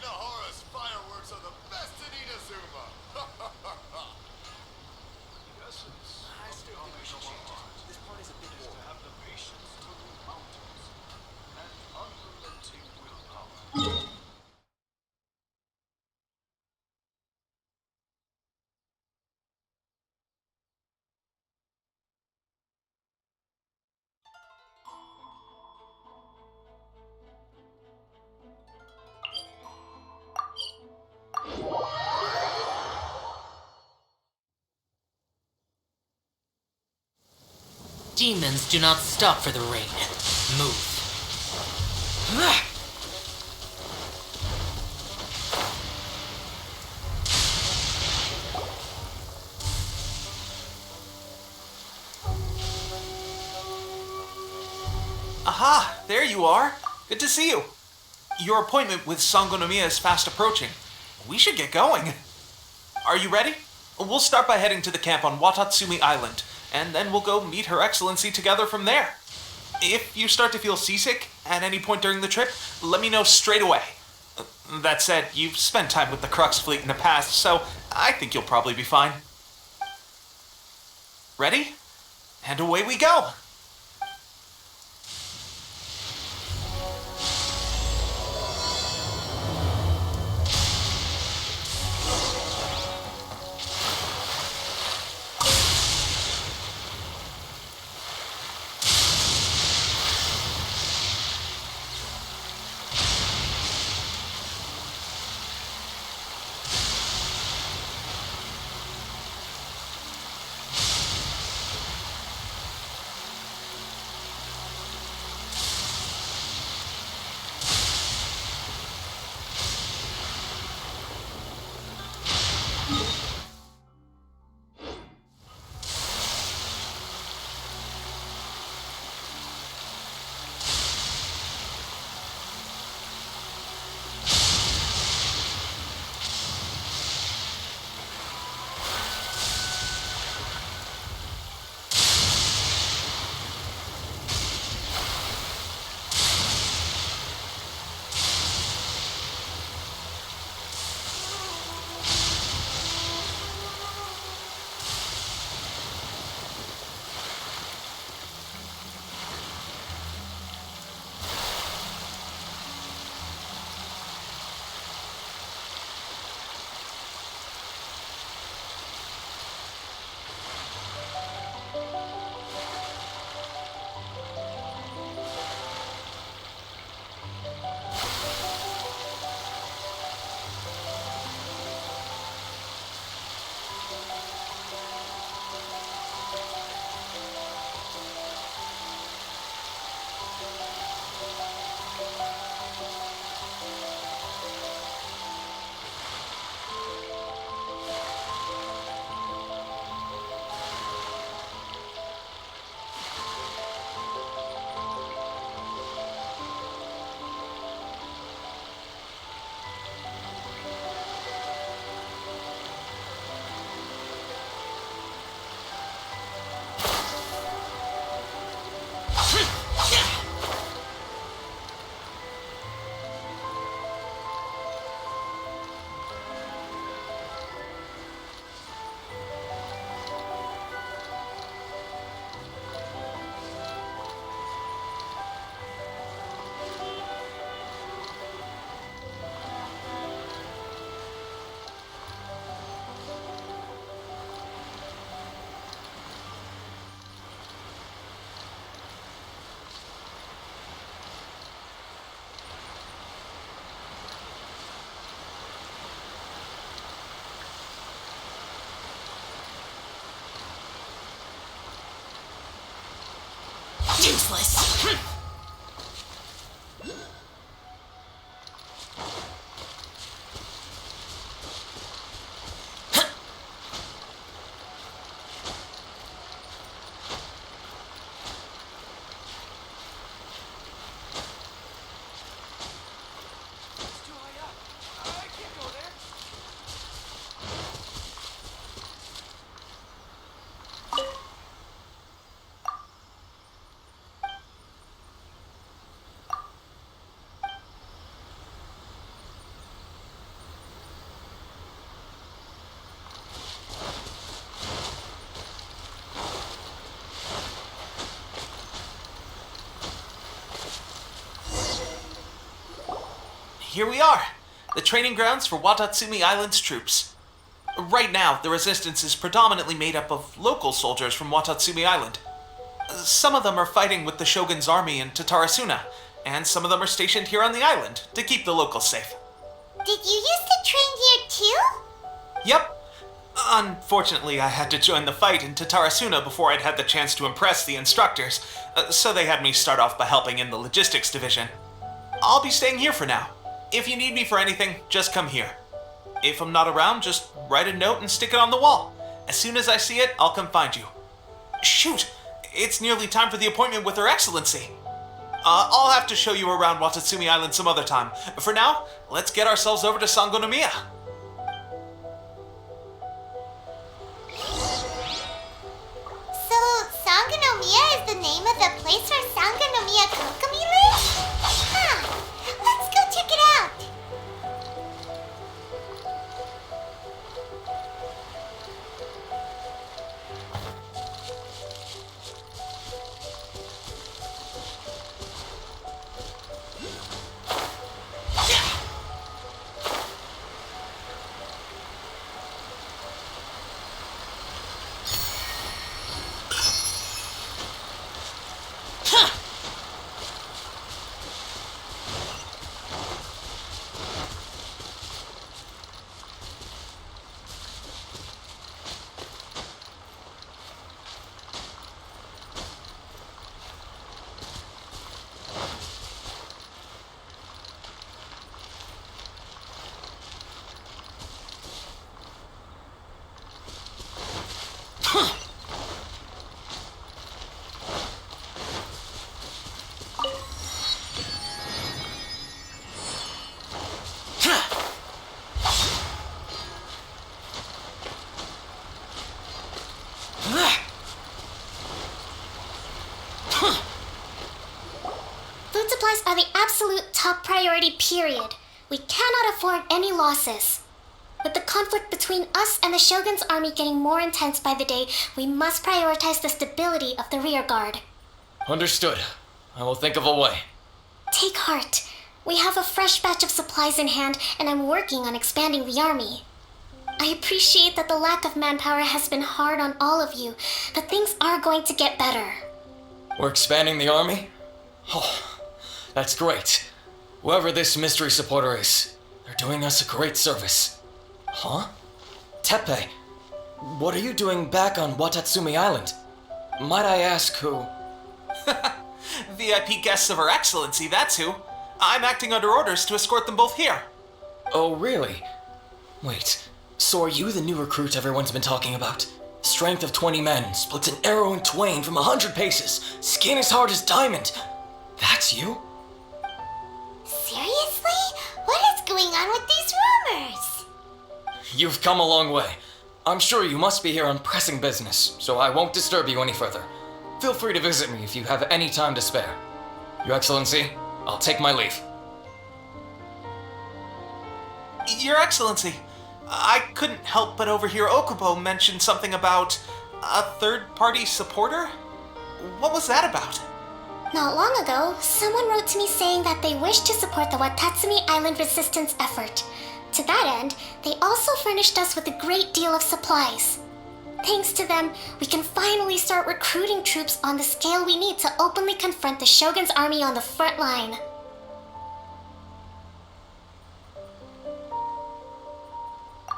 Kinahara's fireworks are the best in Inazuma. The essence I of still think we should change it. This part is a bit is to more. have the patience to move mountains and unrelenting willpower. Demons do not stop for the rain. Move. Aha! There you are! Good to see you. Your appointment with Sangonomiya is fast approaching. We should get going. Are you ready? We'll start by heading to the camp on Watatsumi Island, and then we'll go meet Her Excellency together from there. If you start to feel seasick at any point during the trip, let me know straight away. That said, you've spent time with the Crux fleet in the past, so I think you'll probably be fine. Ready? And away we go! Useless. here we are. The training grounds for Watatsumi Island's troops. Right now, the resistance is predominantly made up of local soldiers from Watatsumi Island. Some of them are fighting with the Shogun's army in Tatarasuna, and some of them are stationed here on the island to keep the locals safe. Did you used to train here too? Yep. Unfortunately, I had to join the fight in Tatarasuna before I'd had the chance to impress the instructors, so they had me start off by helping in the logistics division. I'll be staying here for now. If you need me for anything, just come here. If I'm not around, just write a note and stick it on the wall. As soon as I see it, I'll come find you. Shoot! It's nearly time for the appointment with Her Excellency. I'll have to show you around Watatsumi Island some other time. For now, let's get ourselves over to Sangonomiya. So, Sangonomiya is the name of the place where Sangonomiya Kokomi lives? Huh. Let's go check it out. Food supplies are the absolute top priority, period. We cannot afford any losses. With the conflict between us and the Shogun's army getting more intense by the day, we must prioritize the stability of the rear guard. Understood. I will think of a way. Take heart. We have a fresh batch of supplies in hand, and I'm working on expanding the army. I appreciate that the lack of manpower has been hard on all of you, but things are going to get better. We're expanding the army? Oh, that's great. Whoever this mystery supporter is, they're doing us a great service. Huh? Teppei, what are you doing back on Watatsumi Island? Might I ask who? VIP guests of Her Excellency, that's who. I'm acting under orders to escort them both here. Oh, really? Wait, so are you the new recruit everyone's been talking about? Strength of 20 men, splits an arrow in twain from 100 paces, skin as hard as diamond. That's you? Seriously? What is going on with these rumors? You've come a long way. I'm sure you must be here on pressing business, so I won't disturb you any further. Feel free to visit me if you have any time to spare. Your Excellency, I'll take my leave. Your Excellency, I couldn't help but overhear Okubo mention something about a third-party supporter? What was that about? Not long ago, someone wrote to me saying that they wish to support the Watatsumi Island resistance effort. To that end, they also furnished us with a great deal of supplies. Thanks to them, we can finally start recruiting troops on the scale we need to openly confront the Shogun's army on the front line.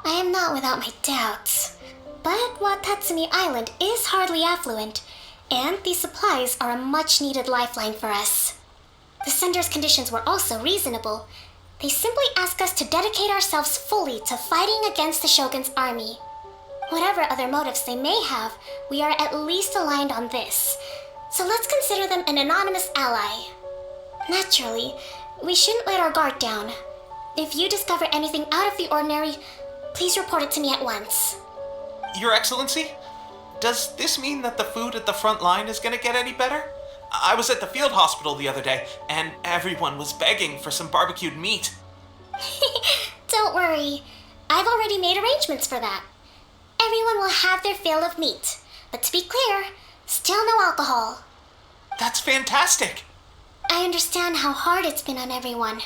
I am not without my doubts, but Watatsumi Island is hardly affluent, and these supplies are a much-needed lifeline for us. The sender's conditions were also reasonable. They simply ask us to dedicate ourselves fully to fighting against the Shogun's army. Whatever other motives they may have, we are at least aligned on this. So let's consider them an anonymous ally. Naturally, we shouldn't let our guard down. If you discover anything out of the ordinary, please report it to me at once. Your Excellency, does this mean that the food at the front line is gonna get any better? I was at the field hospital the other day, and everyone was begging for some barbecued meat. Don't worry. I've already made arrangements for that. Everyone will have their fill of meat. But to be clear, still no alcohol. That's fantastic! I understand how hard it's been on everyone.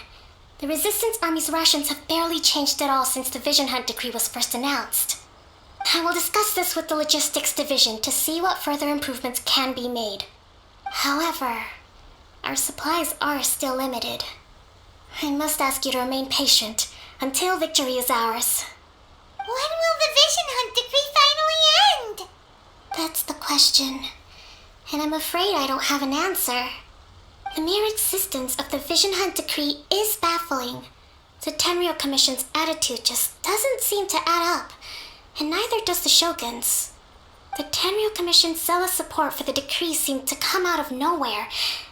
The Resistance Army's rations have barely changed at all since the Vision Hunt decree was first announced. I will discuss this with the Logistics Division to see what further improvements can be made. However, our supplies are still limited. I must ask you to remain patient until victory is ours. When will the Vision Hunt decree finally end? That's the question, and I'm afraid I don't have an answer. The mere existence of the Vision Hunt decree is baffling. The Tenryou Commission's attitude just doesn't seem to add up, and neither does the Shogun's. The Tenryou Commission's zealous support for the decree seemed to come out of nowhere,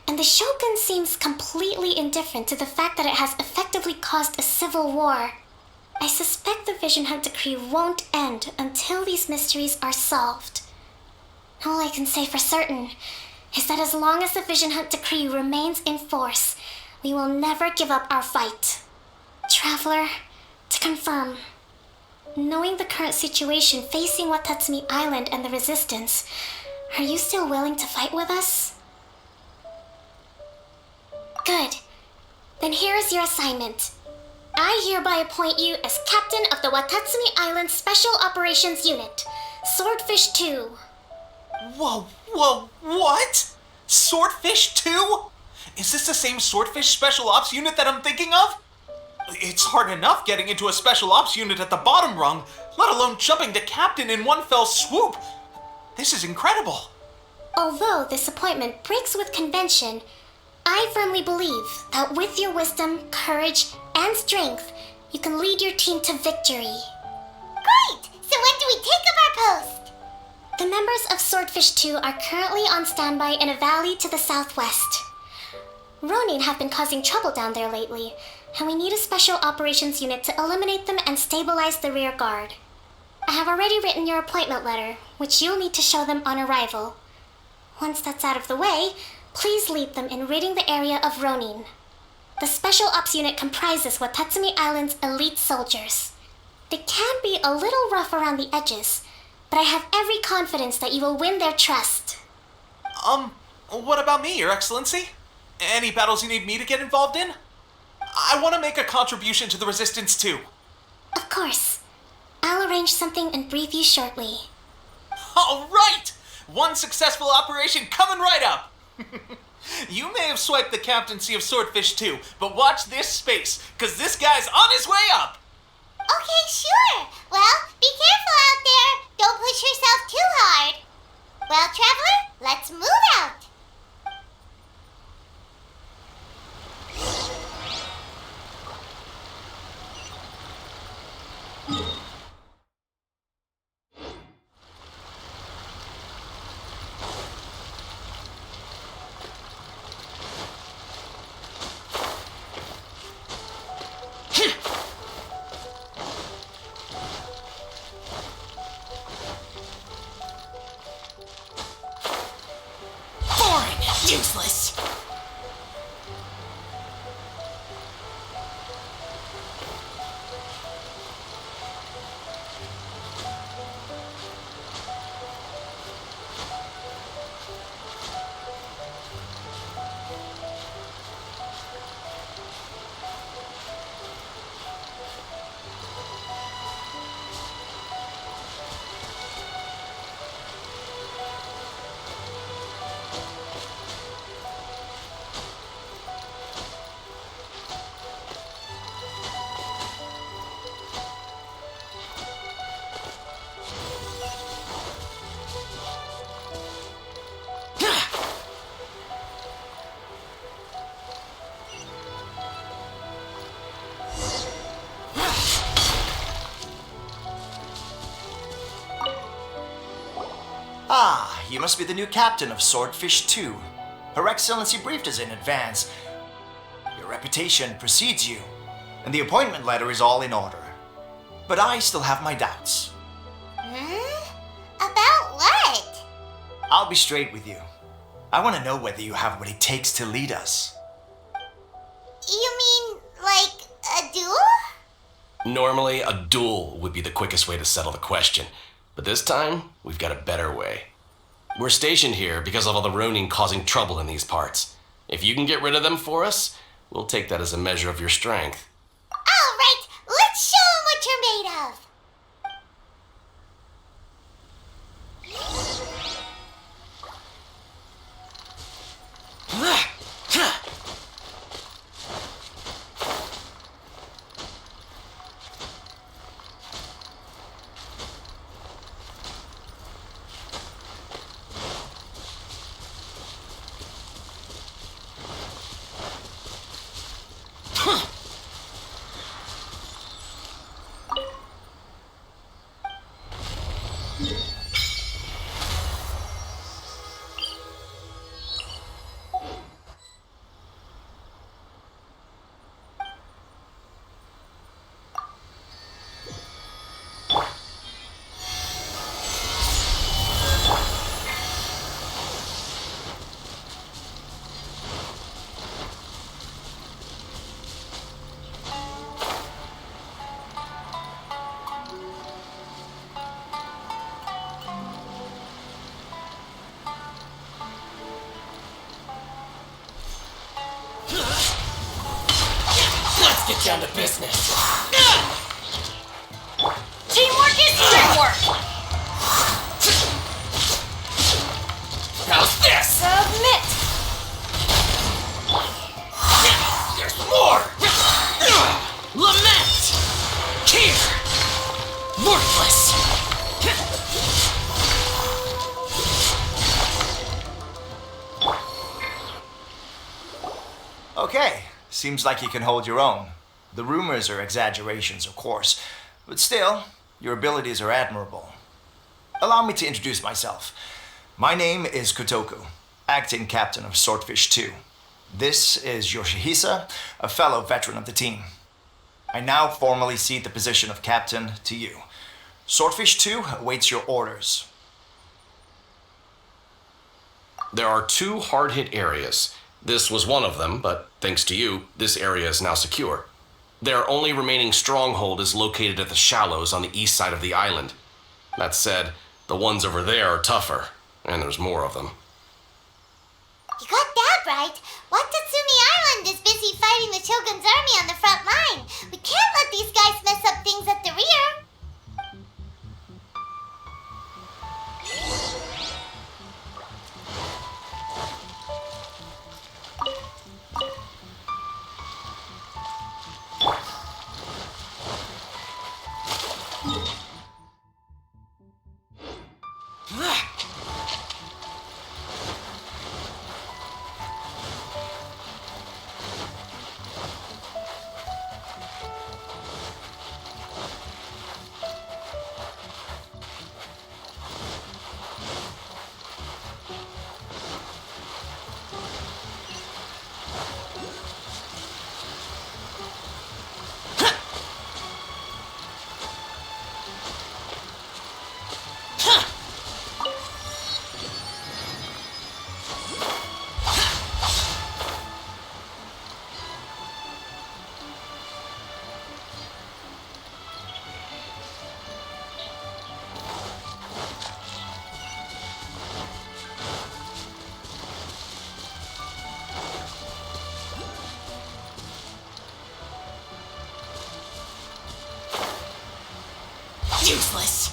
and the Shogun seems completely indifferent to the fact that it has effectively caused a civil war. I suspect the Vision Hunt decree won't end until these mysteries are solved. All I can say for certain is that as long as the Vision Hunt decree remains in force, we will never give up our fight. Traveler, to confirm, knowing the current situation facing Watatsumi Island and the Resistance, are you still willing to fight with us? Good. Then here is your assignment. I hereby appoint you as captain of the Watatsumi Island Special Operations Unit, Swordfish 2. Whoa, what? Swordfish 2? Is this the same Swordfish Special Ops unit that I'm thinking of? It's hard enough getting into a Special Ops unit at the bottom rung, let alone jumping to captain in one fell swoop. This is incredible. Although this appointment breaks with convention, I firmly believe that with your wisdom, courage, and strength, you can lead your team to victory. Great! So when do we take up our post? The members of Swordfish 2 are currently on standby in a valley to the southwest. Ronin have been causing trouble down there lately, and we need a special operations unit to eliminate them and stabilize the rear guard. I have already written your appointment letter, which you'll need to show them on arrival. Once that's out of the way, please lead them in ridding the area of Ronin. The Special Ops unit comprises Watatsumi Island's elite soldiers. They can be a little rough around the edges, but I have every confidence that you will win their trust. What about me, Your Excellency? Any battles you need me to get involved in? I want to make a contribution to the Resistance too. Of course. I'll arrange something and brief you shortly. All right! One successful operation coming right up! You may have swiped the captaincy of Swordfish 2, but watch this space, because this guy's on his way up! Okay, sure. Well, be careful out there. Don't push yourself too hard. Well, Traveler, let's move out. Useless. Ah, you must be the new captain of Swordfish 2. Her Excellency briefed us in advance. Your reputation precedes you, and the appointment letter is all in order. But I still have my doubts. About what? I'll be straight with you. I want to know whether you have what it takes to lead us. You mean, like, a duel? Normally, a duel would be the quickest way to settle the question, but this time, we've got a better way. We're stationed here because of all the Ronin causing trouble in these parts. If you can get rid of them for us, We'll take that as a measure of your strength. All right, let's show 'em what you're made of. Let's get down to business. Teamwork is teamwork! How's this? Submit! There's more! Lament! Here! Worthless! Okay, seems like you can hold your own. The rumors are exaggerations, of course, but still, your abilities are admirable. Allow me to introduce myself. My name is Kotoku, acting captain of Swordfish 2. This is Yoshihisa, a fellow veteran of the team. I now formally cede the position of captain to you. Swordfish 2 awaits your orders. There are 2 hard-hit areas. This was one of them, but thanks to you, this area is now secure. Their only remaining stronghold is located at the shallows on the east side of the island. That said, the ones over there are tougher, and there's more of them. You got that right. Watatsumi Island is busy fighting the Shogun's army on the front line. We can't let these guys mess up things at the rear. Useless!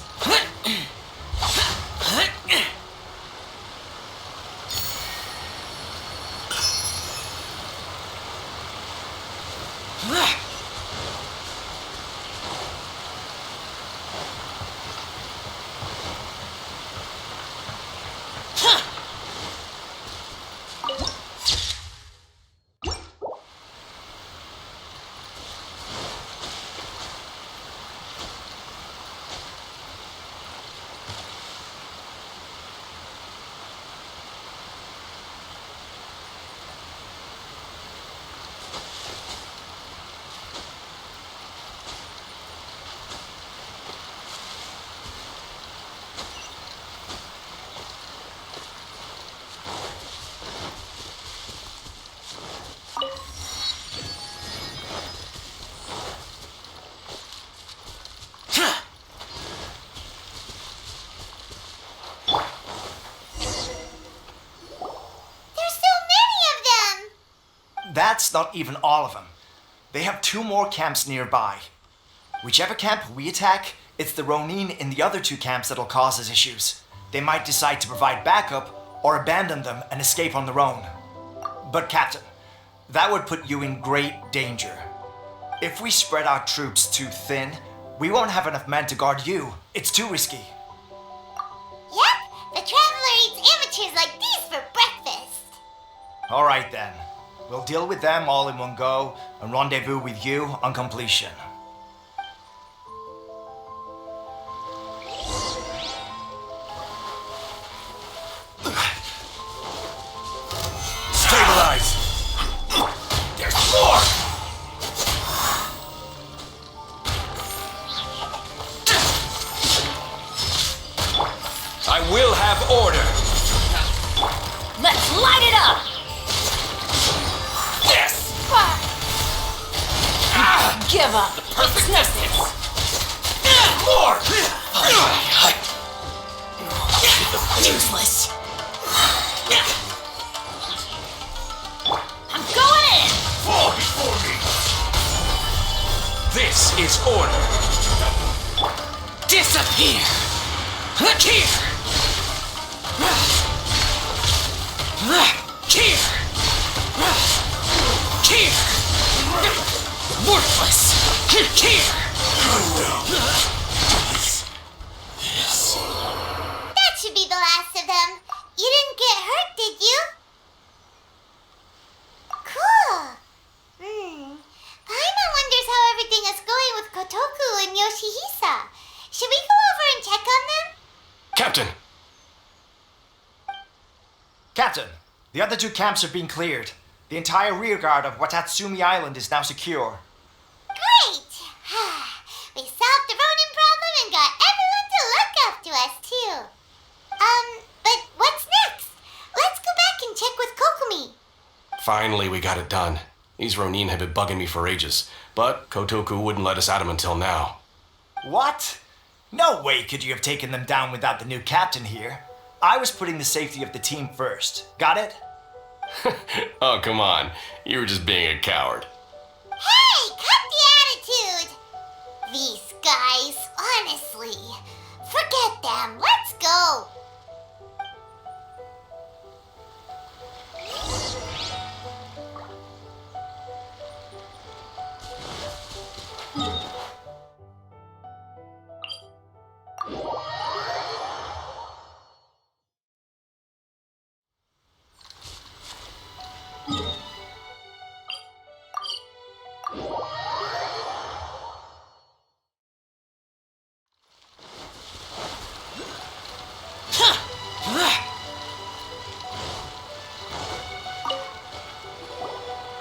that's not even all of them. They have 2 more camps nearby. Whichever camp we attack, it's the Ronin in the other 2 camps that'll cause us issues. They might decide to provide backup or abandon them and escape on their own. But Captain, that would put you in great danger. If we spread our troops too thin, we won't have enough men to guard you. It's too risky. Yep, the Traveler eats amateurs like these for breakfast. All right then. We'll deal with them all in one go and rendezvous with you on completion. Stabilize! There's more! I will have order. Let's light it up! Yes! Give up. Perfect No distance. More! Useless. I'm going in! Fall before me! This is order. Disappear! Here! Here! Here! Worthless! Here! That should be the last of them. You didn't get hurt, did you? Cool. Paimon wonders how everything is going with Kotoku and Yoshihisa. Should we go over and check on them? Captain! Captain, the other 2 camps are being cleared. The entire rearguard of Watatsumi Island is now secure. Great! We solved the Ronin problem and got everyone to look after us, too. But what's next? Let's go back and check with Kokumi. Finally, we got it done. These Ronin have been bugging me for ages, but Kotoku wouldn't let us at him until now. What? No way could you have taken them down without the new captain here. I was putting the safety of the team first. Got it? Oh, come on. You were just being a coward. Hey, cut the attitude! These guys, honestly. Forget them. Let's go.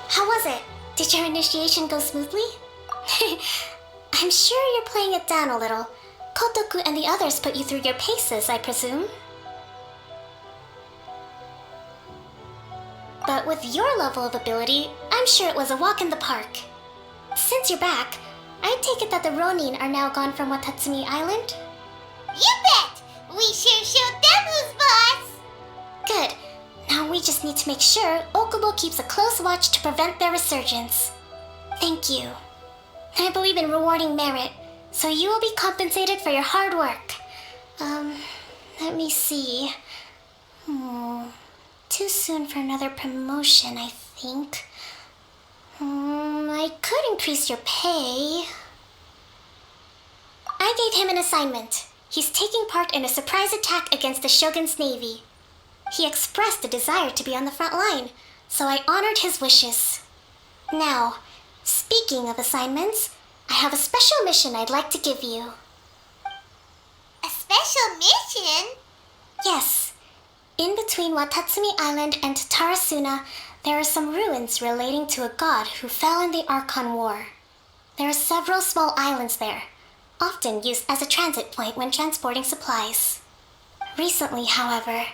How was it? Did your initiation go smoothly? I'm sure you're playing it down a little. Kotoku and the others put you through your paces, I presume. But with your level of ability, I'm sure it was a walk in the park. Since you're back, I take it that the Ronin are now gone from Watatsumi Island? You bet! We sure showed them who's boss! Good. Now we just need to make sure Okubo keeps a close watch to prevent their resurgence. Thank you. I believe in rewarding merit, so you will be compensated for your hard work. Let me see. Too soon for another promotion, I think. I could increase your pay. I gave him an assignment. He's taking part in a surprise attack against the Shogun's navy. He expressed a desire to be on the front line, so I honored his wishes. Now, speaking of assignments, I have a special mission I'd like to give you. A special mission? Yes. In between Watatsumi Island and Tarasuna, there are some ruins relating to a god who fell in the Archon War. There are several small islands there, often used as a transit point when transporting supplies. Recently, however,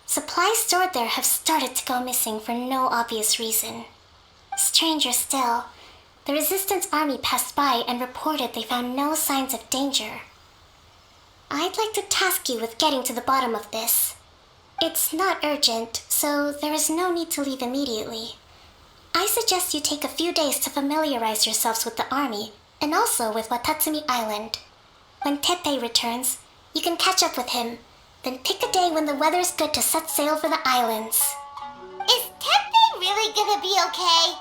supplies stored there have started to go missing for no obvious reason. Stranger still, the Resistance army passed by and reported they found no signs of danger. I'd like to task you with getting to the bottom of this. It's not urgent, so there is no need to leave immediately. I suggest you take a few days to familiarize yourselves with the army, and also with Watatsumi Island. When Teppei returns, you can catch up with him, then pick a day when the weather's good to set sail for the islands. Is Teppei really gonna be okay?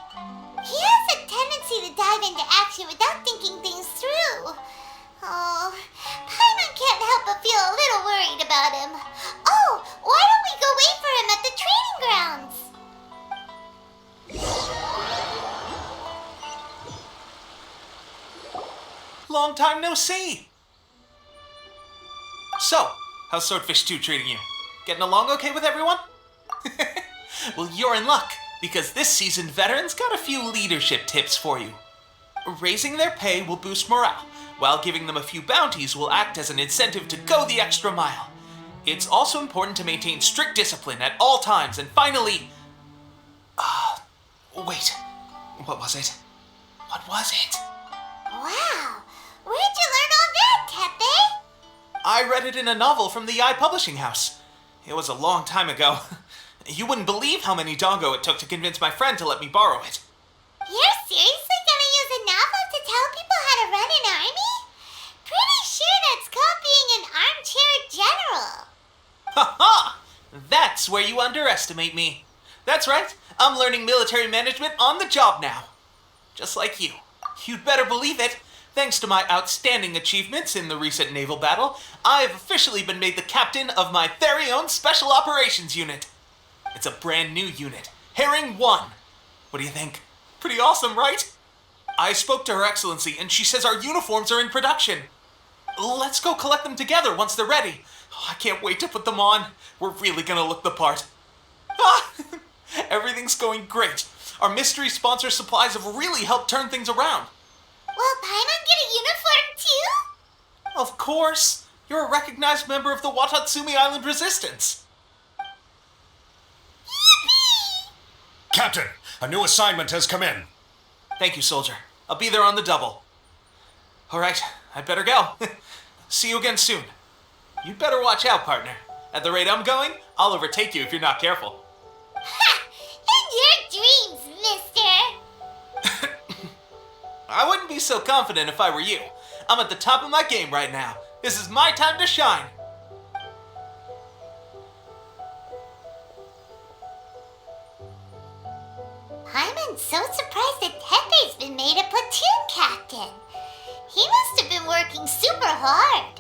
He has a tendency to dive into action without thinking things through. Oh, Paimon can't help but feel a little worried about him. Oh, why don't we go wait for him at the training grounds? Long time no see! So, how's Swordfish 2 treating you? Getting along okay with everyone? Well, you're in luck, because this season veterans got a few leadership tips for you. Raising their pay will boost morale, while giving them a few bounties will act as an incentive to go the extra mile. It's also important to maintain strict discipline at all times, and finally... wait. What was it? What was it? Wow, where'd you learn all that, Teppei? I read it in a novel from the Eye Publishing House. It was a long time ago. You wouldn't believe how many dongo it took to convince my friend to let me borrow it. You're seriously gonna use a novel to tell people how to run an army? Pretty sure that's called being an armchair general. Ha ha! That's where you underestimate me. That's right, I'm learning military management on the job now. Just like you. You'd better believe it. Thanks to my outstanding achievements in the recent naval battle, I've officially been made the captain of my very own Special Operations Unit. It's a brand new unit, Herring 1. What do you think? Pretty awesome, right? I spoke to Her Excellency, and she says our uniforms are in production. Let's go collect them together once they're ready. I can't wait to put them on. We're really gonna look the part. Everything's going great. Our mystery sponsor supplies have really helped turn things around. Will Paimon get a uniform too? Of course. You're a recognized member of the Watatsumi Island Resistance. Yippee! Captain, a new assignment has come in. Thank you, soldier. I'll be there on the double. All right, I'd better go. See you again soon. You'd better watch out, partner. At the rate I'm going, I'll overtake you if you're not careful. Ha! In your dreams, mister! I wouldn't be so confident if I were you. I'm at the top of my game right now. This is my time to shine. Paimon's so surprised that Teppei's been made a platoon captain. He must have been working super hard.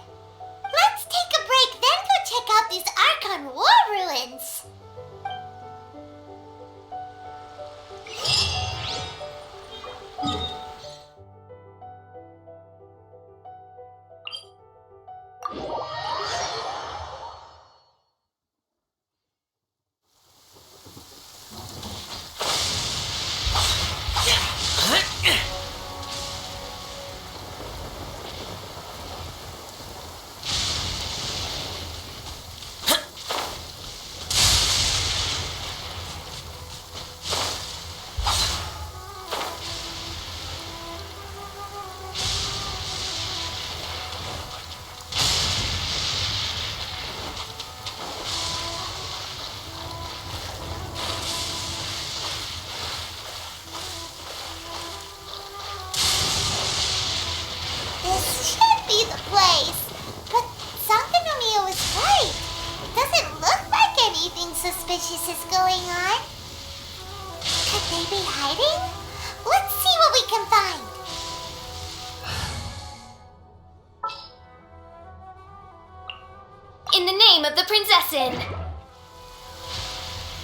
Let's take a break, then go check out these Archon war ruins. This should be the place. But Sankanomiya was right. It doesn't look like anything suspicious is going on. Could they be hiding? Let's see what we can find. In the name of the Prinzessin!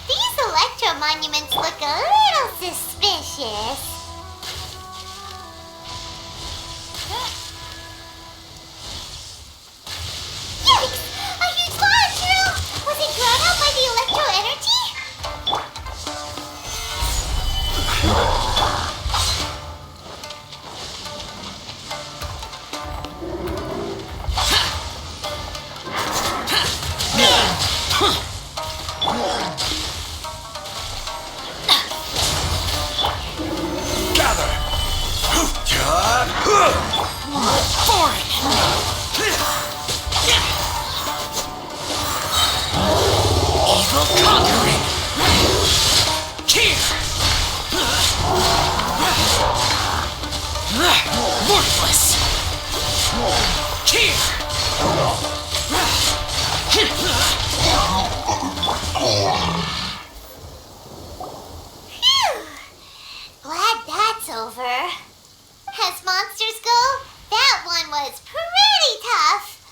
These electro monuments look a little suspicious. Yikes! A huge monster! Was it drawn out by the electro energy? Glad that's over. As monsters go, that one was pretty tough.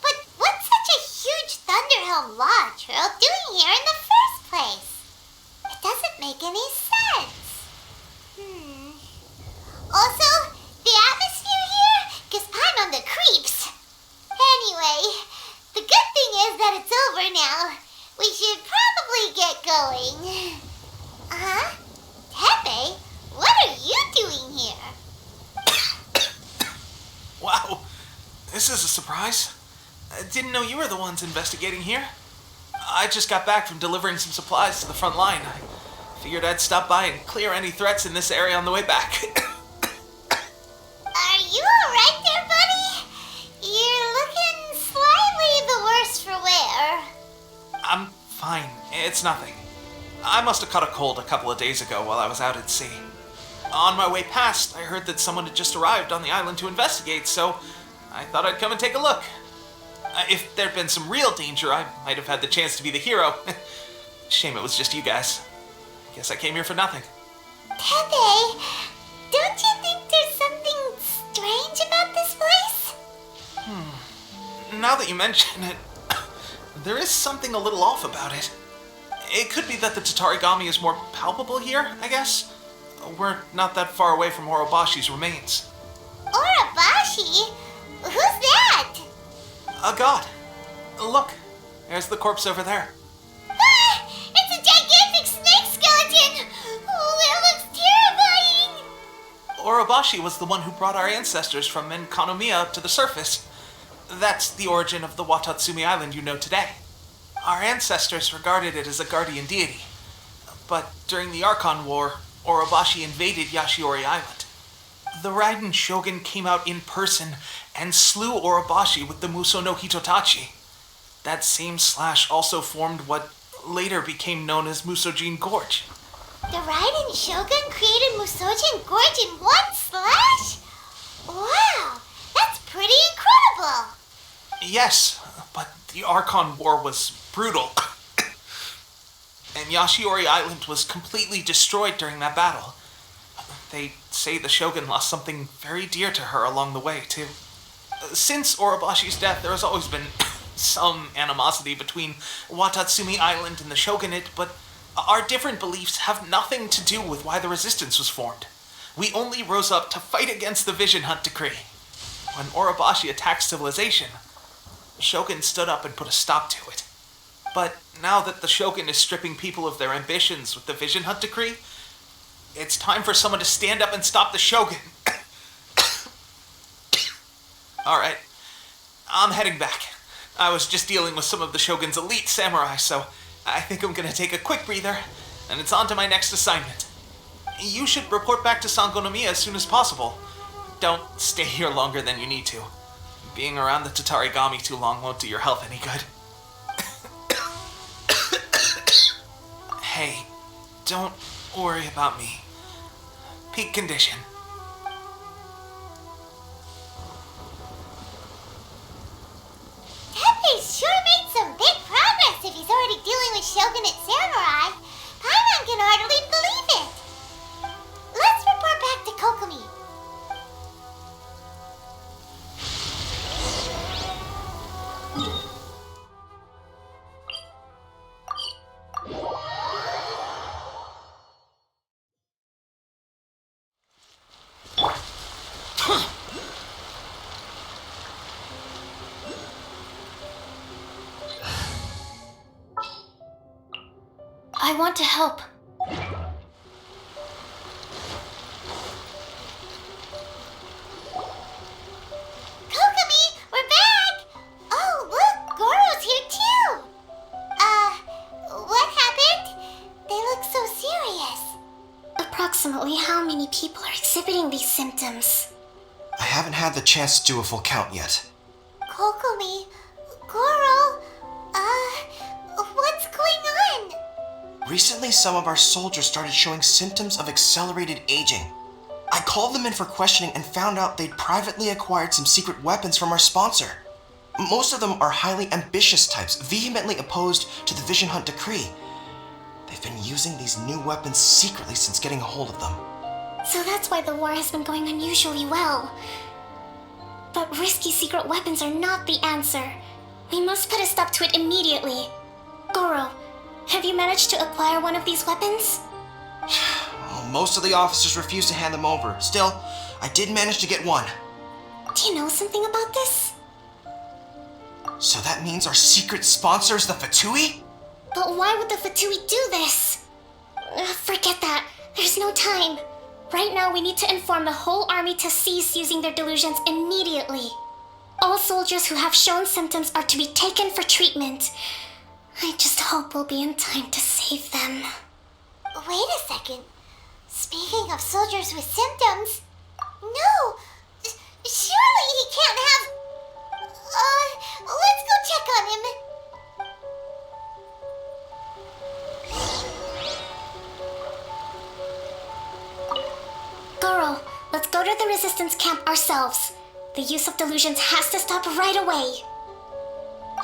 But what's such a huge Thunderhelm Lodge doing here in the first place? It doesn't make any sense. Also, the atmosphere here gives Paimon the creeps. Anyway, the good thing is that it's over now. We should probably get going. Tepe, what are you doing here? Wow, this is a surprise. I didn't know you were the ones investigating here. I just got back from delivering some supplies to the front line. I figured I'd stop by and clear any threats in this area on the way back. Are you alright there, buddy? You're looking slightly the worse for wear. I'm fine. It's nothing. I must have caught a cold a couple of days ago while I was out at sea. On my way past, I heard that someone had just arrived on the island to investigate, so I thought I'd come and take a look. If there'd been some real danger, I might have had the chance to be the hero. Shame it was just you guys. Guess I came here for nothing. Tepe, don't you think there's something strange about this place? Now that you mention it, there is something a little off about it. It could be that the Tatarigami is more palpable here, I guess. We're not that far away from Orobashi's remains. Orobashi? Who's that? A god. Look, there's the corpse over there. Ah, it's a gigantic snake skeleton! Oh, that looks terrifying! Orobashi was the one who brought our ancestors from Enkanomiya up to the surface. That's the origin of the Watatsumi Island you know today. Our ancestors regarded it as a guardian deity. But during the Archon War, Orobashi invaded Yashiori Island. The Raiden Shogun came out in person and slew Orobashi with the Muso no Hitotachi. That same slash also formed what later became known as Musojin Gorge. The Raiden Shogun created Musojin Gorge in one slash? Wow, that's pretty incredible! Yes, but the Archon War was brutal. And Yashiori Island was completely destroyed during that battle. They say the Shogun lost something very dear to her along the way, too. Since Orobashi's death, there has always been some animosity between Watatsumi Island and the Shogunate, but our different beliefs have nothing to do with why the resistance was formed. We only rose up to fight against the Vision Hunt Decree. When Orobashi attacked civilization, the Shogun stood up and put a stop to it. But now that the Shogun is stripping people of their ambitions with the Vision Hunt Decree, it's time for someone to stand up and stop the Shogun. Alright, I'm heading back. I was just dealing with some of the Shogun's elite samurai, so I think I'm gonna take a quick breather, and it's on to my next assignment. You should report back to Sangonomiya as soon as possible. Don't stay here longer than you need to. Being around the Tatarigami too long won't do your health any good. Hey, don't worry about me. Peak condition. Tepe sure made some big progress if he's already dealing with Shogunate samurai. Paimon can hardly believe it. Let's report back to Kokomi. I want to help. Kokomi, we're back! Oh, look, Goro's here too! What happened? They look so serious. Approximately how many people are exhibiting these symptoms? I haven't had the chance to do a full count yet. Kokomi, Goro, what's going on? Recently, some of our soldiers started showing symptoms of accelerated aging. I called them in for questioning and found out they'd privately acquired some secret weapons from our sponsor. Most of them are highly ambitious types, vehemently opposed to the Vision Hunt decree. They've been using these new weapons secretly since getting a hold of them. So that's why the war has been going unusually well. But risky secret weapons are not the answer. We must put a stop to it immediately. Goro, have you managed to acquire one of these weapons? Well, most of the officers refuse to hand them over. Still, I did manage to get one. Do you know something about this? So that means our secret sponsor is the Fatui? But why would the Fatui do this? Forget that. There's no time. Right now, we need to inform the whole army to cease using their delusions immediately. All soldiers who have shown symptoms are to be taken for treatment. I just hope we'll be in time to save them. Wait a second. Speaking of soldiers with symptoms... No! Surely he can't have... let's go check on him. Goro, let's go to the resistance camp ourselves. The use of delusions has to stop right away.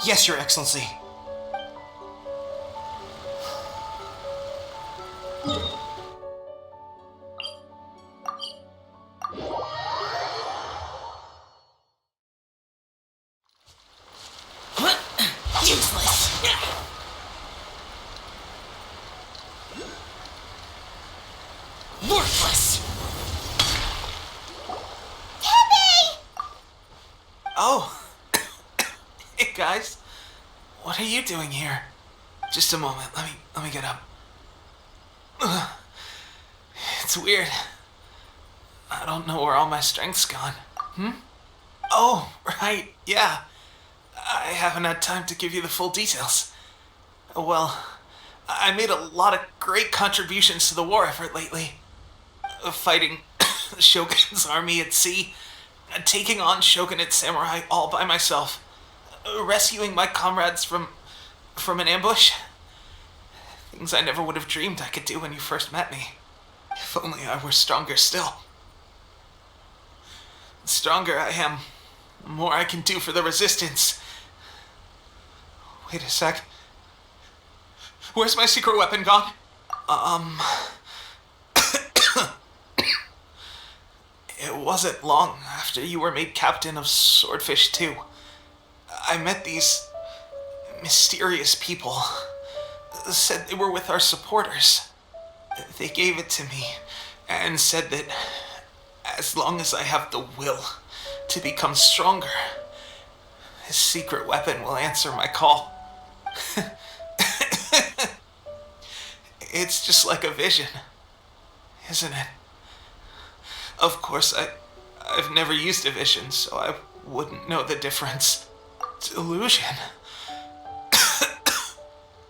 Yes, Your Excellency. Useless. Worthless. Oh. Hey guys. What are you doing here? Just a moment. Let me get up. Ugh. It's weird. I don't know where all my strength's gone. Oh, right. Yeah. I haven't had time to give you the full details. Well, I made a lot of great contributions to the war effort lately. Fighting the Shogun's army at sea, taking on Shogunate samurai all by myself, rescuing my comrades from an ambush. Things I never would have dreamed I could do when you first met me. If only I were stronger still. The stronger I am, the more I can do for the resistance. Wait a sec. Where's my secret weapon gone? It wasn't long after you were made captain of Swordfish 2. I met these mysterious people. Said they were with our supporters. They gave it to me and said that as long as I have the will to become stronger, his secret weapon will answer my call. It's just like a vision, isn't it? Of course, I've never used a vision, so I wouldn't know the difference. Delusion.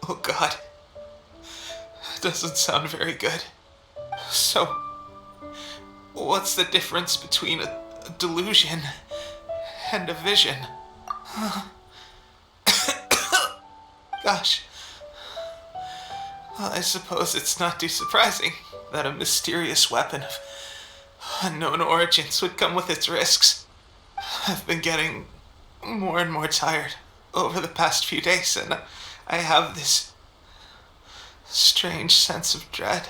Oh God. That doesn't sound very good. So, what's the difference between a delusion and a vision? Gosh. Well, I suppose it's not too surprising that a mysterious weapon of unknown origins would come with its risks. I've been getting more and more tired over the past few days, and I have this strange sense of dread.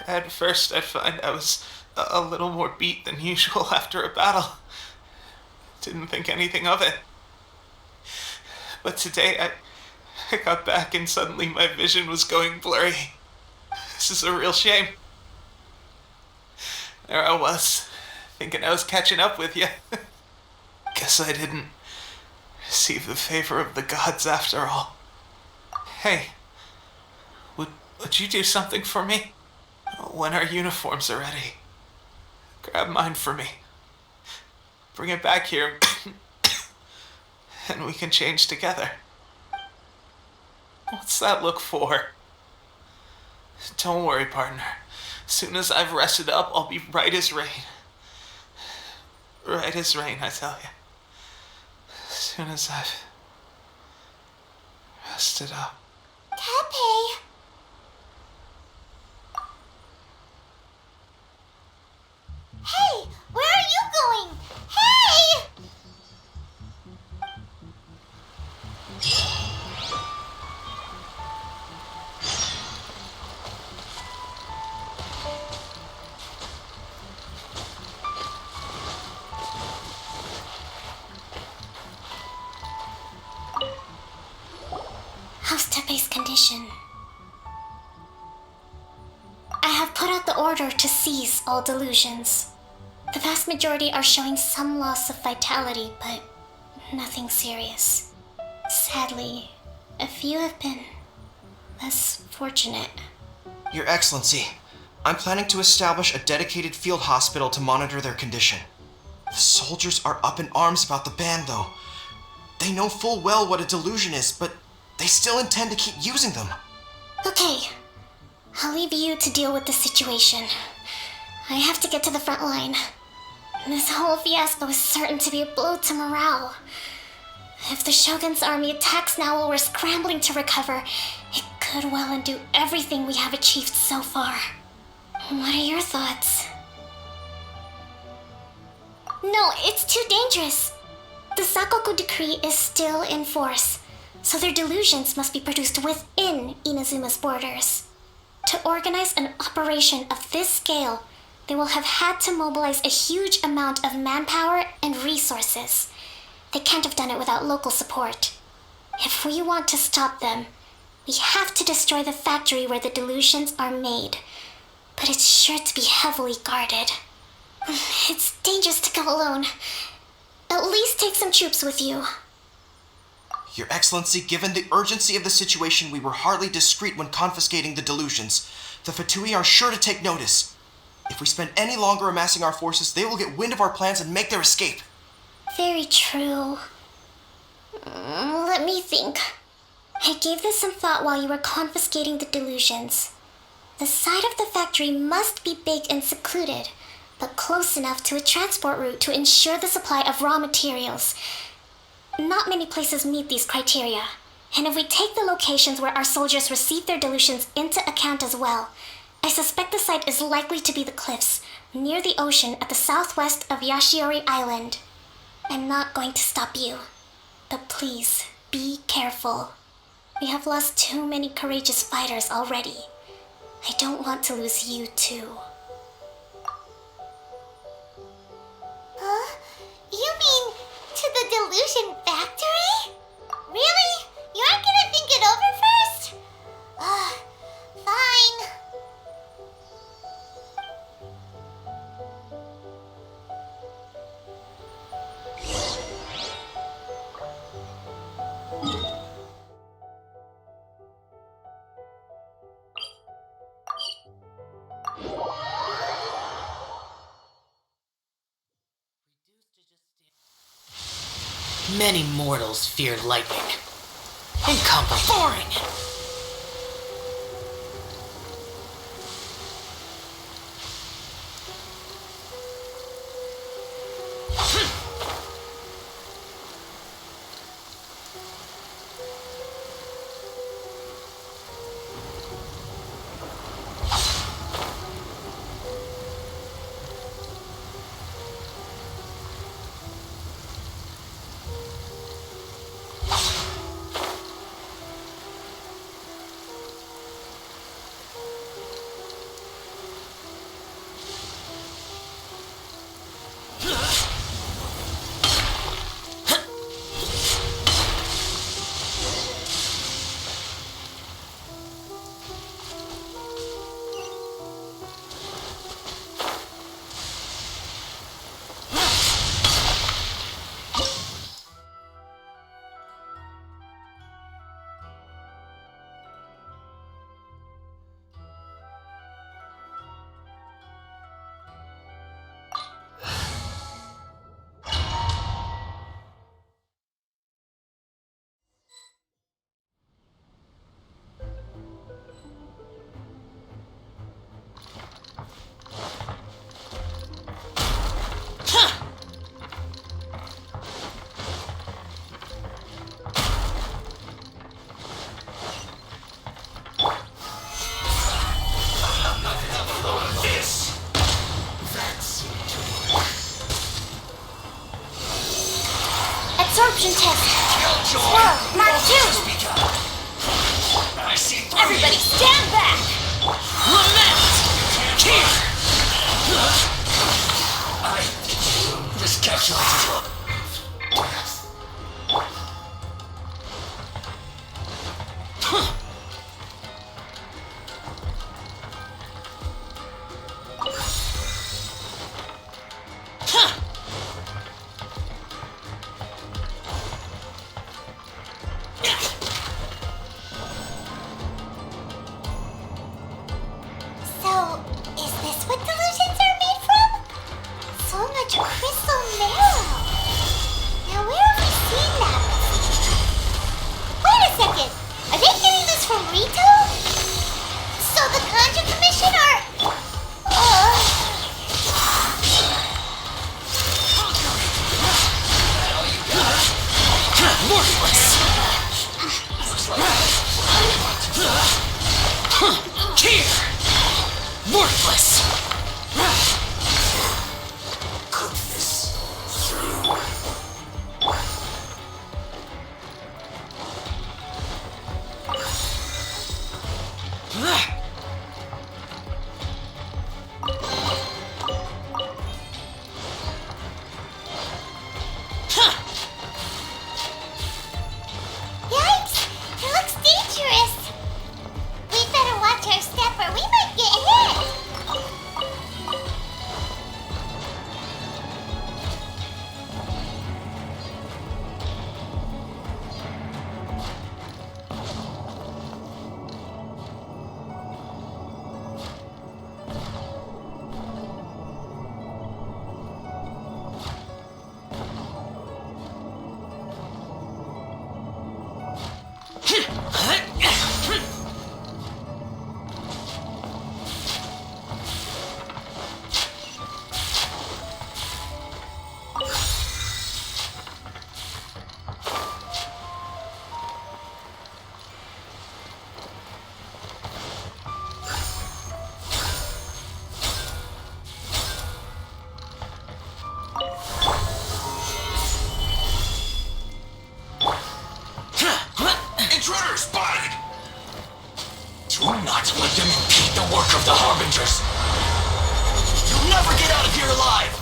At first, I'd find I was a little more beat than usual after a battle. Didn't think anything of it. But today, I got back and suddenly my vision was going blurry. This is a real shame. There I was, thinking I was catching up with you. Guess I didn't receive the favor of the gods after all. Hey, would you do something for me? When our uniforms are ready, grab mine for me. Bring it back here, and we can change together. What's that look for? Don't worry, partner. As soon as I've rested up, I'll be right as rain. Right as rain, I tell you. As soon as I've rested up. Tepe! Tepe's condition. I have put out the order to seize all delusions. The vast majority are showing some loss of vitality, but nothing serious. Sadly, a few have been less fortunate. Your Excellency, I'm planning to establish a dedicated field hospital to monitor their condition. The soldiers are up in arms about the ban, though. They know full well what a delusion is, but they still intend to keep using them. Okay, I'll leave you to deal with the situation. I have to get to the front line. This whole fiasco is certain to be a blow to morale. If the Shogun's army attacks now while we're scrambling to recover, it could well undo everything we have achieved so far. What are your thoughts? No, it's too dangerous. The Sakoku decree is still in force, so their delusions must be produced within Inazuma's borders. To organize an operation of this scale, they will have had to mobilize a huge amount of manpower and resources. They can't have done it without local support. If we want to stop them, we have to destroy the factory where the delusions are made. But it's sure to be heavily guarded. It's dangerous to go alone. At least take some troops with you. Your Excellency, given the urgency of the situation, we were hardly discreet when confiscating the delusions. The Fatui are sure to take notice. If we spend any longer amassing our forces, they will get wind of our plans and make their escape. Very true. Let me think. I gave this some thought while you were confiscating the delusions. The side of the factory must be big and secluded, but close enough to a transport route to ensure the supply of raw materials. Not many places meet these criteria, and if we take the locations where our soldiers receive their delusions into account as well, I suspect the site is likely to be the cliffs near the ocean at the southwest of Yashiori Island. I'm not going to stop you, but please be careful. We have lost too many courageous fighters already. I don't want to lose you too. Huh? You mean to the delusion factory? Really? You aren't gonna think it over first? Fine. Many mortals fear lightning. Incomparable. Boring! Absorption test. Swirl, Mark 2. Everybody stand back. Lament! Here! Just catch up. Huh. Intruder spotted! Do not let them impede the work of the Harbingers! You'll never get out of here alive!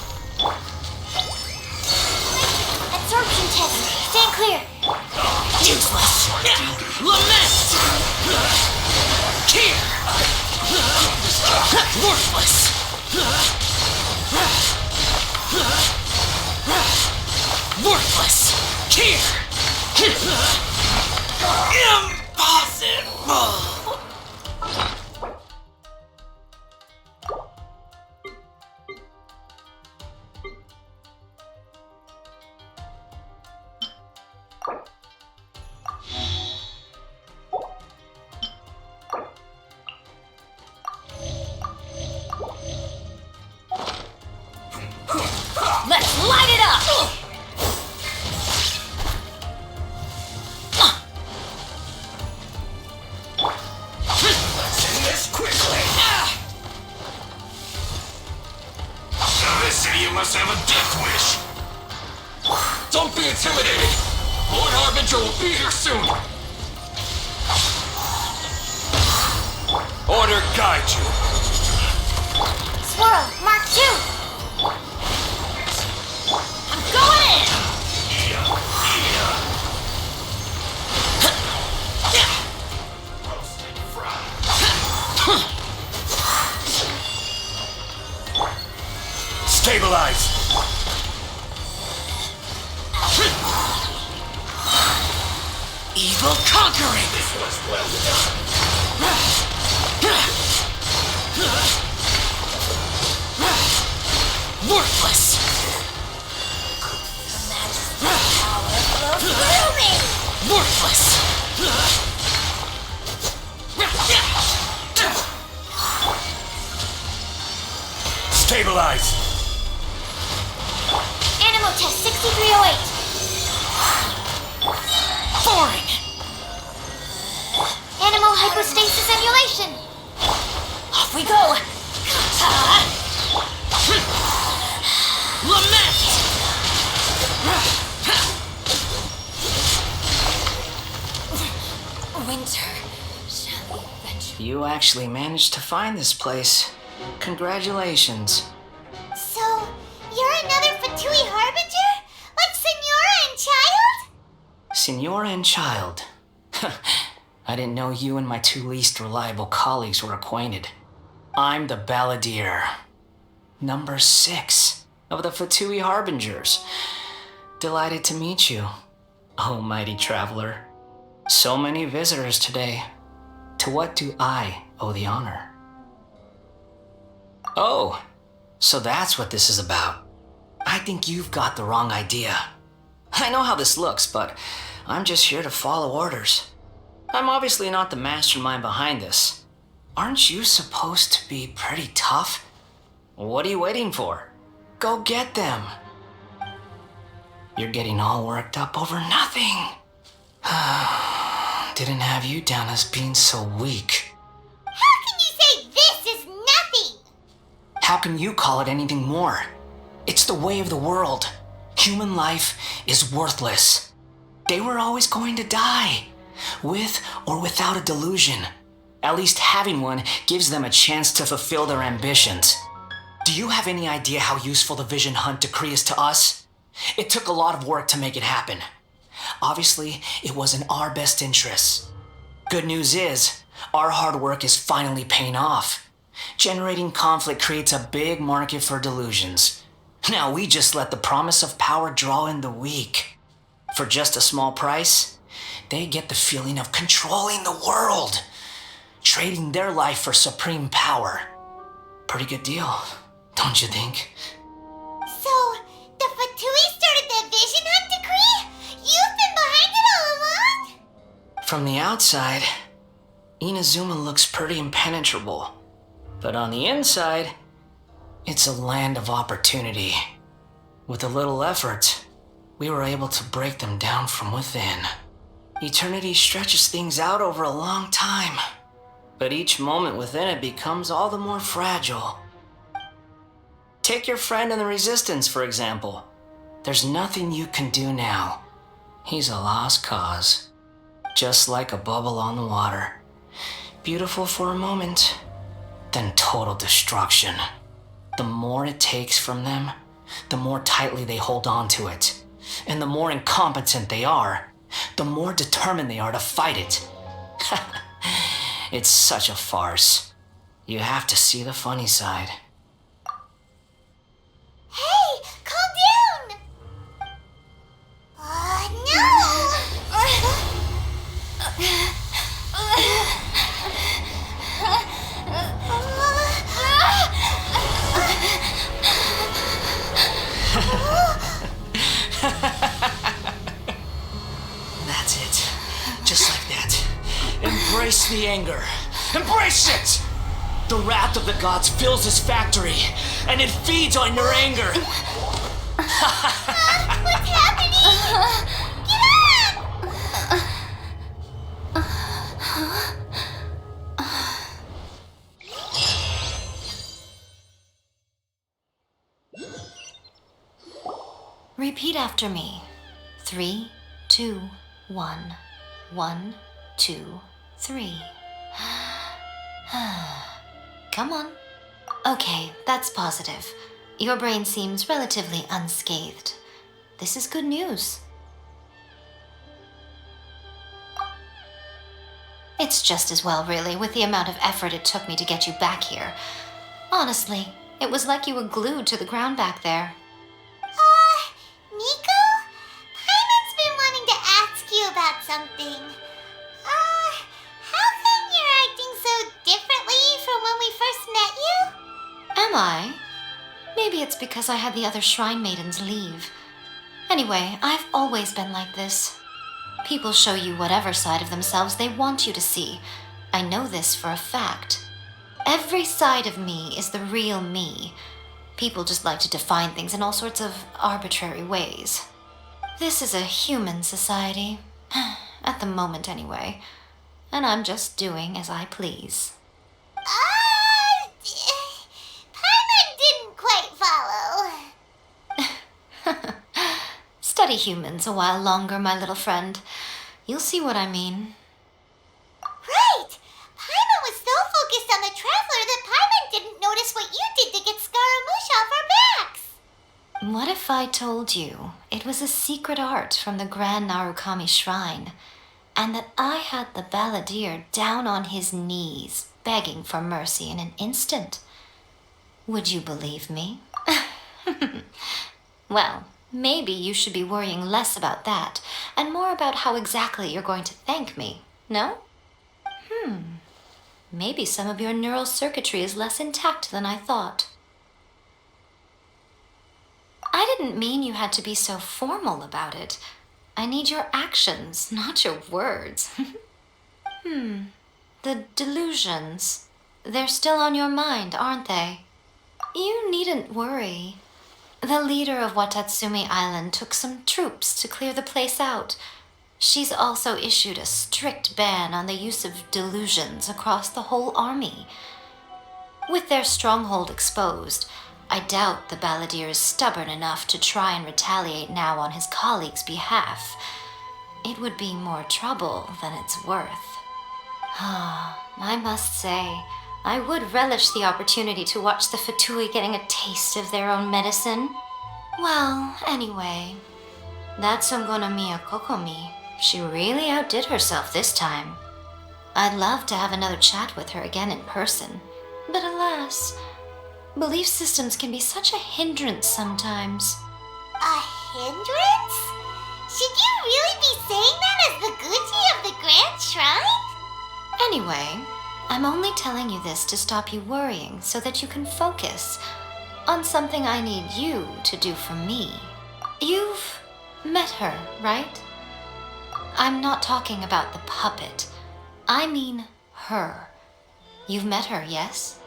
Absorption test. Stand clear. Useless! Lament! Here! Worthless! Worthless! Here! Impossible! Let's light it up! Let's end this quickly! Now this idiot must have a death wish! Don't be intimidated! Lord Harbinger will be here soon! Order guide you. Swirl. Mark 2. I'm going in! Roasted fried. Stabilize. Evil conquering! This was well done. Worthless! Worthless! Stabilize. Animal test 6308. Boring! Animal hypostasis emulation. Off we go! Lament! Winter, shall we venture? You actually managed to find this place. Congratulations. So, you're another Fatui Harbinger? Like Senora and Child? Senora and Child. I didn't know you and my two least reliable colleagues were acquainted. I'm the Balladeer. Number 6 of the Fatui Harbingers. Delighted to meet you, oh mighty traveler. So many visitors today. To what do I owe the honor? Oh, so that's what this is about. I think you've got the wrong idea. I know how this looks, but I'm just here to follow orders. I'm obviously not the mastermind behind this. Aren't you supposed to be pretty tough? What are you waiting for? Go get them. You're getting all worked up over nothing. Didn't have you down as being so weak. How can you say this is nothing? How can you call it anything more? It's the way of the world. Human life is worthless. They were always going to die, with or without a delusion. At least having one gives them a chance to fulfill their ambitions. Do you have any idea how useful the Vision Hunt decree is to us? It took a lot of work to make it happen. Obviously, it was in our best interests. Good news is, our hard work is finally paying off. Generating conflict creates a big market for delusions. Now we just let the promise of power draw in the weak. For just a small price, they get the feeling of controlling the world, trading their life for supreme power. Pretty good deal, don't you think? So, the Fatui started the Vision Hunt decree? You've been behind it all along? From the outside, Inazuma looks pretty impenetrable. But on the inside, it's a land of opportunity. With a little effort, we were able to break them down from within. Eternity stretches things out over a long time, but each moment within it becomes all the more fragile. Take your friend in the Resistance, for example. There's nothing you can do now. He's a lost cause. Just like a bubble on the water. Beautiful for a moment, then total destruction. The more it takes from them, the more tightly they hold on to it. And the more incompetent they are, the more determined they are to fight it. It's such a farce. You have to see the funny side. Hey, calm down! No! That's it. Just like that. Embrace the anger. Embrace it! The wrath of the gods fills this factory, and it feeds on your anger. What's happening? Get up! Repeat after me. 3, 2, 1. 1, 2, 3. Come on. Okay, that's positive. Your brain seems relatively unscathed. This is good news. It's just as well, really, with the amount of effort it took me to get you back here. Honestly, it was like you were glued to the ground back there. Nico? Paimon's been wanting to ask you about something. How come you're acting so differently from when we first met you? Am I? Maybe it's because I had the other Shrine Maidens leave. Anyway, I've always been like this. People show you whatever side of themselves they want you to see. I know this for a fact. Every side of me is the real me. People just like to define things in all sorts of arbitrary ways. This is a human society. At the moment, anyway. And I'm just doing as I please. Paimon didn't quite follow. Study humans a while longer, my little friend. You'll see what I mean. Right! Paimon was so focused on the Traveler that Paimon didn't notice what you did to get Scaramouche off our backs. What if I told you it was a secret art from the Grand Narukami Shrine, and that I had the balladeer down on his knees, begging for mercy in an instant? Would you believe me? Well, maybe you should be worrying less about that, and more about how exactly you're going to thank me, no? Maybe some of your neural circuitry is less intact than I thought. I didn't mean you had to be so formal about it. I need your actions, not your words. The delusions. They're still on your mind, aren't they? You needn't worry. The leader of Watatsumi Island took some troops to clear the place out. She's also issued a strict ban on the use of delusions across the whole army. With their stronghold exposed, I doubt the balladeer is stubborn enough to try and retaliate now on his colleagues' behalf. It would be more trouble than it's worth. I must say, I would relish the opportunity to watch the Fatui getting a taste of their own medicine. Well, anyway, that Songonomiya Kokomi, she really outdid herself this time. I'd love to have another chat with her again in person, but alas, belief systems can be such a hindrance sometimes. A hindrance? Should you really be saying that as the Gucci of the Grand Shrine? Anyway, I'm only telling you this to stop you worrying so that you can focus on something I need you to do for me. You've met her, right? I'm not talking about the puppet. I mean her. You've met her, yes?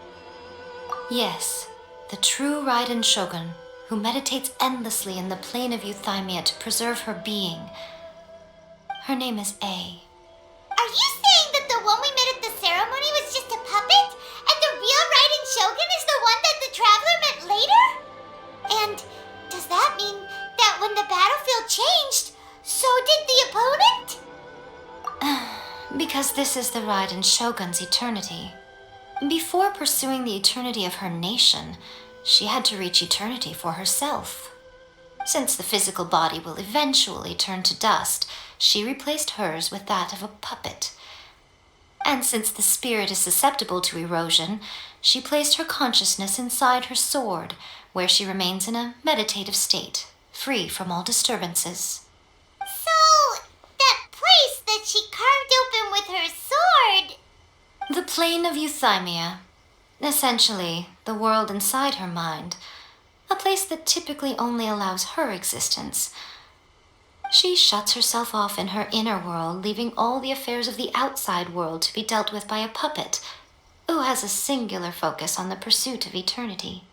Yes, the true Raiden Shogun, who meditates endlessly in the plane of Euthymia to preserve her being. Her name is A. Are you saying that the one we met at the ceremony was just a puppet? And the real Raiden Shogun is the one that the Traveler met later? And does that mean that when the battlefield changed, so did the opponent? Because this is the Raiden Shogun's eternity. Before pursuing the eternity of her nation, she had to reach eternity for herself. Since the physical body will eventually turn to dust, she replaced hers with that of a puppet. And since the spirit is susceptible to erosion, she placed her consciousness inside her sword, where she remains in a meditative state, free from all disturbances. So, that place that she carved open with her sword... The plane of Euthymia. Essentially, the world inside her mind. A place that typically only allows her existence. She shuts herself off in her inner world, leaving all the affairs of the outside world to be dealt with by a puppet, who has a singular focus on the pursuit of eternity.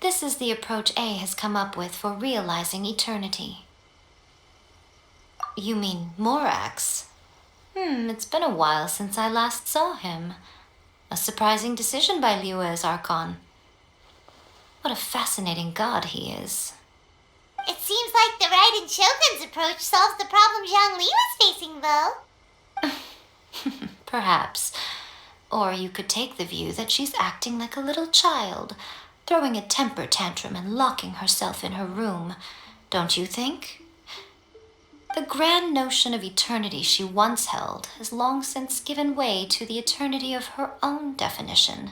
This is the approach A has come up with for realizing eternity. You mean Morax? It's been a while since I last saw him. A surprising decision by Liu's Archon. What a fascinating god he is. It seems like the Raiden Shogun's approach solves the problem Zhang Li was facing, though. Perhaps. Or you could take the view that she's acting like a little child, throwing a temper tantrum and locking herself in her room. Don't you think? The grand notion of eternity she once held has long since given way to the eternity of her own definition.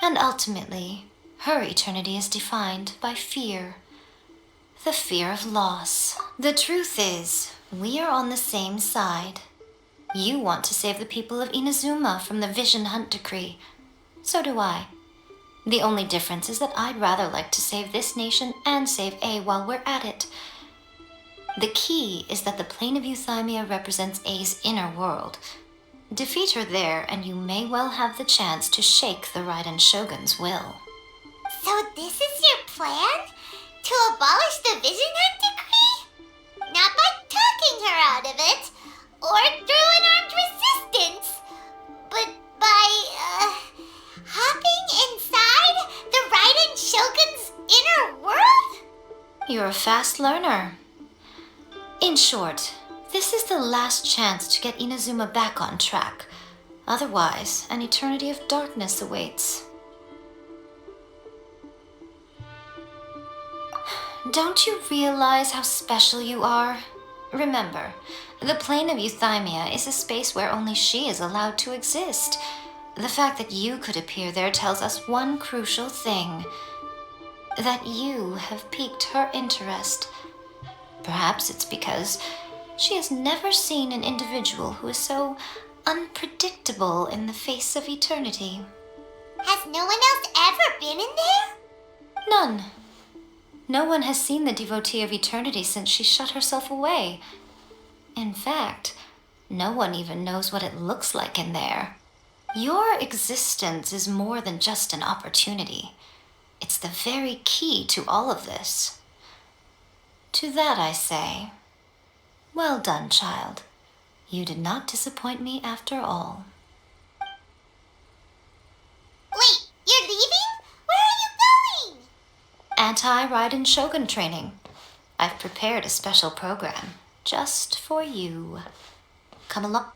And ultimately, her eternity is defined by fear. The fear of loss. The truth is, we are on the same side. You want to save the people of Inazuma from the Vision Hunt decree. So do I. The only difference is that I'd rather like to save this nation and save A while we're at it. The key is that the plane of Euthymia represents A's inner world. Defeat her there, and you may well have the chance to shake the Raiden Shogun's will. So this is your plan? To abolish the Vision Hunt decree? Not by talking her out of it, or through an armed resistance, but by, hopping inside the Raiden Shogun's inner world? You're a fast learner. In short, this is the last chance to get Inazuma back on track. Otherwise, an eternity of darkness awaits. Don't you realize how special you are? Remember, the plane of Euthymia is a space where only she is allowed to exist. The fact that you could appear there tells us one crucial thing. That you have piqued her interest. Perhaps it's because she has never seen an individual who is so unpredictable in the face of eternity. Has no one else ever been in there? None. No one has seen the devotee of eternity since she shut herself away. In fact, no one even knows what it looks like in there. Your existence is more than just an opportunity. It's the very key to all of this. To that I say, well done, child. You did not disappoint me after all. Wait, you're leaving? Where are you going? Anti-Raiden Shogun training. I've prepared a special program just for you. Come along.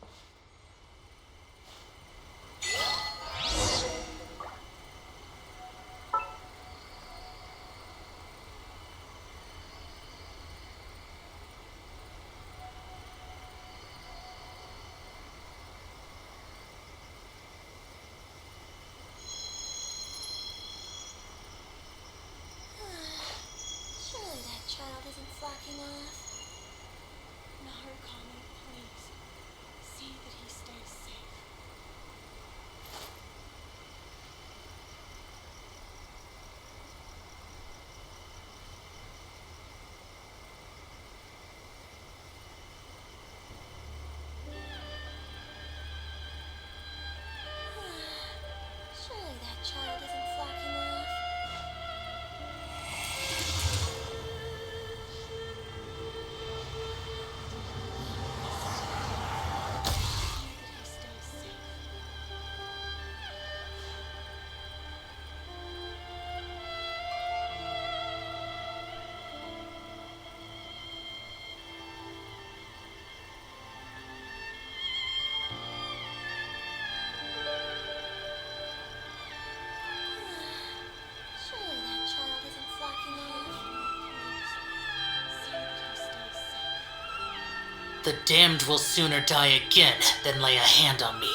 Surely that child isn't slacking off. Narukomi, please. The damned will sooner die again than lay a hand on me.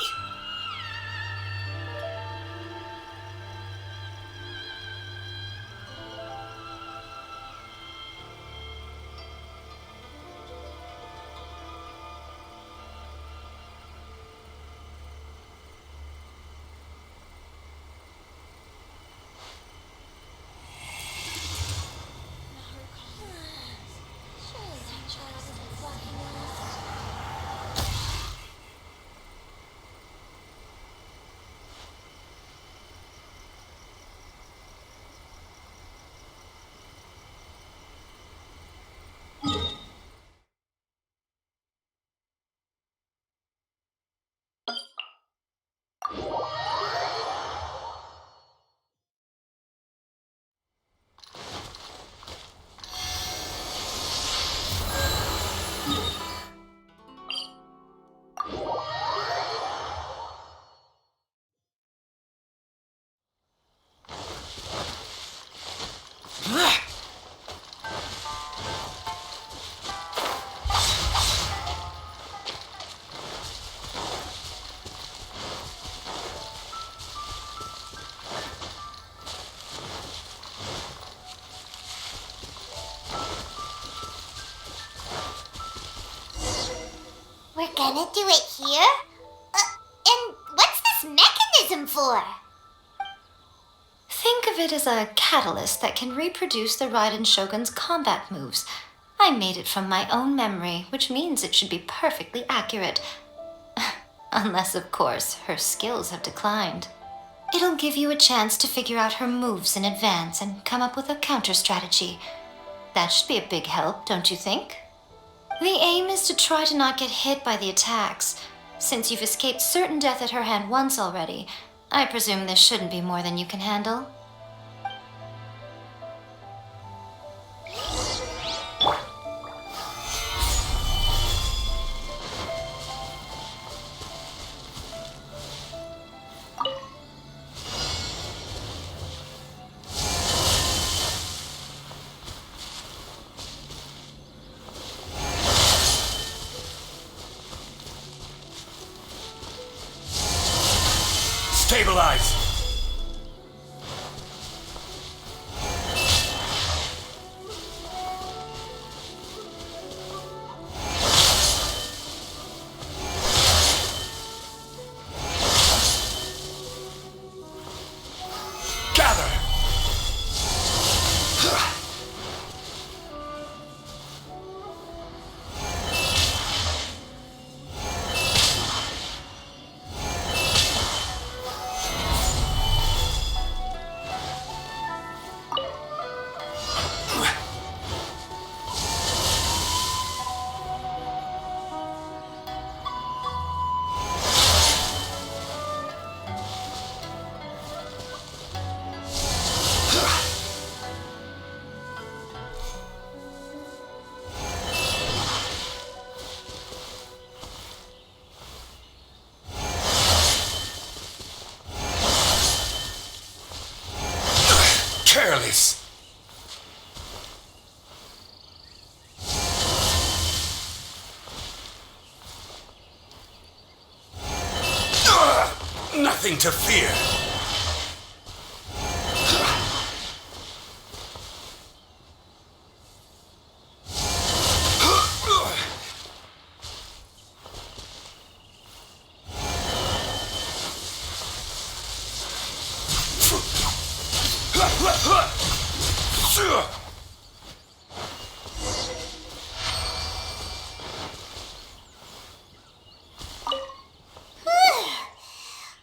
We're gonna do it here? And what's this mechanism for? Think of it as a catalyst that can reproduce the Raiden Shogun's combat moves. I made it from my own memory, which means it should be perfectly accurate. Unless, of course, her skills have declined. It'll give you a chance to figure out her moves in advance and come up with a counter strategy. That should be a big help, don't you think? The aim is to try to not get hit by the attacks. Since you've escaped certain death at her hand once already, I presume this shouldn't be more than you can handle. Stabilize! Gather! Careless! Nothing to fear!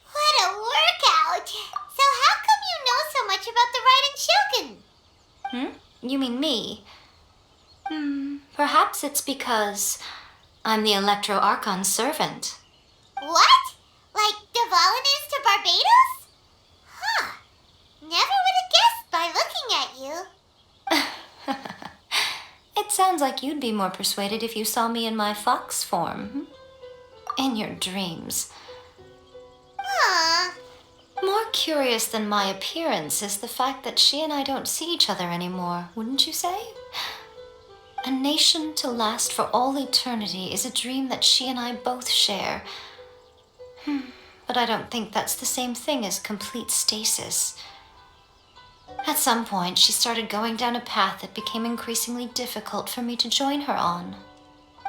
What a workout! So how come you know so much about the Raiden Shogun? You mean me? Perhaps it's because I'm the Electro Archon's servant. What? Like Dvalin is to Barbados? Huh. Never would have guessed by looking at you. It sounds like you'd be more persuaded if you saw me in my fox form. In your dreams. Aw. More curious than my appearance is the fact that she and I don't see each other anymore, wouldn't you say? A nation to last for all eternity is a dream that she and I both share. But I don't think that's the same thing as complete stasis. At some point, she started going down a path that became increasingly difficult for me to join her on.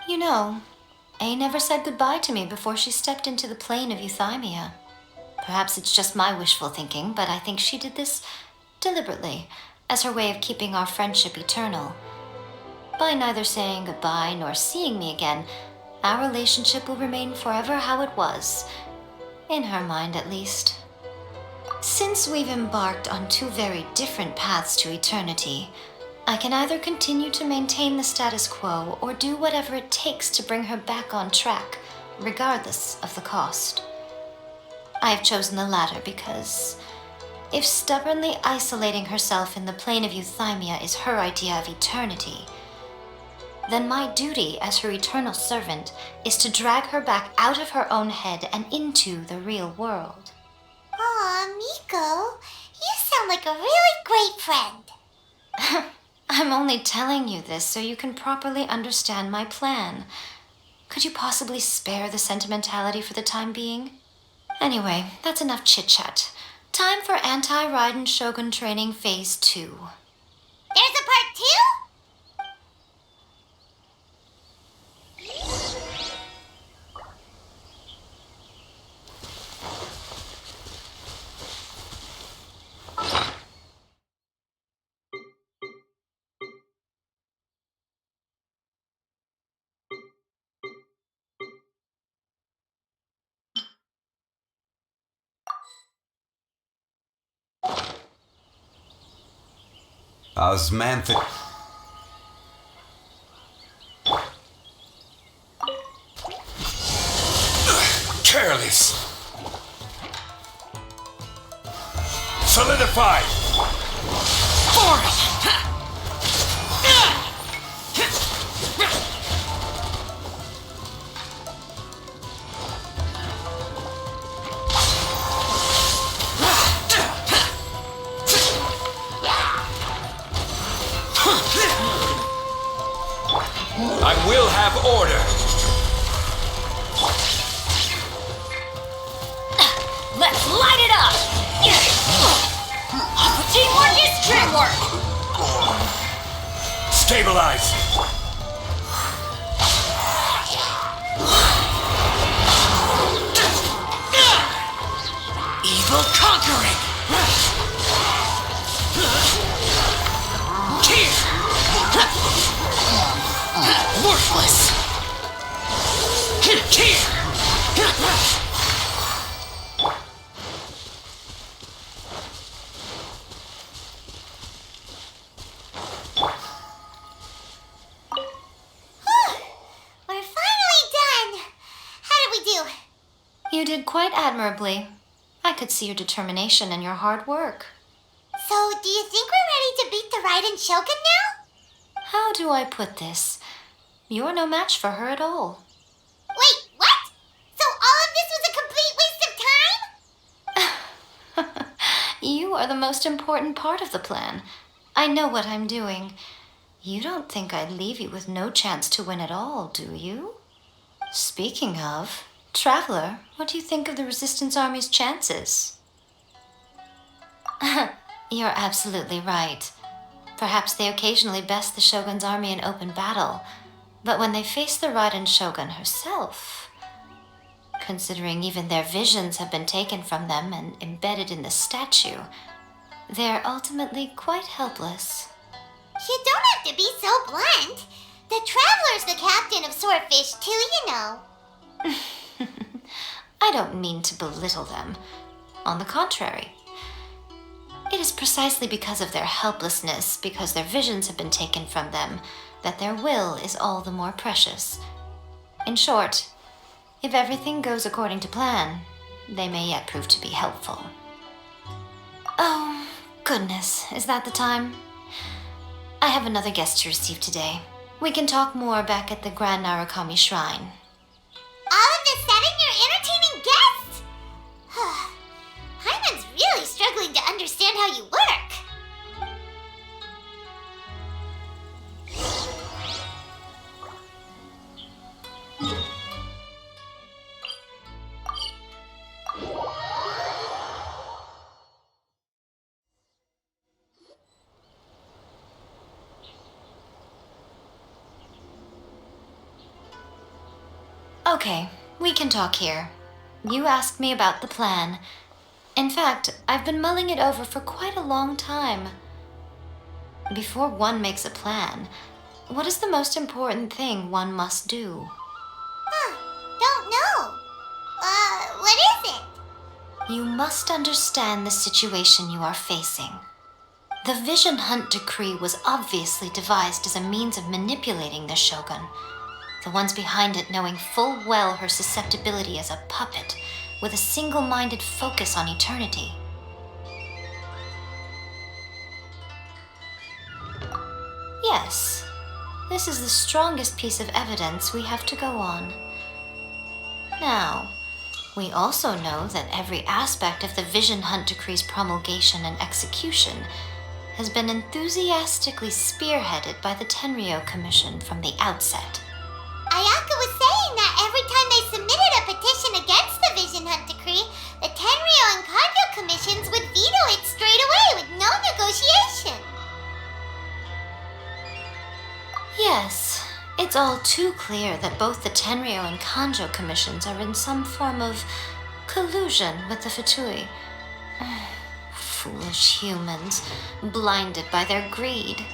You know, A never said goodbye to me before she stepped into the plane of Euthymia. Perhaps it's just my wishful thinking, but I think she did this deliberately, as her way of keeping our friendship eternal. By neither saying goodbye nor seeing me again, our relationship will remain forever how it was, in her mind at least. Since we've embarked on two very different paths to eternity, I can either continue to maintain the status quo or do whatever it takes to bring her back on track, regardless of the cost. I have chosen the latter because if stubbornly isolating herself in the plane of Euthymia is her idea of eternity, then my duty as her eternal servant is to drag her back out of her own head and into the real world. Aw, Miko, you sound like a really great friend. I'm only telling you this so you can properly understand my plan. Could you possibly spare the sentimentality for the time being? Anyway, that's enough chit-chat. Time for Anti-Raiden Shogun Training Phase 2. There's a part 2? Osmanthic. Careless. Solidified. I will have order. Let's light it up! Teamwork is dreamwork! Stabilize. Evil conquering! Worthless! We're finally done. How did we do? You did quite admirably. I could see your determination and your hard work. So, do you think we're ready to beat the Raiden Shogun now? How do I put this? You're no match for her at all. Wait, what? So all of this was a complete waste of time? You are the most important part of the plan. I know what I'm doing. You don't think I'd leave you with no chance to win at all, do you? Speaking of, Traveler, what do you think of the Resistance Army's chances? You're absolutely right. Perhaps they occasionally best the Shogun's army in open battle, but when they face the Raiden Shogun herself, considering even their visions have been taken from them and embedded in the statue, they're ultimately quite helpless. You don't have to be so blunt. The Traveler's the captain of Swordfish too, you know. I don't mean to belittle them. On the contrary. It is precisely because of their helplessness, because their visions have been taken from them, that their will is all the more precious. In short, if everything goes according to plan, they may yet prove to be helpful. Oh, goodness, is that the time? I have another guest to receive today. We can talk more back at the Grand Narukami Shrine. All of this sudden you're entertaining guests? Hyman's really struggling to understand how you work. Okay, we can talk here. You asked me about the plan. In fact, I've been mulling it over for quite a long time. Before one makes a plan, what is the most important thing one must do? Don't know. What is it? You must understand the situation you are facing. The Vision Hunt Decree was obviously devised as a means of manipulating the Shogun, the ones behind it knowing full well her susceptibility as a puppet with a single-minded focus on eternity. Yes, this is the strongest piece of evidence we have to go on. Now, we also know that every aspect of the Vision Hunt Decree's promulgation and execution has been enthusiastically spearheaded by the Tenryou Commission from the outset. Ayaka was saying that every time they submitted a petition against the Vision Hunt Decree, the Tenryou and Kanjo commissions would veto it straight away with no negotiation. Yes, it's all too clear that both the Tenryou and Kanjo commissions are in some form of collusion with the Fatui. Foolish humans, blinded by their greed.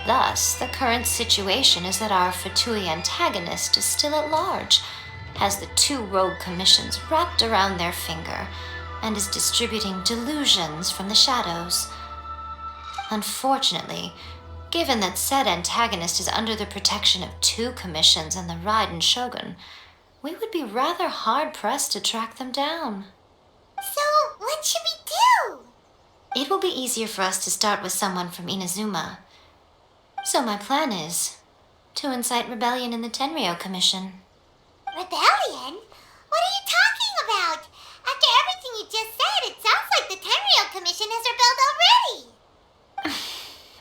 Thus, the current situation is that our Fatui antagonist is still at large, has the two rogue commissions wrapped around their finger, and is distributing delusions from the shadows. Unfortunately, given that said antagonist is under the protection of two commissions and the Raiden Shogun, we would be rather hard-pressed to track them down. So, what should we do? It will be easier for us to start with someone from Inazuma. So my plan is to incite rebellion in the Tenryou Commission. Rebellion? What are you talking about? After everything you just said, it sounds like the Tenryou Commission has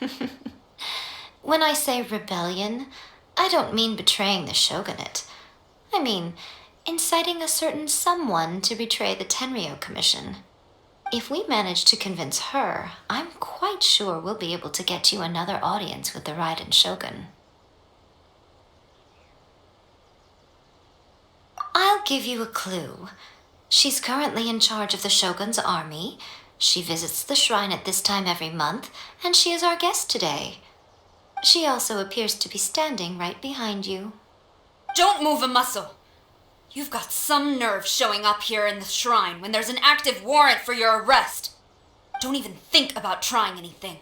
rebelled already. When I say rebellion, I don't mean betraying the shogunate. I mean inciting a certain someone to betray the Tenryou Commission. If we manage to convince her, I'm quite sure we'll be able to get you another audience with the Raiden Shogun. I'll give you a clue. She's currently in charge of the Shogun's army. She visits the shrine at this time every month, and she is our guest today. She also appears to be standing right behind you. Don't move a muscle. You've got some nerve showing up here in the shrine when there's an active warrant for your arrest. Don't even think about trying anything.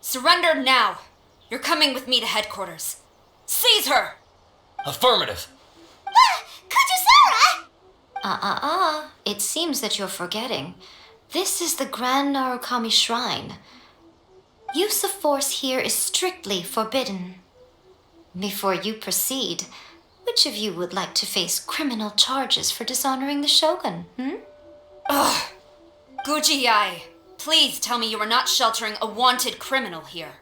Surrender now. You're coming with me to headquarters. Seize her! Affirmative. Kujusara! It seems that you're forgetting. This is the Grand Narukami Shrine. Use of force here is strictly forbidden. Before you proceed, which of you would like to face criminal charges for dishonoring the Shogun, Ugh! Guji-ai, please tell me you are not sheltering a wanted criminal here.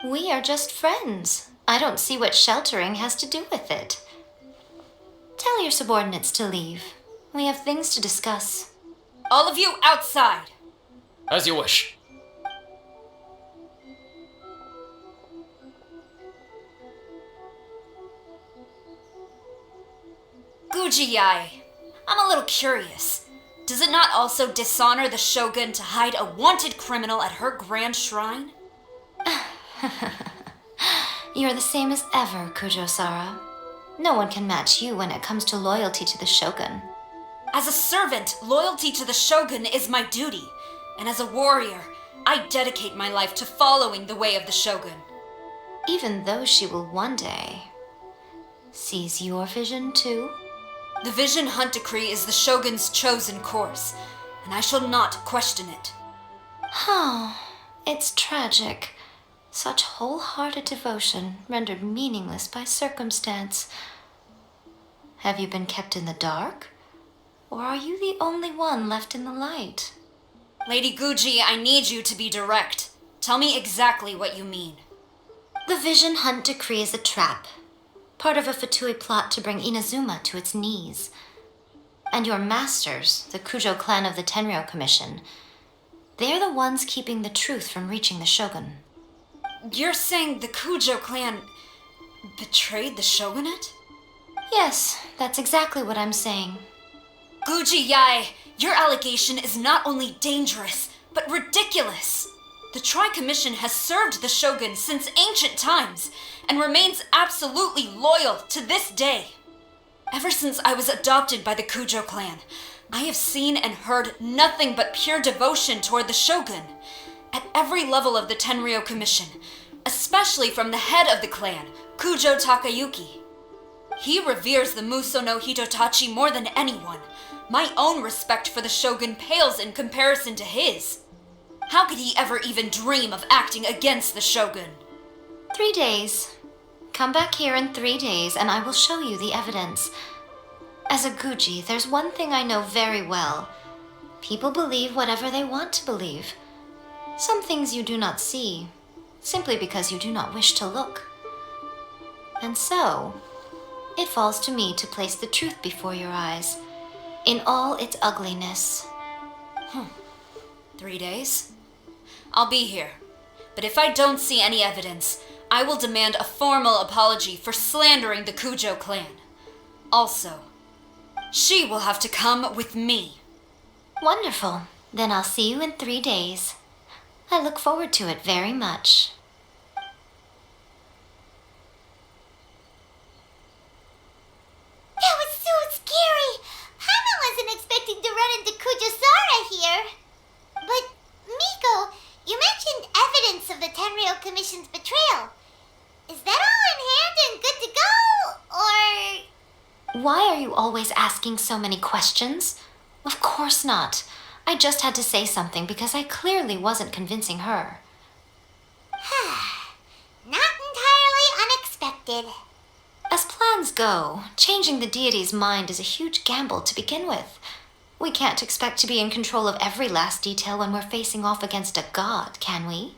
We are just friends. I don't see what sheltering has to do with it. Tell your subordinates to leave. We have things to discuss. All of you outside! As you wish. Guji-ai, I'm a little curious. Does it not also dishonor the Shogun to hide a wanted criminal at her grand shrine? You're the same as ever, Kujosara. No one can match you when it comes to loyalty to the Shogun. As a servant, loyalty to the Shogun is my duty. And as a warrior, I dedicate my life to following the way of the Shogun. Even though she will one day seize your vision too? The Vision Hunt Decree is the Shogun's chosen course, and I shall not question it. It's tragic. Such wholehearted devotion rendered meaningless by circumstance. Have you been kept in the dark? Or are you the only one left in the light? Lady Guji, I need you to be direct. Tell me exactly what you mean. The Vision Hunt Decree is a trap. Part of a Fatui plot to bring Inazuma to its knees. And your masters, the Kujo clan of the Tenryou Commission, they're the ones keeping the truth from reaching the Shogun. You're saying the Kujo clan betrayed the Shogunate? Yes, that's exactly what I'm saying. Guji Yae, your allegation is not only dangerous, but ridiculous. The Tri-Commission has served the Shogun since ancient times and remains absolutely loyal to this day. Ever since I was adopted by the Kujo clan, I have seen and heard nothing but pure devotion toward the Shogun at every level of the Tenryou Commission, especially from the head of the clan, Kujo Takayuki. He reveres the Muso no Hitotachi more than anyone. My own respect for the Shogun pales in comparison to his. How could he ever even dream of acting against the Shogun? 3 days. Come back here in 3 days and I will show you the evidence. As a Guji, there's one thing I know very well. People believe whatever they want to believe. Some things you do not see, simply because you do not wish to look. And so, it falls to me to place the truth before your eyes, in all its ugliness. 3 days? I'll be here. But if I don't see any evidence, I will demand a formal apology for slandering the Kujo clan. Also, she will have to come with me. Wonderful. Then I'll see you in 3 days. I look forward to it very much. That was so scary. Paimon wasn't expecting to run into Kujosara here. But, Miko, you mentioned evidence of the Tenryou Commission's betrayal. Is that all in hand and good to go, or... Why are you always asking so many questions? Of course not. I just had to say something because I clearly wasn't convincing her. Not entirely unexpected. As plans go, changing the deity's mind is a huge gamble to begin with. We can't expect to be in control of every last detail when we're facing off against a god, can we?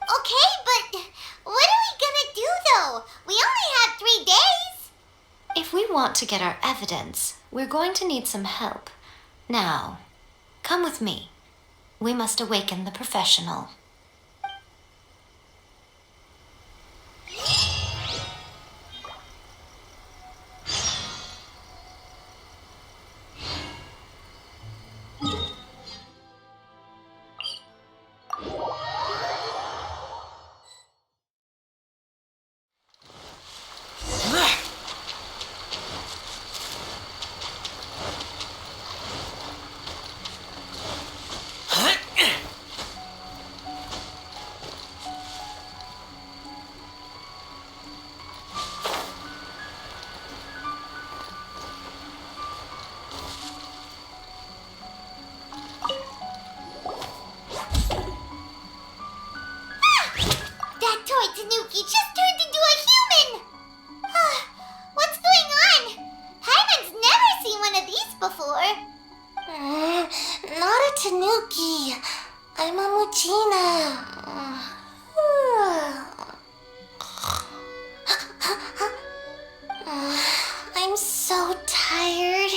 Okay, but what are we gonna do, though? We only have 3 days. If we want to get our evidence, we're going to need some help. Now, come with me. We must awaken the professional. Tanuki just turned into a human! What's going on? Paimon's never seen one of these before. Not a Tanuki. I'm a Muchina. I'm so tired.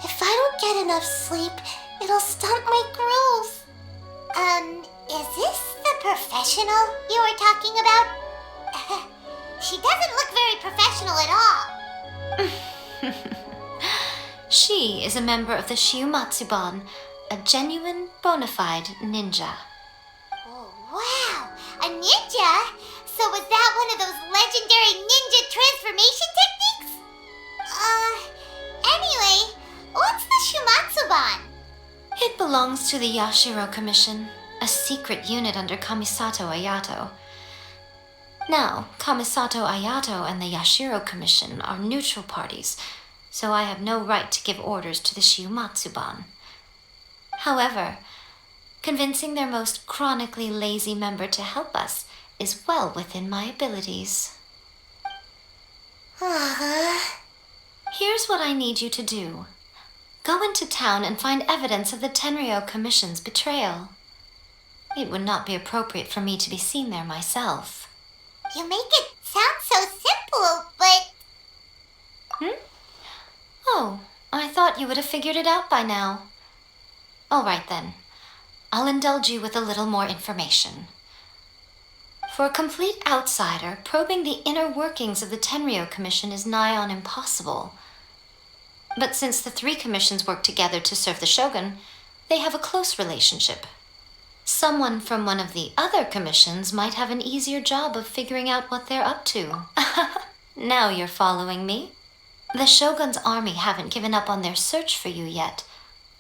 If I don't get enough sleep, it'll stunt my growth. Is this the professional you were talking about? She doesn't look very professional at all. She is a member of the Shiumatsuban, a genuine, bona fide ninja. Oh, wow! A ninja? So was that one of those legendary ninja transformation techniques? Anyway, what's the Shiumatsuban? It belongs to the Yashiro Commission, a secret unit under Kamisato Ayato. Now, Kamisato Ayato and the Yashiro Commission are neutral parties, so I have no right to give orders to the Shiumatsuban. However, convincing their most chronically lazy member to help us is well within my abilities. Here's what I need you to do. Go into town and find evidence of the Tenryou Commission's betrayal. It would not be appropriate for me to be seen there myself. You make it sound so simple, but... Oh, I thought you would have figured it out by now. All right then. I'll indulge you with a little more information. For a complete outsider, probing the inner workings of the Tenryou Commission is nigh on impossible. But since the three commissions work together to serve the Shogun, they have a close relationship. Someone from one of the other commissions might have an easier job of figuring out what they're up to. Now you're following me? The Shogun's army haven't given up on their search for you yet,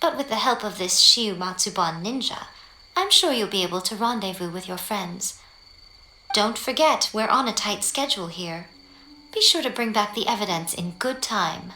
but with the help of this Shiu Matsuban ninja, I'm sure you'll be able to rendezvous with your friends. Don't forget, we're on a tight schedule here. Be sure to bring back the evidence in good time.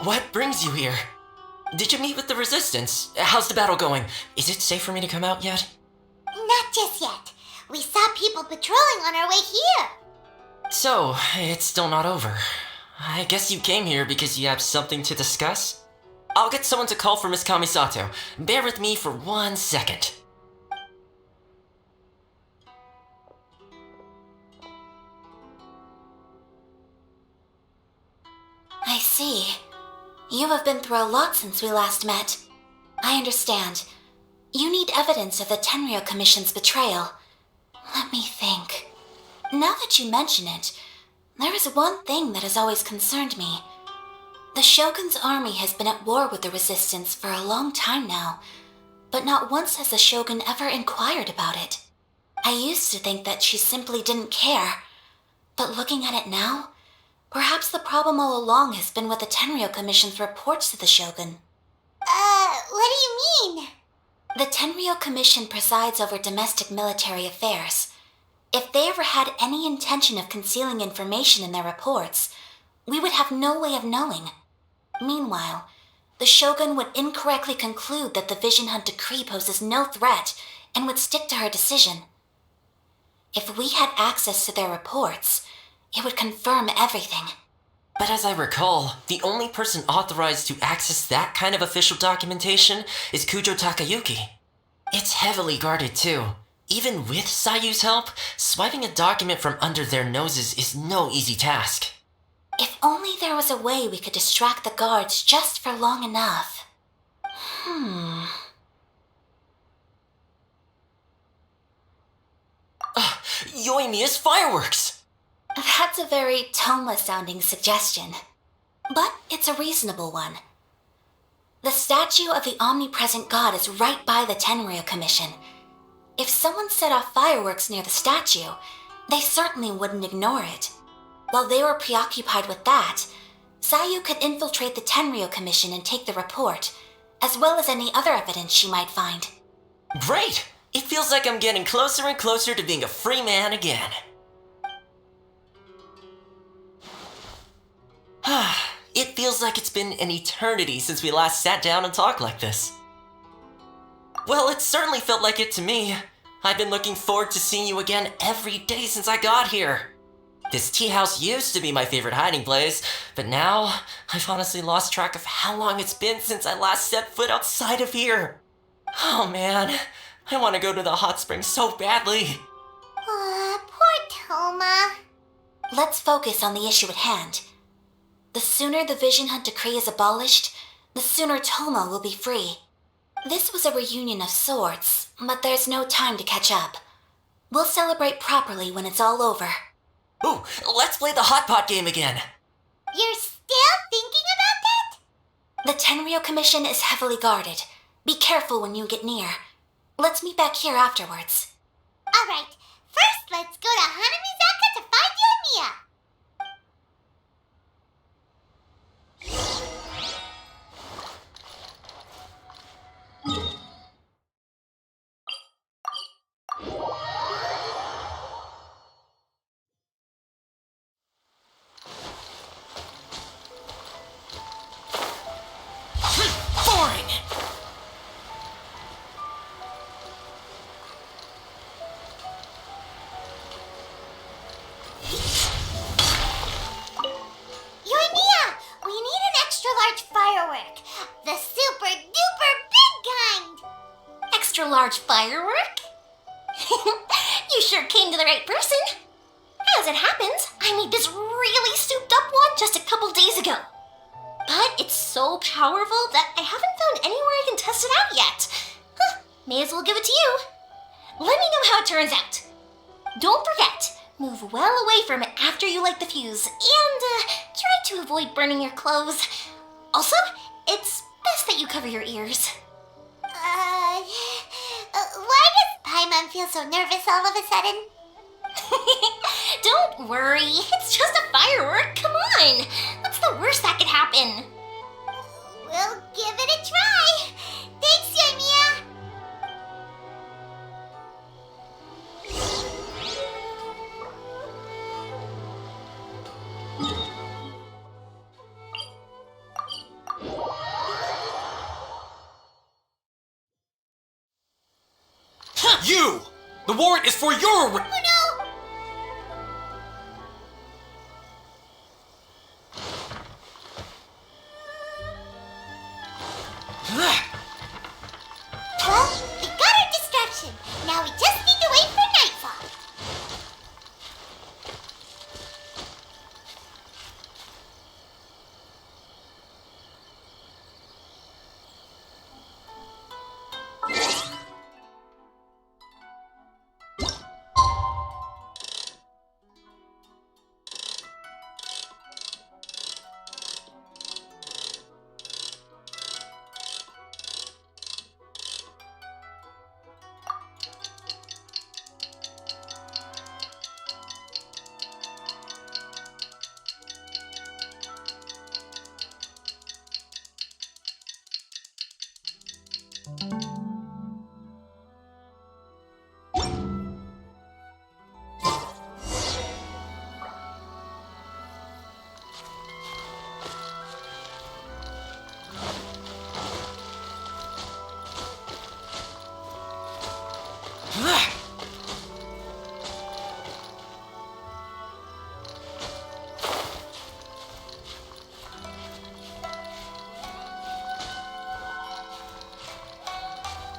What brings you here? Did you meet with the Resistance? How's the battle going? Is it safe for me to come out yet? Not just yet. We saw people patrolling on our way here. So, it's still not over. I guess you came here because you have something to discuss? I'll get someone to call for Miss Kamisato. Bear with me for 1 second. I see. You have been through a lot since we last met. I understand. You need evidence of the Tenryou Commission's betrayal. Let me think. Now that you mention it, there is one thing that has always concerned me. The Shogun's army has been at war with the Resistance for a long time now, but not once has the Shogun ever inquired about it. I used to think that she simply didn't care, but looking at it now, perhaps the problem all along has been with the Tenryou Commission's reports to the Shogun. What do you mean? The Tenryou Commission presides over domestic military affairs. If they ever had any intention of concealing information in their reports, we would have no way of knowing. Meanwhile, the Shogun would incorrectly conclude that the Vision Hunt Decree poses no threat and would stick to her decision. If we had access to their reports, it would confirm everything. But as I recall, the only person authorized to access that kind of official documentation is Kujo Takayuki. It's heavily guarded too. Even with Sayu's help, swiping a document from under their noses is no easy task. If only there was a way we could distract the guards just for long enough. Yoimiya's fireworks! That's a very Toma-sounding suggestion. But it's a reasonable one. The statue of the omnipresent god is right by the Tenryou Commission. If someone set off fireworks near the statue, they certainly wouldn't ignore it. While they were preoccupied with that, Sayu could infiltrate the Tenryou Commission and take the report, as well as any other evidence she might find. Great! It feels like I'm getting closer and closer to being a free man again. It feels like it's been an eternity since we last sat down and talked like this. Well, it certainly felt like it to me. I've been looking forward to seeing you again every day since I got here. This tea house used to be my favorite hiding place, but now I've honestly lost track of how long it's been since I last set foot outside of here. Oh man, I want to go to the hot springs so badly. Poor Toma. Let's focus on the issue at hand. The sooner the Vision Hunt Decree is abolished, the sooner Toma will be free. This was a reunion of sorts, but there's no time to catch up. We'll celebrate properly when it's all over. Ooh, let's play the hot pot game again. You're still thinking about that? The Tenryou Commission is heavily guarded. Be careful when you get near. Let's meet back here afterwards. Alright, first let's go to Hanamizaka to find Yoimiya. extra large firework? You sure came to the right person. As it happens, I made this really souped up one just a couple days ago. But it's so powerful that I haven't found anywhere I can test it out yet. May as well give it to you. Let me know how it turns out. Don't forget, move well away from it after you light the fuse, and try to avoid burning your clothes. Also, it's best that you cover your ears. Why does Paimon feel so nervous all of a sudden? Don't worry, it's just a firework. Come on, what's the worst that could happen? We'll give it a try. Thanks, Yoimiya. You! The warrant is for your Oh no! Well, we got our distraction. Now we just need to wait for nightfall.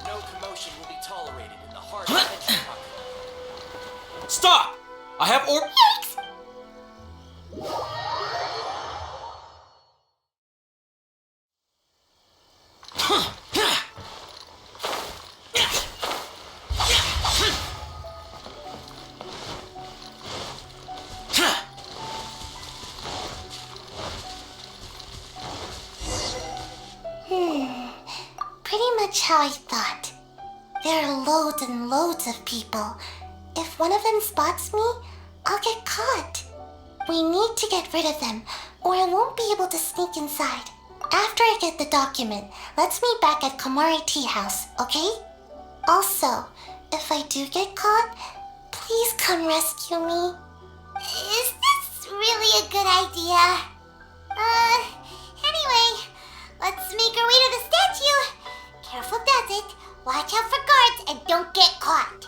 No commotion will be tolerated in the heart of Genshin. Stop! I have or- Pretty much how I thought. There are loads and loads of people. If one of them spots me, I'll get caught. We need to get rid of them, or I won't be able to sneak inside. After I get the document, let's meet back at Komari Tea House, okay? Also, if I do get caught, please come rescue me. Is this really a good idea? Anyway, let's make our way to the statue. Careful does it. Watch out for guards and don't get caught.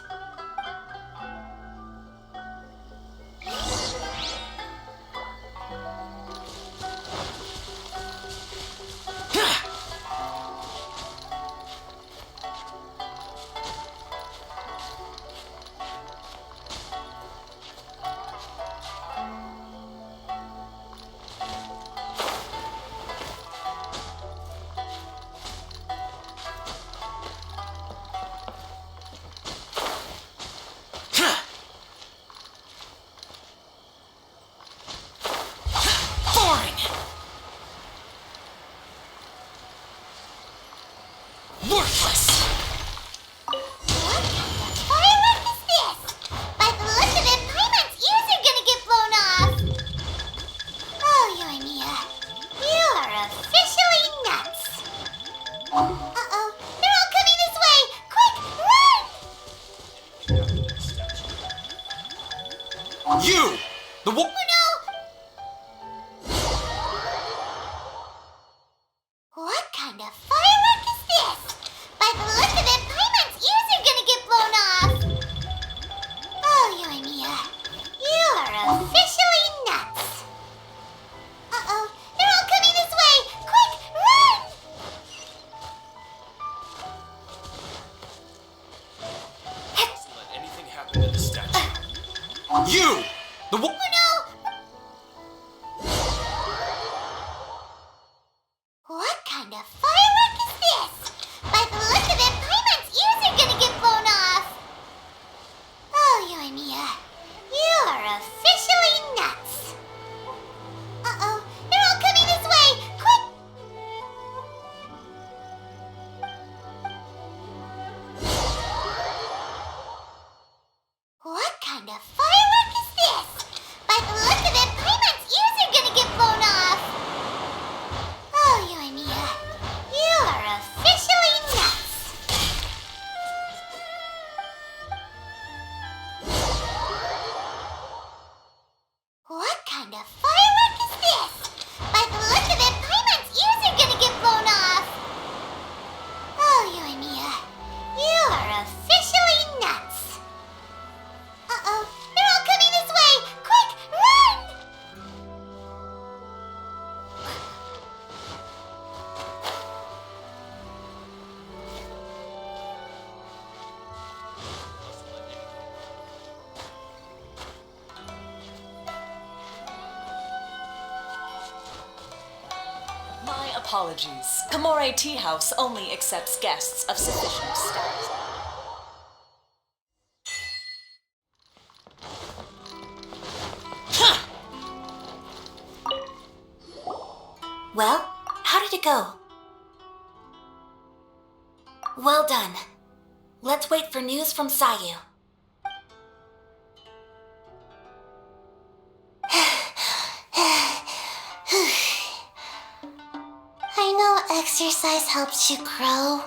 Worthless! What kind of firework is this? By the look of it, Paimon's ears are gonna get blown off. Oh, Yoimiya, you are officially nuts. Uh-oh, they're all coming this way. Quick, run! You! The wa- Oh no! What kind of firework is this? By the look of it, Paimon's ears are gonna get blown off. Oh, Yoimiya, you are officially nuts. Uh-oh, they're all coming this way. Quick, run! You! The wo- Oh no! What kind of firework is this? By the look of it, Paimon's ears are gonna get blown off! Oh, Yoimiya, you are officially nuts! Uh-oh, they're all coming this way! Quick! What kind of firework is this? By the look of it, Paimon's ears are gonna get blown off! Oh, Yoimiya, you are officially nuts! What kind of firework is this? By the look of it, Paimon's ears are gonna get blown off! Oh, Yoimiya, you are officially nuts! Uh-oh, they're all coming this way! Quick, run! My apologies. Kamore Tea House only accepts guests of sufficient status. Well, how did it go? Well done. Let's wait for news from Sayu. I know exercise helps you grow,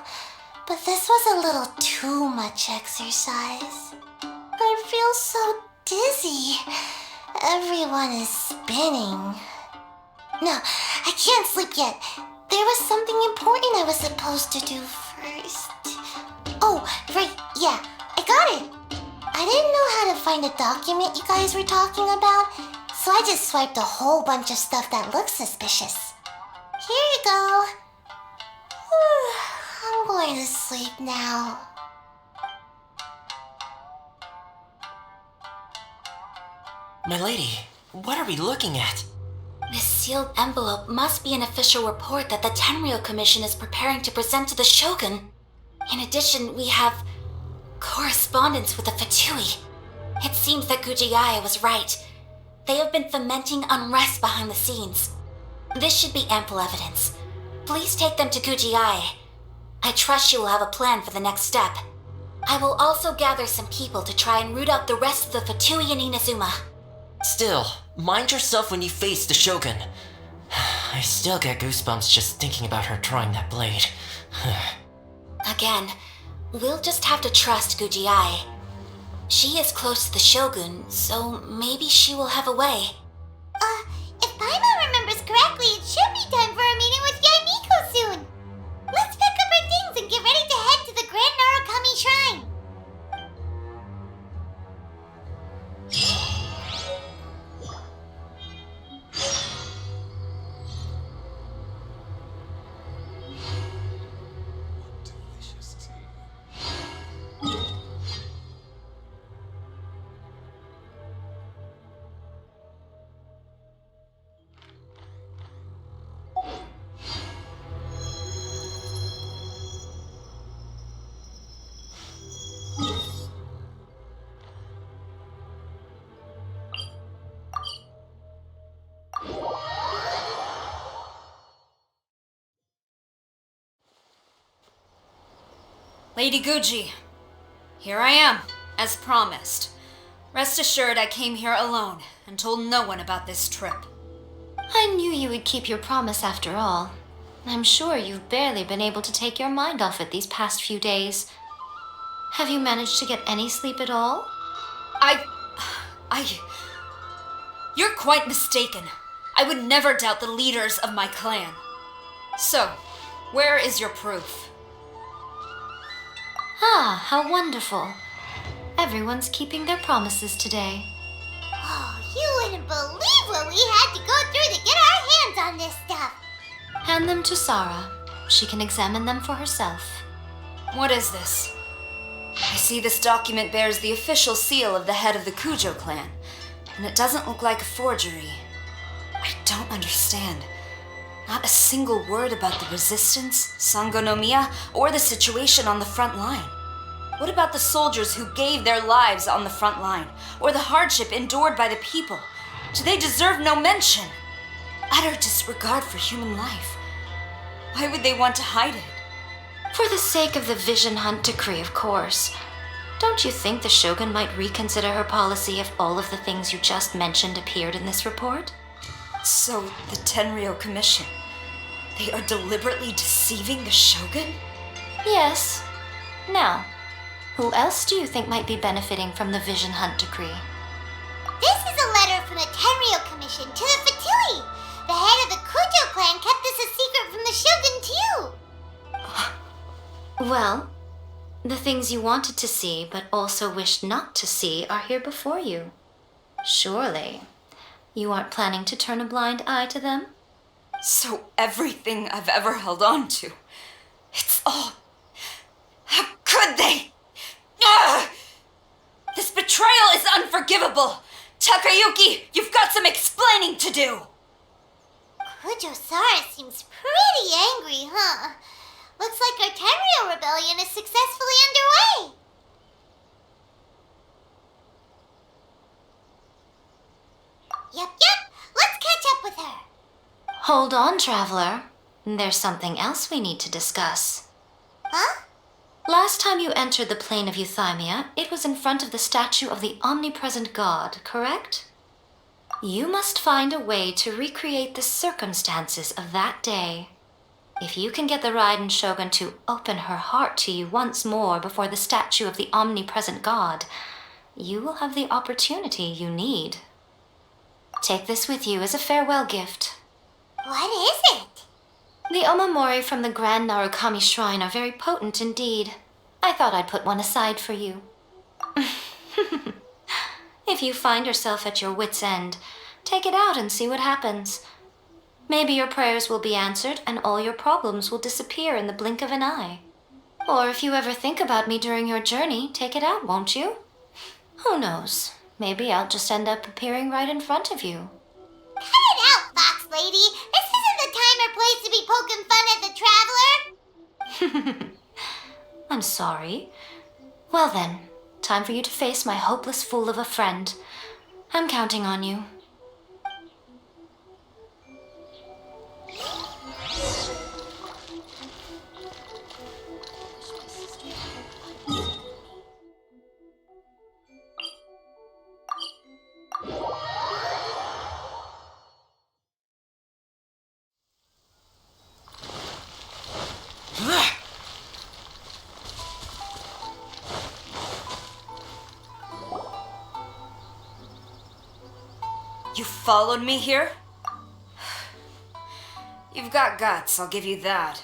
but this was a little too much exercise. I feel so dizzy. Everyone is spinning. No, I can't sleep yet. There was something important I was supposed to do first. Oh, right, yeah, I got it. I didn't know how to find a document you guys were talking about, so I just swiped a whole bunch of stuff that looks suspicious. Here you go. I'm going to sleep now. My lady, what are we looking at? This sealed envelope must be an official report that the Tenryou Commission is preparing to present to the Shogun. In addition, we have correspondence with the Fatui. It seems that Gujiaya was right. They have been fomenting unrest behind the scenes. This should be ample evidence. Please take them to Gujiaya. I trust you will have a plan for the next step. I will also gather some people to try and root out the rest of the Fatui in Inazuma. Still, mind yourself when you face the Shogun. I still get goosebumps just thinking about her drawing that blade. Again, we'll just have to trust Gujiai. She is close to the Shogun, so maybe she will have a way. If Paimon remembers correctly, it should be time for a meeting with Yaimiko soon. Let's pack up our things and get ready to head to the Grand Narukami Shrine. Lady Guji, here I am, as promised. Rest assured I came here alone and told no one about this trip. I knew you would keep your promise after all. I'm sure you've barely been able to take your mind off it these past few days. Have you managed to get any sleep at all? You're quite mistaken. I would never doubt the leaders of my clan. So, where is your proof? Ah, how wonderful. Everyone's keeping their promises today. Oh, you wouldn't believe what we had to go through to get our hands on this stuff. Hand them to Sarah. She can examine them for herself. What is this? I see this document bears the official seal of the head of the Kujo clan, and it doesn't look like a forgery. I don't understand. Not a single word about the resistance, Sangonomiya, or the situation on the front line. What about the soldiers who gave their lives on the front line, or the hardship endured by the people? Do they deserve no mention? Utter disregard for human life. Why would they want to hide it? For the sake of the Vision Hunt decree, of course. Don't you think the Shogun might reconsider her policy if all of the things you just mentioned appeared in this report? So, the Tenryou Commission, they are deliberately deceiving the Shogun? Yes. Now, who else do you think might be benefiting from the Vision Hunt decree? This is a letter from the Tenryou Commission to the Fatui. The head of the Kujo clan kept this a secret from the Shogun too. Well, the things you wanted to see but also wished not to see are here before you. Surely, you aren't planning to turn a blind eye to them? So everything I've ever held on to, it's all... How could they? Ugh! This betrayal is unforgivable! Takayuki, you've got some explaining to do! Kujo-Sara seems pretty angry, huh? Looks like our Tenryou rebellion is successfully underway. Yep. Let's catch up with her. Hold on, traveler. There's something else we need to discuss. Huh? Last time you entered the plane of Euthymia, it was in front of the statue of the Omnipresent God, correct? You must find a way to recreate the circumstances of that day. If you can get the Raiden Shogun to open her heart to you once more before the statue of the Omnipresent God, you will have the opportunity you need. Take this with you as a farewell gift. What is it? The omamori from the Grand Narukami Shrine are very potent indeed. I thought I'd put one aside for you. If you find yourself at your wit's end, take it out and see what happens. Maybe your prayers will be answered and all your problems will disappear in the blink of an eye. Or if you ever think about me during your journey, take it out, won't you? Who knows? Maybe I'll just end up appearing right in front of you. Cut it out, Fox Lady. This isn't the time or place to be poking fun at the traveler. I'm sorry. Well then, time for you to face my hopeless fool of a friend. I'm counting on you. You followed me here? You've got guts, I'll give you that.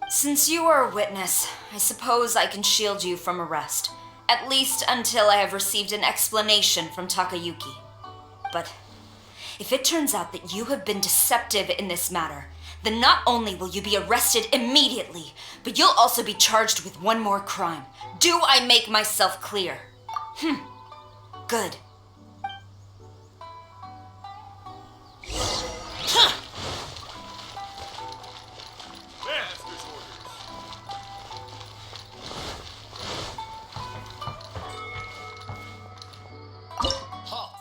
Since you are a witness, I suppose I can shield you from arrest. At least until I have received an explanation from Takayuki. But if it turns out that you have been deceptive in this matter, then not only will you be arrested immediately, but you'll also be charged with one more crime. Do I make myself clear? Good. Master's orders. Halt.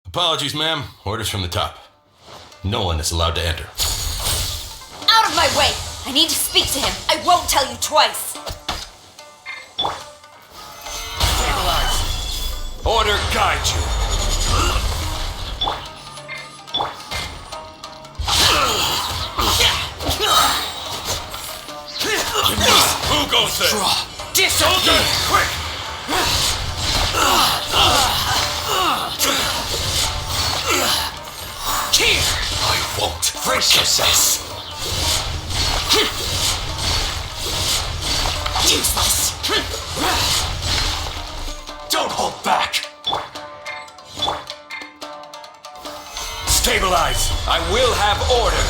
Apologies, ma'am. Orders from the top. No one is allowed to enter. Out of my way! I need to speak to him. I won't tell you twice. Stabilize. Order guide you. Who goes there? Disappear! Quick! Here! I won't forget this! Useless. Don't hold back! Stabilize! I will have order!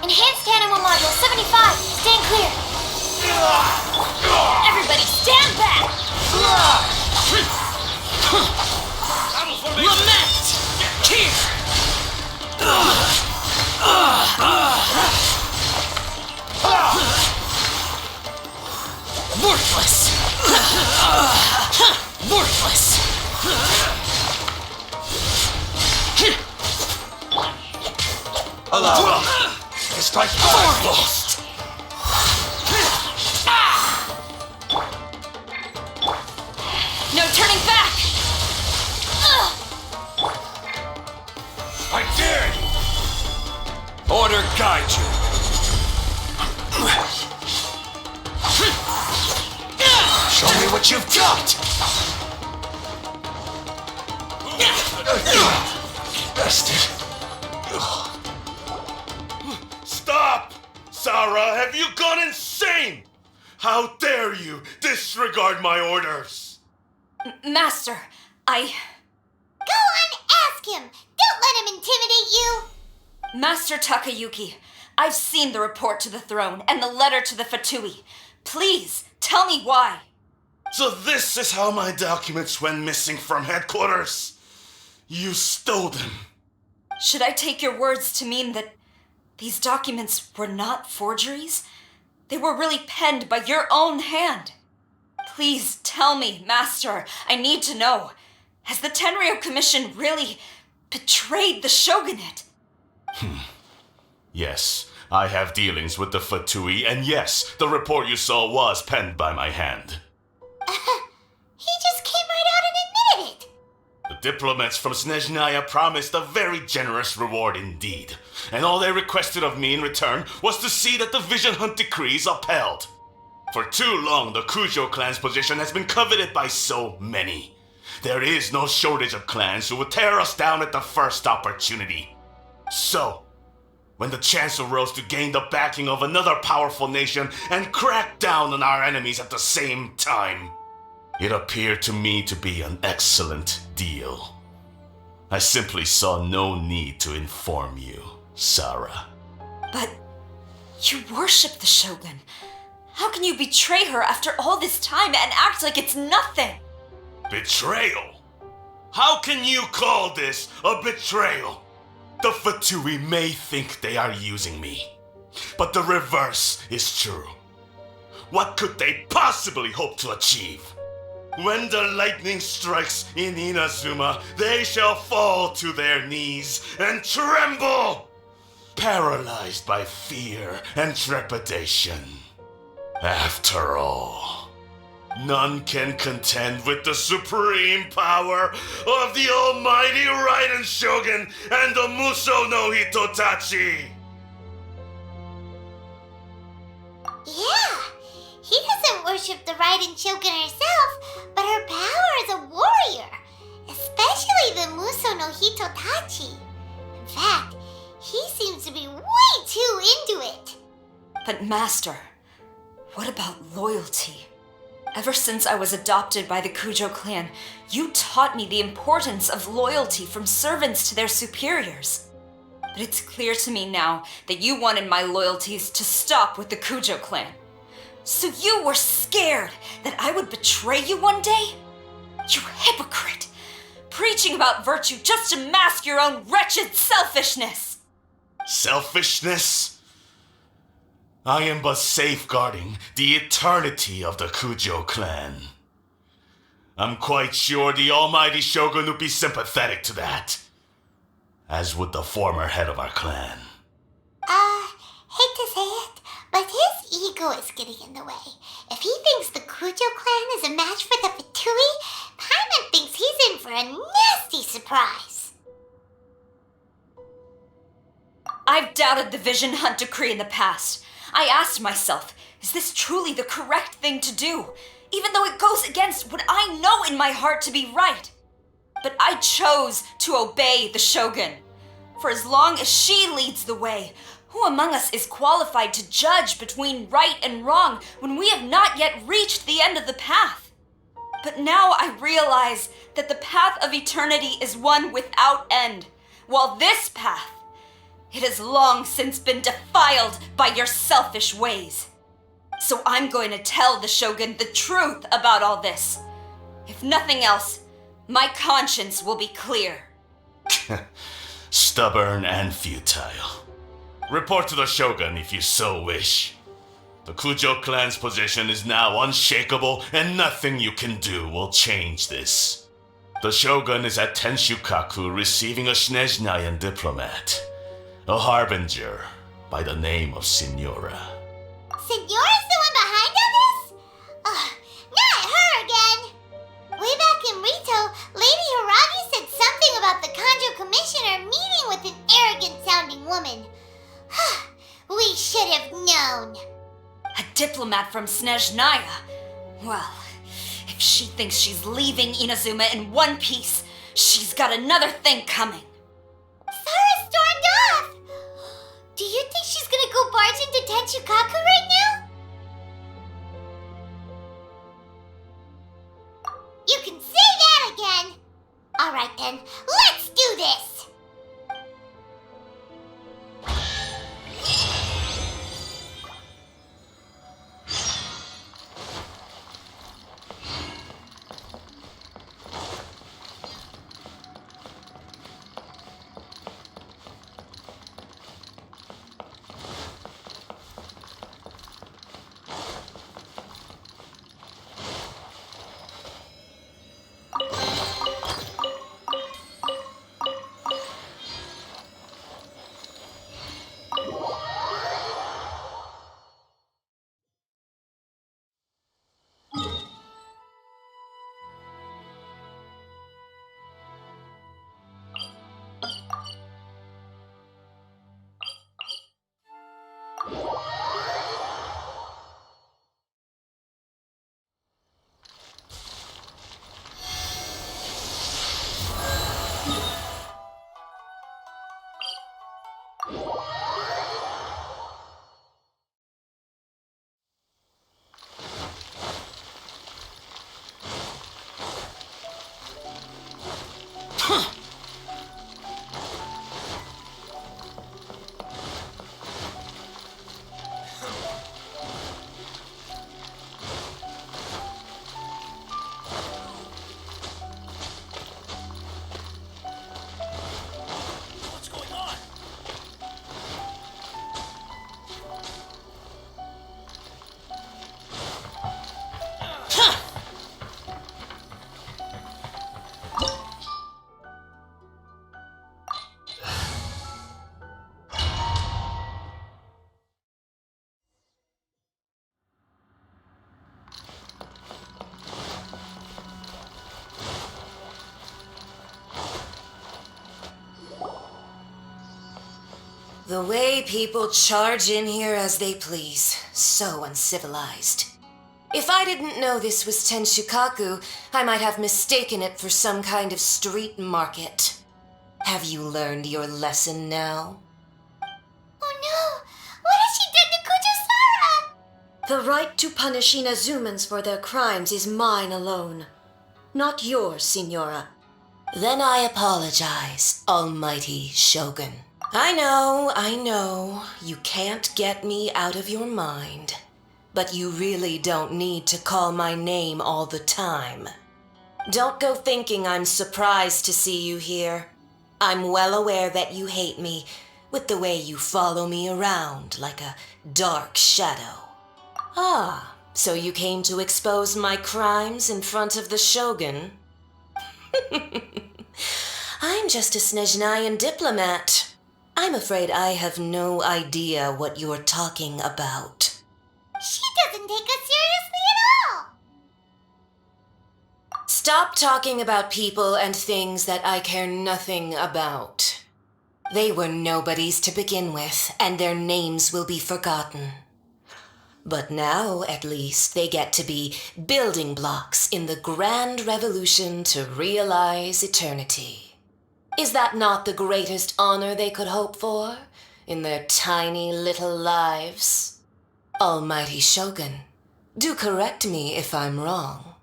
Enhanced animal module 75. Stand clear. Everybody stand back! Lament! Here! Worthless! Worthless! Allow me to strike Forest! No turning back! I dare you! Order guide you! Show me what you've got! Bastard! Stop! Sarah, have you gone insane? How dare you disregard my orders? Master, Go on, ask him! Don't let him intimidate you! Master Takayuki, I've seen the report to the throne and the letter to the Fatui. Please, tell me why. So this is how my documents went missing from headquarters? You stole them. Should I take your words to mean that these documents were not forgeries? They were really penned by your own hand. Please tell me, Master. I need to know. Has the Tenryo Commission really betrayed the shogunate? Yes, I have dealings with the Fatui, and yes, the report you saw was penned by my hand. He just came right out and admitted it! The diplomats from Snezhnaya promised a very generous reward indeed, and all they requested of me in return was to see that the Vision Hunt decrees upheld. For too long, the Kujo clan's position has been coveted by so many. There is no shortage of clans who would tear us down at the first opportunity. So, when the chance arose to gain the backing of another powerful nation and crack down on our enemies at the same time, it appeared to me to be an excellent deal. I simply saw no need to inform you, Sarah. But you worship the Shogun. How can you betray her after all this time and act like it's nothing? Betrayal? How can you call this a betrayal? The Fatui may think they are using me, but the reverse is true. What could they possibly hope to achieve? When the lightning strikes in Inazuma, they shall fall to their knees and tremble, paralyzed by fear and trepidation. After all, none can contend with the supreme power of the almighty Raiden Shogun and the Muso no Hitotachi! Yeah, he doesn't worship the Raiden Shogun herself, but her power as a warrior, especially the Muso no Hitotachi. In fact, he seems to be way too into it. But Master, what about loyalty? Ever since I was adopted by the Kujo clan, you taught me the importance of loyalty from servants to their superiors. But it's clear to me now that you wanted my loyalties to stop with the Kujo clan. So you were scared that I would betray you one day? You hypocrite! Preaching about virtue just to mask your own wretched selfishness! Selfishness? I am but safeguarding the eternity of the Kujo clan. I'm quite sure the almighty Shogun would be sympathetic to that, as would the former head of our clan. Hate to say it, but his ego is getting in the way. If he thinks the Kujo clan is a match for the Fatui, Paimon thinks he's in for a nasty surprise. I've doubted the Vision Hunt decree in the past. I asked myself, is this truly the correct thing to do? Even though it goes against what I know in my heart to be right. But I chose to obey the Shogun. For as long as she leads the way, Who among us is qualified to judge between right and wrong when we have not yet reached the end of the path? But now I realize that the path of eternity is one without end, while this path, it has long since been defiled by your selfish ways. So I'm going to tell the Shogun the truth about all this. If nothing else, my conscience will be clear. Stubborn and futile. Report to the Shogun if you so wish. The Kujo clan's position is now unshakable, and nothing you can do will change this. The Shogun is at Tenshukaku receiving a Snezhnayan diplomat, a harbinger by the name of Signora. Signora's the one behind all this? Not her again. Way back in Rito, Lady Haragi said something about the Kanjo Commissioner meeting with an arrogant-sounding woman. We should have known. A diplomat from Snezhnaya? Well, if she thinks she's leaving Inazuma in one piece, she's got another thing coming. Sara stormed off! Do you think she's gonna go barge into Tenshukaku right now? You can say that again! Alright then, let's do this! The way people charge in here as they please. So uncivilized. If I didn't know this was Tenshukaku, I might have mistaken it for some kind of street market. Have you learned your lesson now? Oh no! What has she done to Kujo-Sara? The right to punish Inazumans for their crimes is mine alone. Not yours, Signora. Then I apologize, Almighty Shogun. I know, you can't get me out of your mind. But you really don't need to call my name all the time. Don't go thinking I'm surprised to see you here. I'm well aware that you hate me, with the way you follow me around like a dark shadow. Ah, so you came to expose my crimes in front of the Shogun? I'm just a Snezhnayan diplomat. I'm afraid I have no idea what you're talking about. She doesn't take us seriously at all! Stop talking about people and things that I care nothing about. They were nobodies to begin with, and their names will be forgotten. But now, at least, they get to be building blocks in the grand revolution to realize eternity. Is that not the greatest honor they could hope for? in their tiny little lives. Almighty Shogun, do correct me if I'm wrong.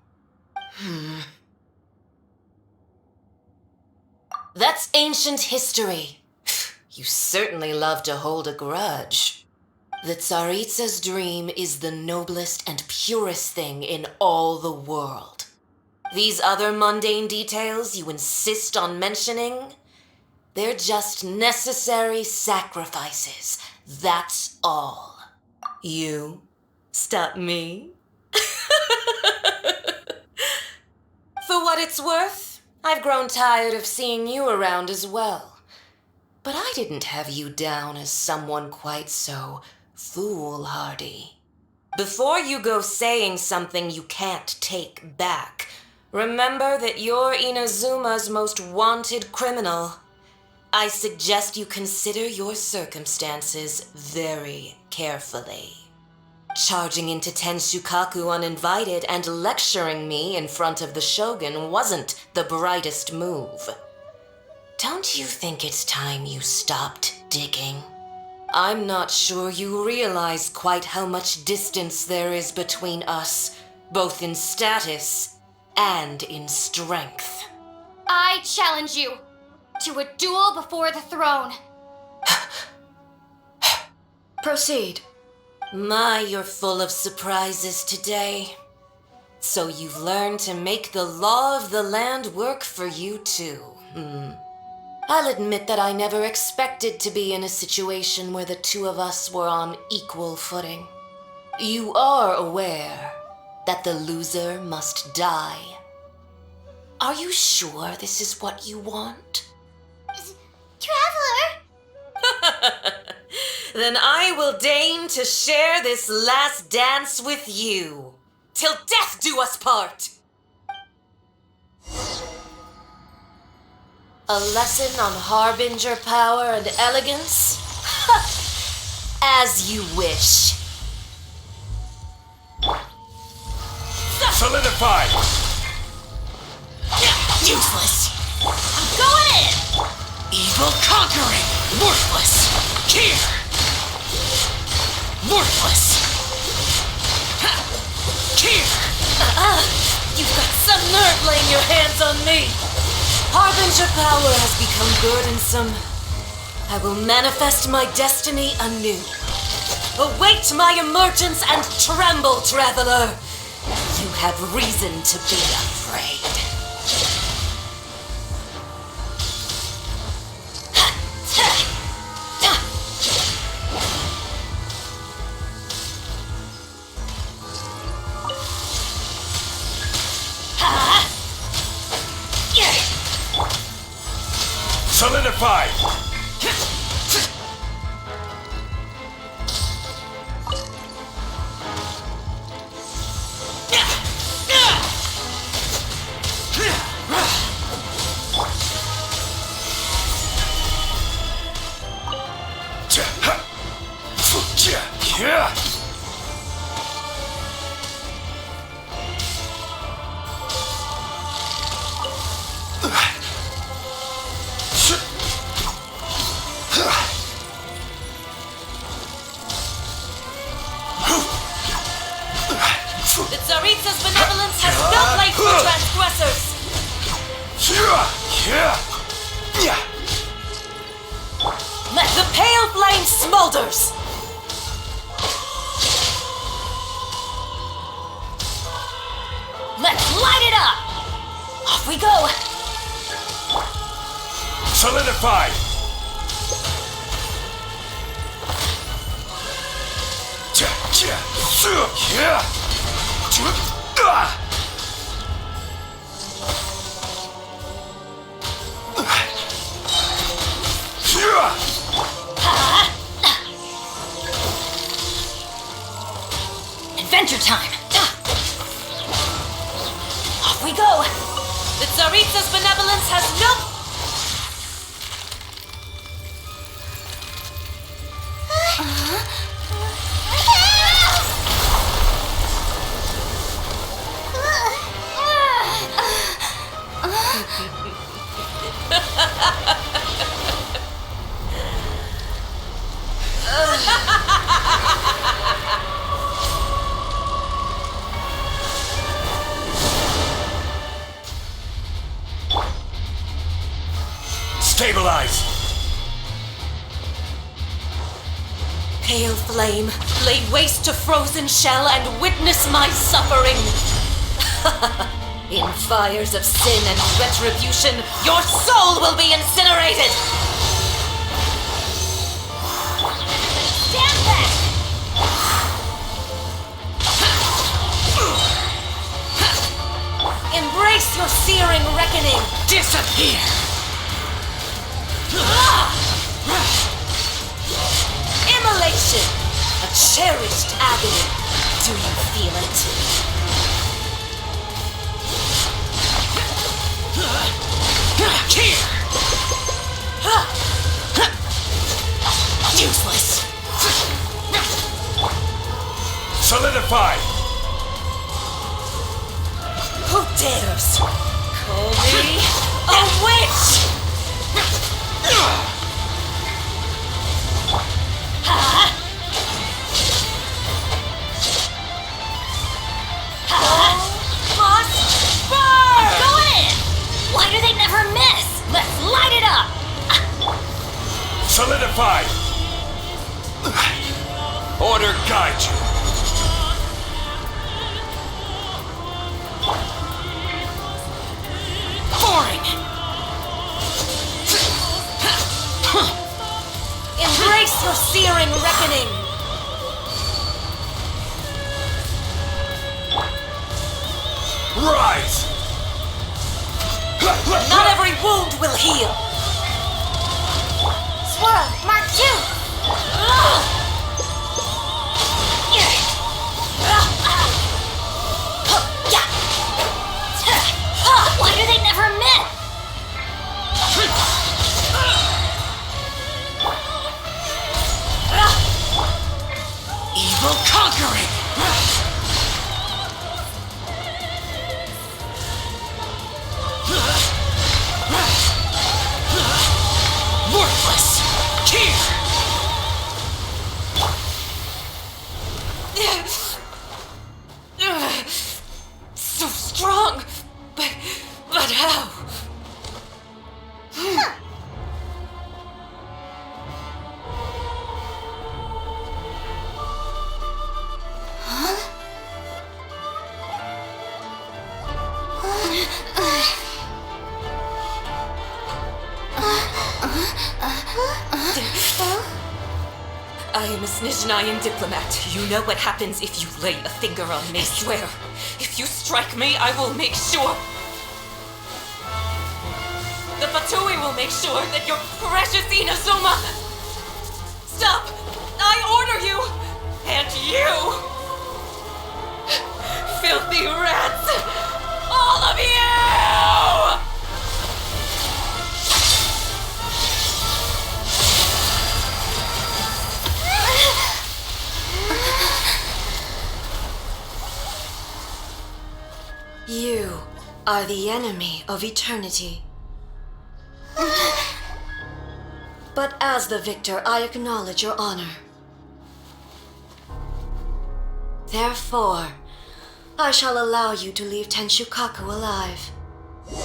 That's ancient history. You certainly love to hold a grudge. The Tsaritsa's dream is the noblest and purest thing in all the world. These other mundane details you insist on mentioning, they're just necessary sacrifices. That's all. You stop me? For what it's worth, I've grown tired of seeing you around as well. But I didn't have you down as someone quite so foolhardy. Before you go saying something you can't take back, remember that you're Inazuma's most wanted criminal. I suggest you consider your circumstances very carefully. Charging into Tenshukaku uninvited and lecturing me in front of the Shogun wasn't the brightest move. Don't you think it's time you stopped digging? I'm not sure you realize quite how much distance there is between us, both in status and in strength. I challenge you to a duel before the throne. Proceed. My, you're full of surprises today. So you've learned to make the law of the land work for you too. I'll admit that I never expected to be in a situation where the two of us were on equal footing. You are aware that the loser must die. Are you sure this is what you want? Traveler! Then I will deign to share this last dance with you. Till death do us part! A lesson on harbinger power and elegance? As you wish. Solidify! Useless! I'm going in! Evil conquering! Worthless! Here! Worthless! Here! You've got some nerve laying your hands on me! Harbinger power has become burdensome. I will manifest my destiny anew. Await my emergence and tremble, traveler! You have reason to be afraid. Solidify! The Tsaritsa's benevolence has no place for transgressors! Let the pale flame smolders! Let's light it up! Off we go! Solidify! Adventure time! Off we go! The Tsaritsa's benevolence has no... Pale flame, lay waste to frozen shell and witness my suffering. In fires of sin and retribution, your soul will be incinerated! Stand back! Embrace your searing reckoning! Disappear! Immolation! A cherished agony. Do you feel it? Here! Useless! Solidify! Who dares call me a witch? Must burn! Go in! Why do they never miss? Let's light it up! Solidify! Order guide you. Boring! Embrace your searing reckoning! Rise! Not every wound will heal! Swirl, Mark 2! Why do they never miss? Evil conquering! Worthless! Here! So strong! But how? I am a Snezhnayan diplomat. You know what happens if you lay a finger on me. I swear, if you strike me, I will make sure. The Fatui will make sure that your precious Inazuma. Stop! I order you! And you! Filthy rats! All of you! You are the enemy of eternity. But as the victor, I acknowledge your honor. Therefore, I shall allow you to leave Tenshukaku alive. The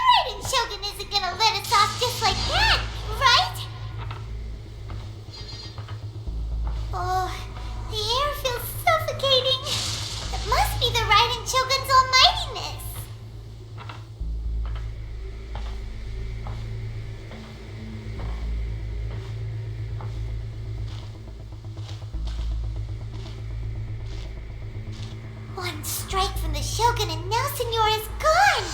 Raiden Shogun isn't gonna let us off just like that, right? Oh, the air feels suffocating. It must be the Raiden Shogun's almightiness. One strike from the Shogun and now Senyora's gone!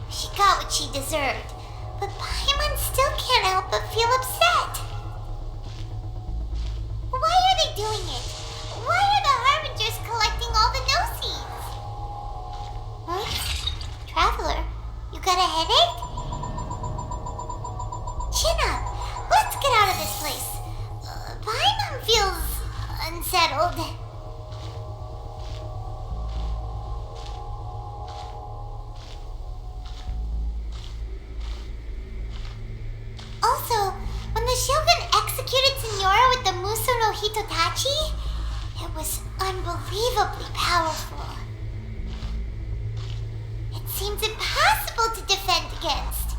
She got what she deserved, but Paimon still can't help but feel upset. Why are they doing it? Why are the Harbingers collecting all the no-seeds? Huh? Traveler, you got a headache? Chin up. Let's get out of this place. Paimon feels unsettled. Also, when the Shogun executed Senyora with the Muso no Hitotachi, it was unbelievably powerful. It seems it against.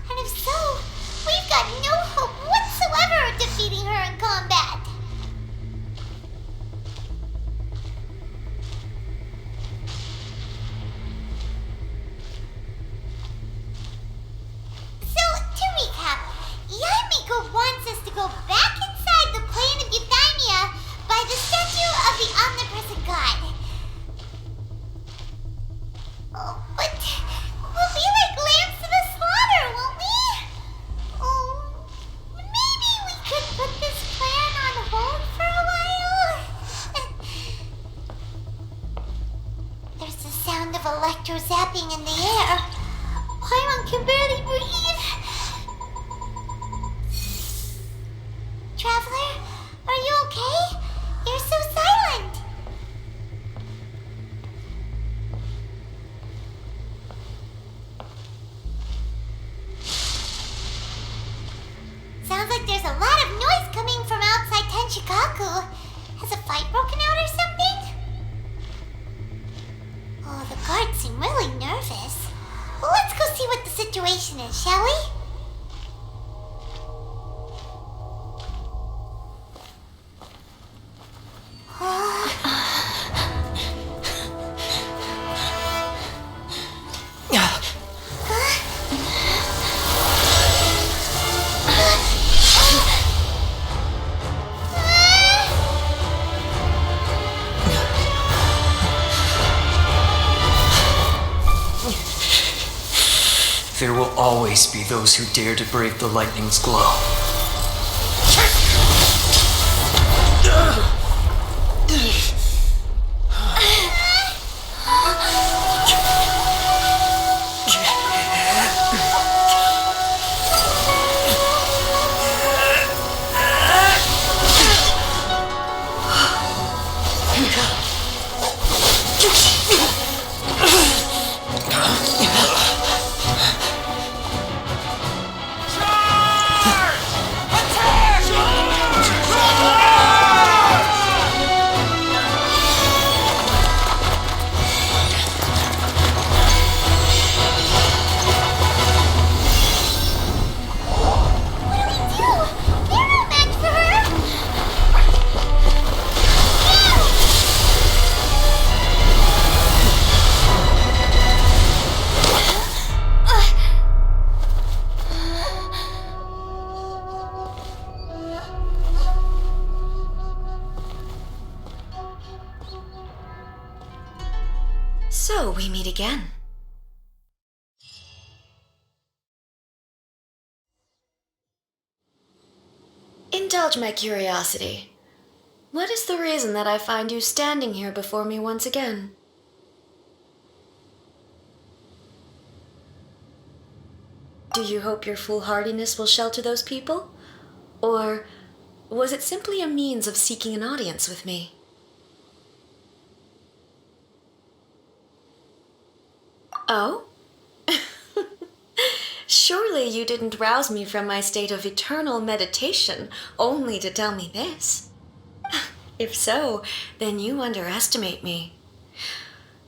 And if so, we've got no hope whatsoever of defeating her in combat. So, to recap, Yamiko wants us to go back inside the plane of Euthymia by the statue of the Omnipresent God. Oh, but we'll be like lambs to the slaughter, won't we? Oh, maybe we could put this plan on hold for a while? There's the sound of electro zapping in the air. Paimon can barely breathe. Traveler, are you okay? You're so silent. Sounds like there's a lot of noise coming from outside Tenshikaku. Has a fight broken out or something? Oh, the guards seem really nervous. Well, let's go see what the situation is, shall we? There will always be those who dare to brave the lightning's glow. So we meet again. Indulge my curiosity. What is the reason that I find you standing here before me once again? Do you hope your foolhardiness will shelter those people? Or was it simply a means of seeking an audience with me? Oh? Surely you didn't rouse me from my state of eternal meditation only to tell me this. If so, then you underestimate me.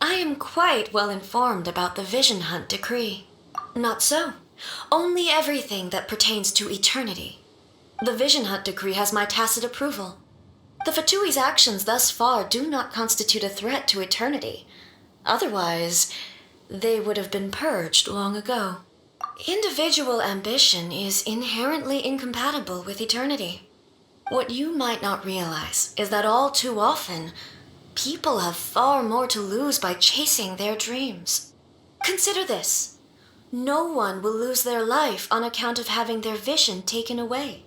I am quite well informed about the Vision Hunt decree. Not so. Only everything that pertains to eternity. The Vision Hunt decree has my tacit approval. The Fatui's actions thus far do not constitute a threat to eternity. Otherwise, they would have been purged long ago. Individual ambition is inherently incompatible with eternity. What you might not realize is that all too often, people have far more to lose by chasing their dreams. Consider this. No one will lose their life on account of having their vision taken away.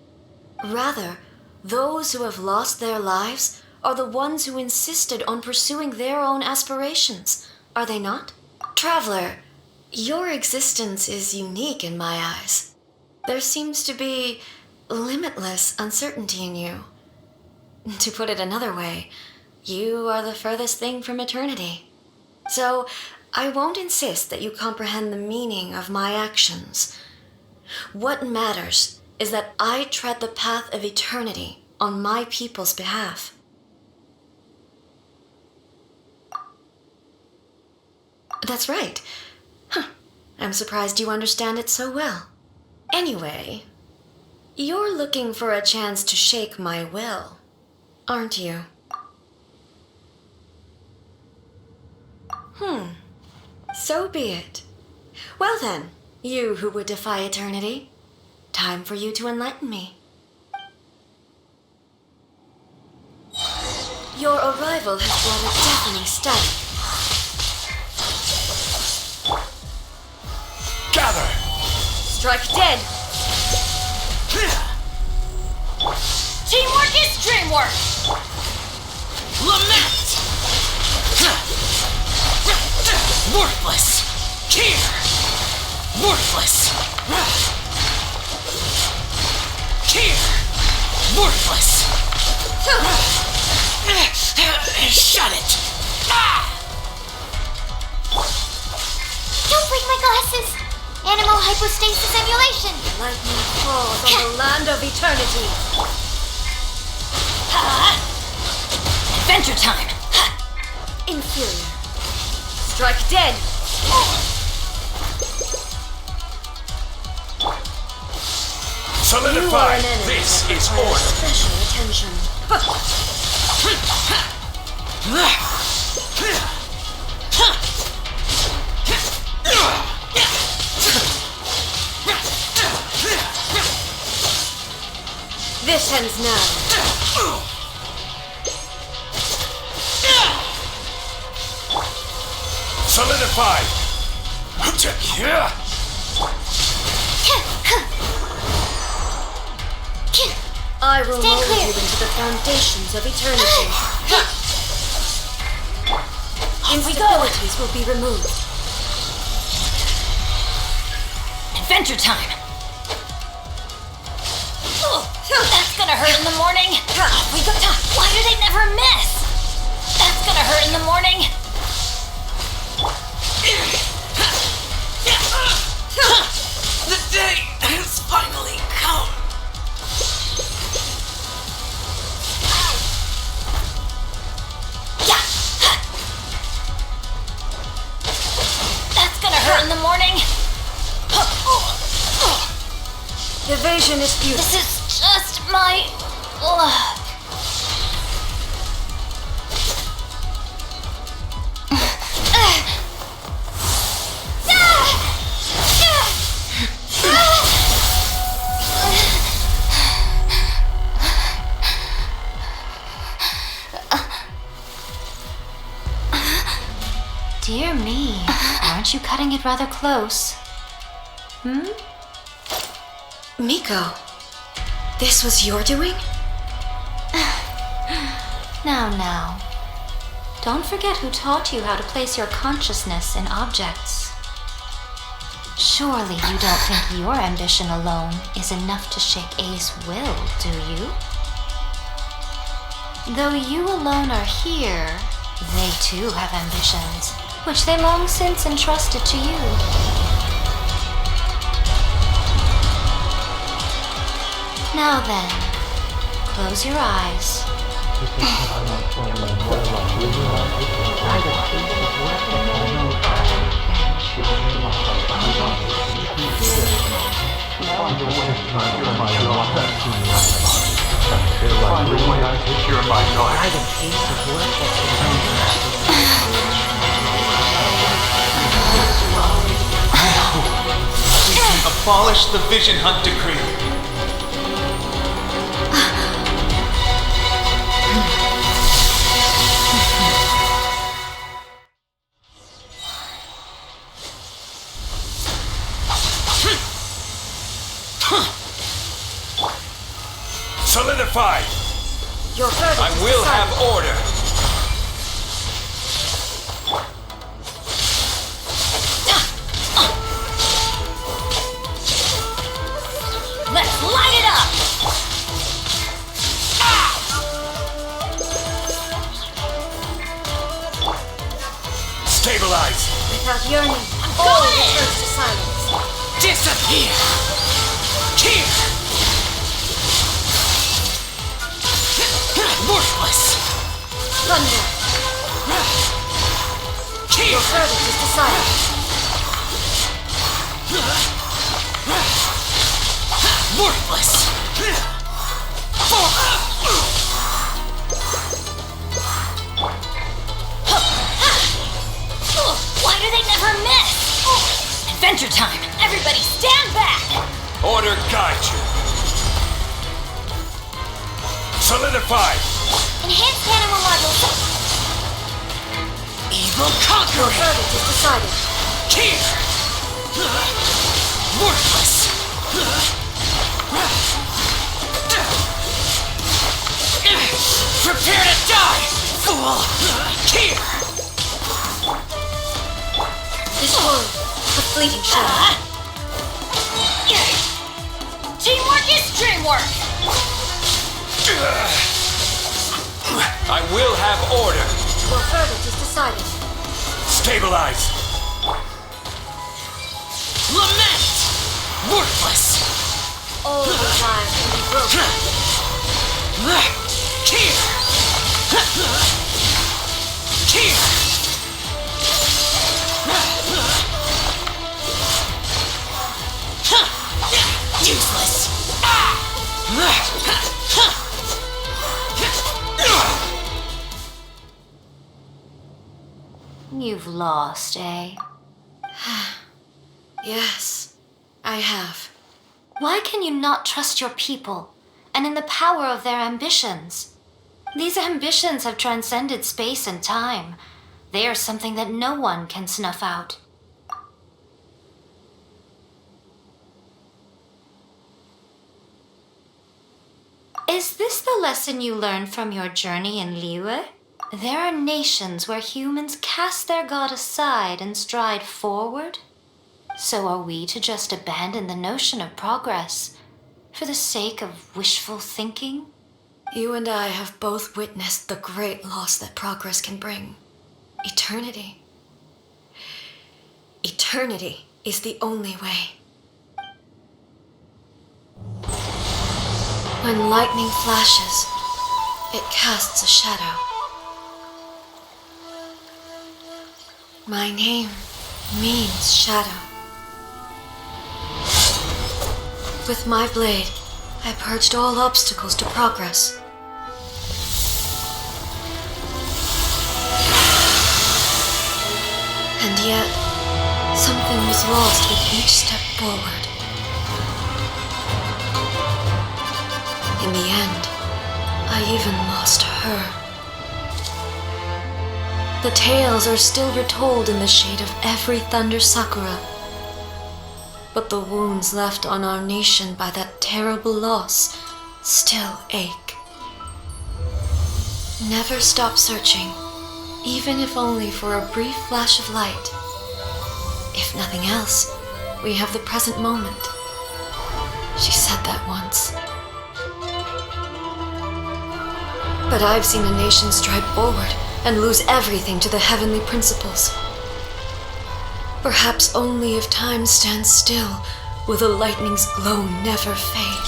Rather, those who have lost their lives are the ones who insisted on pursuing their own aspirations, are they not? Traveler, your existence is unique in my eyes. There seems to be limitless uncertainty in you. To put it another way, you are the furthest thing from eternity. So, I won't insist that you comprehend the meaning of my actions. What matters is that I tread the path of eternity on my people's behalf. That's right. I'm surprised you understand it so well. Anyway, you're looking for a chance to shake my will, aren't you? So be it. Well then, you who would defy eternity, time for you to enlighten me. Your arrival has brought a deafening static. Gather! Strike dead! Teamwork is dreamwork! Lament! Worthless! Here! Worthless! Here! Worthless! Shut it! Don't break my glasses! Animal hypostasis emulation! Lightning falls on the land of eternity. Adventure time! Inferior. Strike dead! Solidify! You are an enemy This that is requires order! special attention. This ends now. Solidify! I will Stay mold clear. you into the foundations of eternity. Instabilities will be removed. Adventure time! That's gonna hurt in the morning! We go. Why do they never miss? That's gonna hurt in the morning! The day has finally come! That's gonna hurt in the morning! Evasion is futile. This is just my luck. Dear me, aren't you cutting it rather close? Miko, this was your doing? Now. Don't forget who taught you how to place your consciousness in objects. Surely you don't think your ambition alone is enough to shake A's will, do you? Though you alone are here, they too have ambitions, which they long since entrusted to you. Now then, close your eyes. Abolish the Vision Hunt Decree. Solidify! Your verdict I is will decided. have order. Let's light it up! Stabilize! Without yearning, all going in. returns to silence. Disappear! Here! Worthless! Thunder, Here! your verdict is decided. Adventure time! Everybody stand back! Order guide you. Solidify. Enhanced animal modules. Evil conquering! Verdict is decided. Here! Worthless! Prepare to die, fool! Here! This world, a fleeting shadow. Teamwork is dreamwork! I will have order. Your verdict is decided. Stabilize. Lament! Worthless! All desires can be broken. Here! Here! Useless! You've lost, eh? Yes, I have. Why can you not trust your people and in the power of their ambitions? These ambitions have transcended space and time. They are something that no one can snuff out. Is this the lesson you learned from your journey in Liyue? There are nations where humans cast their god aside and stride forward. So are we to just abandon the notion of progress for the sake of wishful thinking? You and I have both witnessed the great loss that progress can bring. Eternity. Eternity is the only way. When lightning flashes, it casts a shadow. My name means shadow. With my blade, I purged all obstacles to progress. And yet, something was lost with each step forward. In the end, I even lost her. The tales are still retold in the shade of every thunder sakura. But the wounds left on our nation by that terrible loss still ache. Never stop searching, even if only for a brief flash of light. If nothing else, we have the present moment. She said that once. But I've seen a nation stride forward and lose everything to the heavenly principles. Perhaps only if time stands still will the lightning's glow never fade.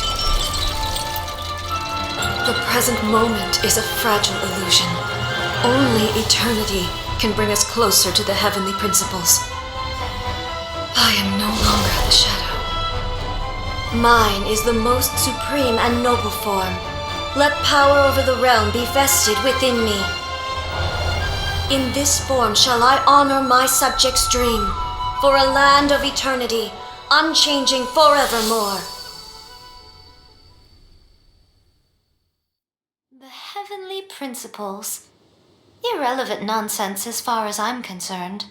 The present moment is a fragile illusion. Only eternity can bring us closer to the heavenly principles. I am no longer the shadow. Mine is the most supreme and noble form. Let power over the realm be vested within me. In this form shall I honor my subjects' dream, for a land of eternity, unchanging forevermore. The heavenly principles. Irrelevant nonsense as far as I'm concerned.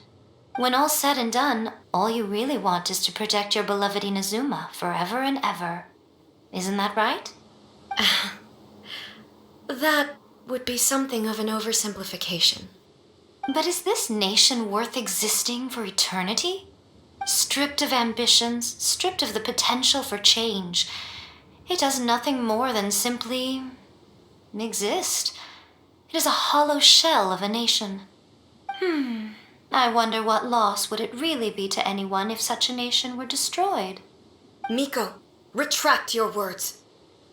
When all's said and done, all you really want is to protect your beloved Inazuma forever and ever. Isn't that right? That would be something of an oversimplification. But is this nation worth existing for eternity? Stripped of ambitions, stripped of the potential for change, it does nothing more than simply exist. It is a hollow shell of a nation. I wonder what loss would it really be to anyone if such a nation were destroyed? Miko, retract your words.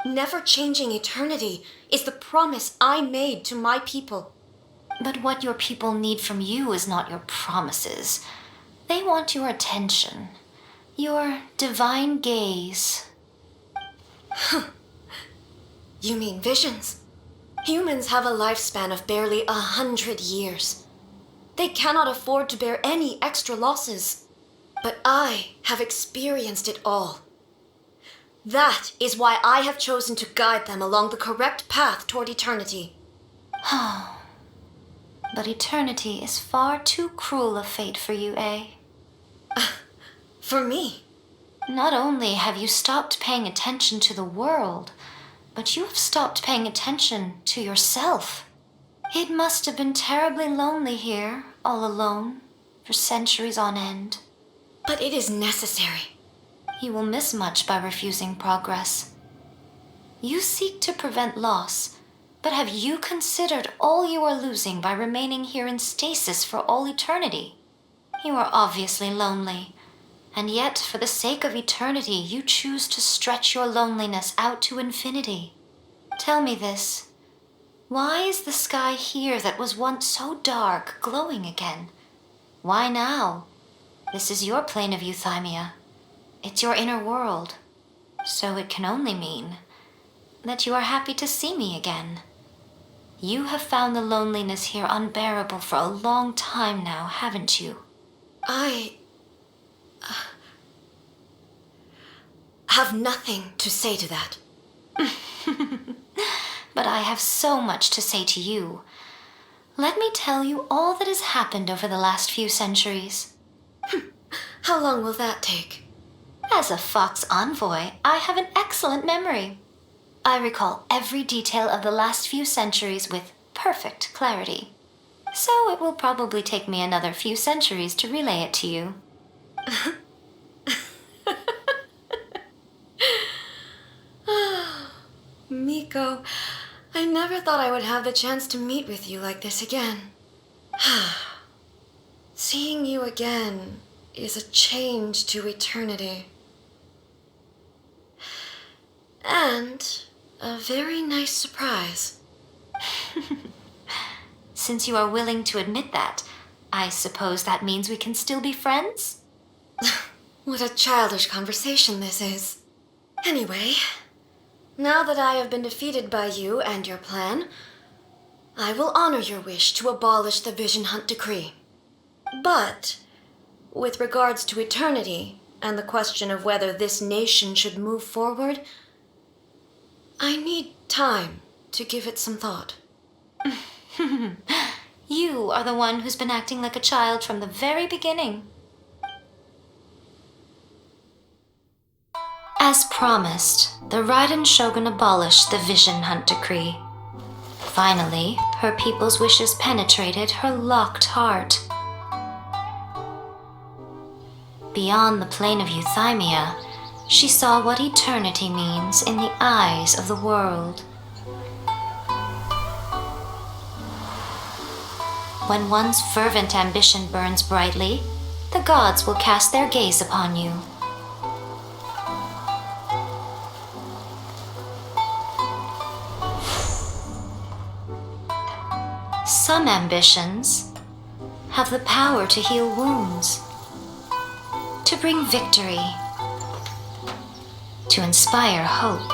Never changing eternity is the promise I made to my people. But what your people need from you is not your promises. They want your attention, your divine gaze. You mean visions? Humans have a lifespan of barely 100 years. They cannot afford to bear any extra losses. But I have experienced it all. That is why I have chosen to guide them along the correct path toward eternity. But eternity is far too cruel a fate for you, eh? For me? Not only have you stopped paying attention to the world, but you have stopped paying attention to yourself. It must have been terribly lonely here, all alone, for centuries on end. But it is necessary. You will miss much by refusing progress. You seek to prevent loss, but have you considered all you are losing by remaining here in stasis for all eternity? You are obviously lonely, and yet for the sake of eternity you choose to stretch your loneliness out to infinity. Tell me this. Why is the sky here that was once so dark glowing again? Why now? This is your plane of euthymia. It's your inner world. So it can only mean that you are happy to see me again. You have found the loneliness here unbearable for a long time now, haven't you? I have nothing to say to that. But I have so much to say to you. Let me tell you all that has happened over the last few centuries. How long will that take? As a Fox envoy, I have an excellent memory. I recall every detail of the last few centuries with perfect clarity. So it will probably take me another few centuries to relay it to you. Miko, I never thought I would have the chance to meet with you like this again. Seeing you again is a change to eternity. And a very nice surprise. Since you are willing to admit that, I suppose that means we can still be friends? What a childish conversation this is. Anyway, now that I have been defeated by you and your plan, I will honor your wish to abolish the Vision Hunt Decree. But, with regards to eternity and the question of whether this nation should move forward, I need time to give it some thought. You are the one who's been acting like a child from the very beginning. As promised, the Raiden Shogun abolished the Vision Hunt Decree. Finally, her people's wishes penetrated her locked heart. Beyond the plane of euthymia, she saw what eternity means in the eyes of the world. When one's fervent ambition burns brightly, the gods will cast their gaze upon you. Some ambitions have the power to heal wounds, to bring victory, to inspire hope.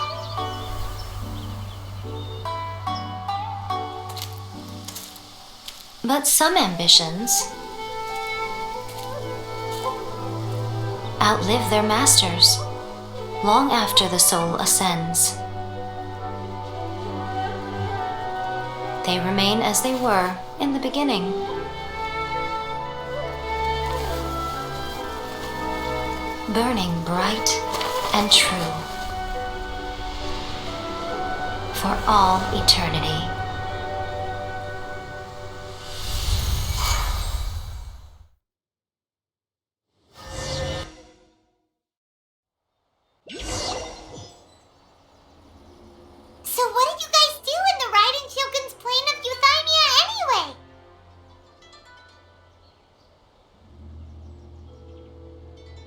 But some ambitions outlive their masters long after the soul ascends. They remain as they were in the beginning. Burning bright and true for all eternity. So what did you guys do in the Raiden Shogun's plane of euthymia anyway?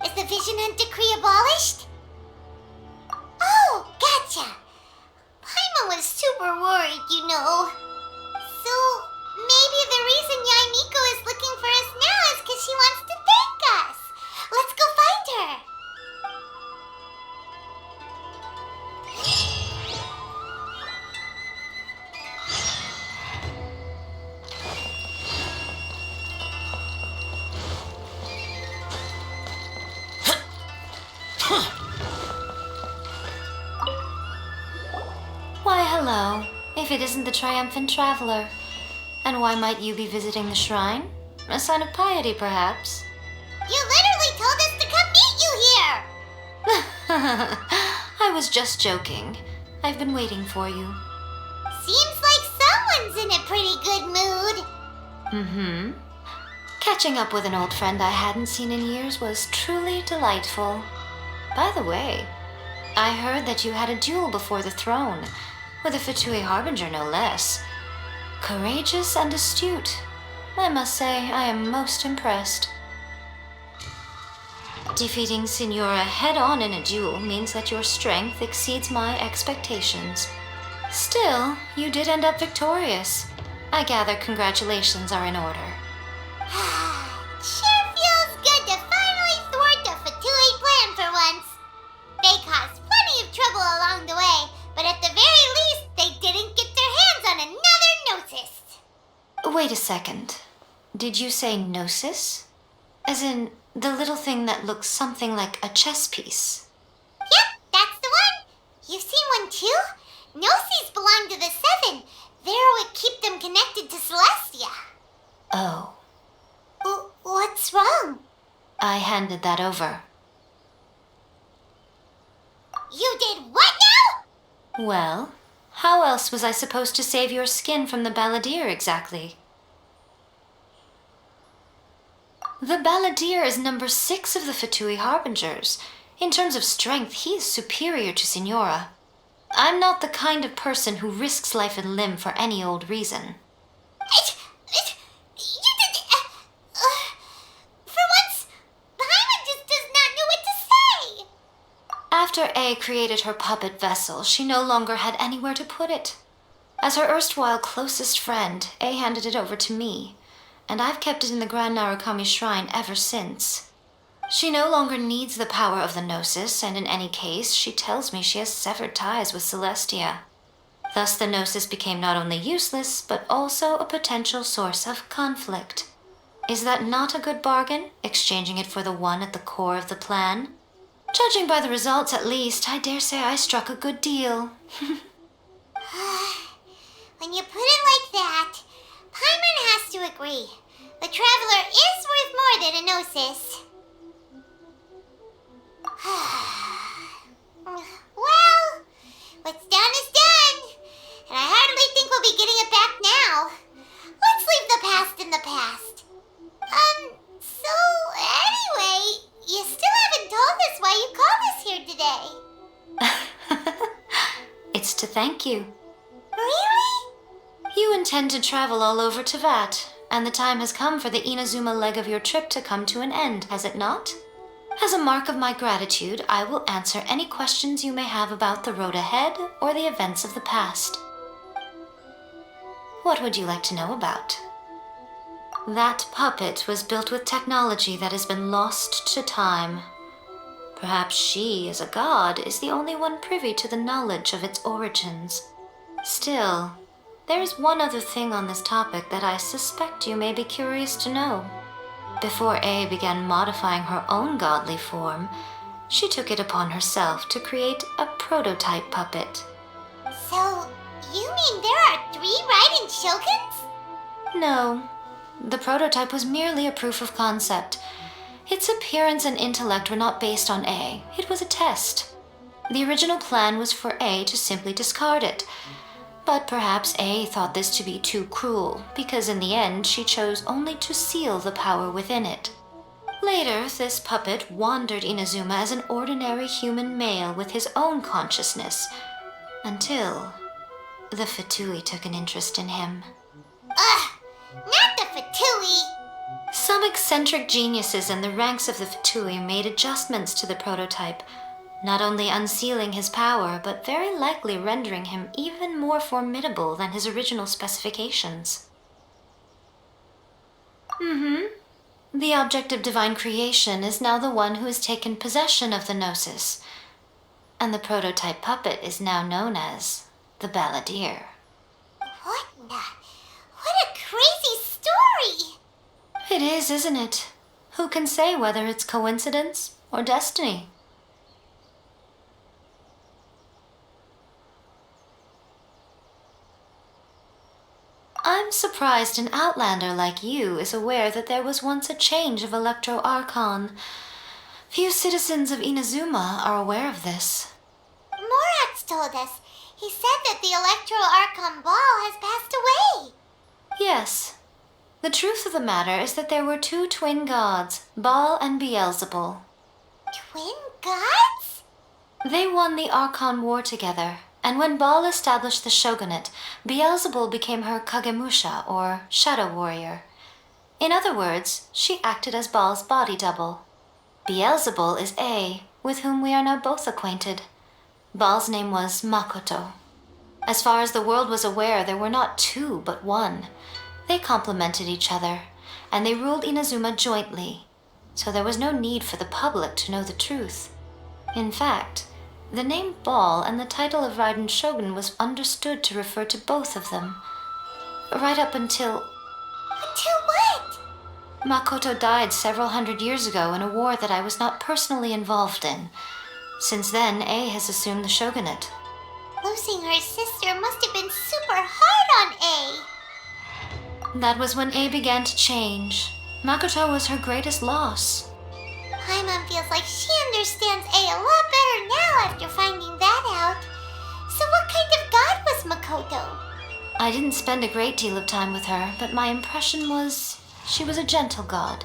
Is the Vision Hunt Decree abolished? Oh, gotcha. Paimon was super worried, you know. So maybe the reason Yai Miko is looking for us now is because she wants to thank us. Let's go find her. Why, hello, if it isn't the triumphant traveler. And why might you be visiting the shrine? A sign of piety, perhaps? You literally told us to come meet you here! I was just joking. I've been waiting for you. Seems like someone's in a pretty good mood. Mm-hmm. Catching up with an old friend I hadn't seen in years was truly delightful. By the way, I heard that you had a duel before the throne, with a Fatui Harbinger no less. Courageous and astute. I must say, I am most impressed. Defeating Signora head-on in a duel means that your strength exceeds my expectations. Still, you did end up victorious. I gather congratulations are in order. Sure feels good to finally thwart the Fatui plan for once. They caused plenty of trouble along the way, but at the very least, they didn't get their hands on another Gnosis. Wait a second. Did you say Gnosis? As in, the little thing that looks something like a chess piece? Yep, that's the one. You've seen one too? Gnosis belong to the Seven. They're what keep them connected to Celestia. Oh. What's wrong? I handed that over. You did what now? Well, how else was I supposed to save your skin from the Balladeer exactly? The Balladeer is number 6 of the Fatui Harbingers. In terms of strength, he is superior to Signora. I'm not the kind of person who risks life and limb for any old reason. For once, Paimon just does not know what to say. After A created her puppet vessel, she no longer had anywhere to put it. As her erstwhile closest friend, A handed it over to me, and I've kept it in the Grand Narukami Shrine ever since. She no longer needs the power of the Gnosis, and in any case, she tells me she has severed ties with Celestia. Thus the Gnosis became not only useless, but also a potential source of conflict. Is that not a good bargain, exchanging it for the one at the core of the plan? Judging by the results, at least, I dare say I struck a good deal. When you put it like that, Paimon has to agree. The Traveler is worth more than a Gnosis. Well, what's done is done, and I hardly think we'll be getting it back now. Let's leave the past in the past. So anyway, you still haven't told us why you called us here today. It's to thank you. Really? You intend to travel all over Teyvat, and the time has come for the Inazuma leg of your trip to come to an end, has it not? As a mark of my gratitude, I will answer any questions you may have about the road ahead or the events of the past. What would you like to know about? That puppet was built with technology that has been lost to time. Perhaps she, as a god, is the only one privy to the knowledge of its origins. Still, there is one other thing on this topic that I suspect you may be curious to know. Before A began modifying her own godly form, she took it upon herself to create a prototype puppet. So, you mean there are 3 Raiden Shoguns? No, the prototype was merely a proof of concept. Its appearance and intellect were not based on A, it was a test. The original plan was for A to simply discard it. But perhaps A thought this to be too cruel, because in the end she chose only to seal the power within it. Later, this puppet wandered Inazuma as an ordinary human male with his own consciousness, until the Fatui took an interest in him. Ugh, not the Fatui! Some eccentric geniuses in the ranks of the Fatui made adjustments to the prototype, not only unsealing his power, but very likely rendering him even more formidable than his original specifications. The object of divine creation is now the one who has taken possession of the Gnosis, and the prototype puppet is now known as the Balladeer. What a crazy story! It is, isn't it? Who can say whether it's coincidence or destiny? I'm surprised an outlander like you is aware that there was once a change of Electro Archon. Few citizens of Inazuma are aware of this. Morax told us. He said that the Electro Archon Ball has passed away. Yes. The truth of the matter is that there were two twin gods, Baal and Beelzebul. Twin gods? They won the Archon War together, and when Baal established the shogunate, Beelzebul became her Kagemusha, or shadow warrior. In other words, she acted as Baal's body double. Beelzebul is A, with whom we are now both acquainted. Baal's name was Makoto. As far as the world was aware, there were not two, but one. They complemented each other, and they ruled Inazuma jointly, so there was no need for the public to know the truth. In fact, the name Baal and the title of Raiden Shogun was understood to refer to both of them. Right up until... Until what? Makoto died several hundred years ago in a war that I was not personally involved in. Since then, A has assumed the shogunate. Losing her sister must have been super hard on A. That was when A began to change. Makoto was her greatest loss. Paimon feels like she understands A a lot better now after finding that out. So what kind of god was Makoto? I didn't spend a great deal of time with her, but my impression was she was a gentle god,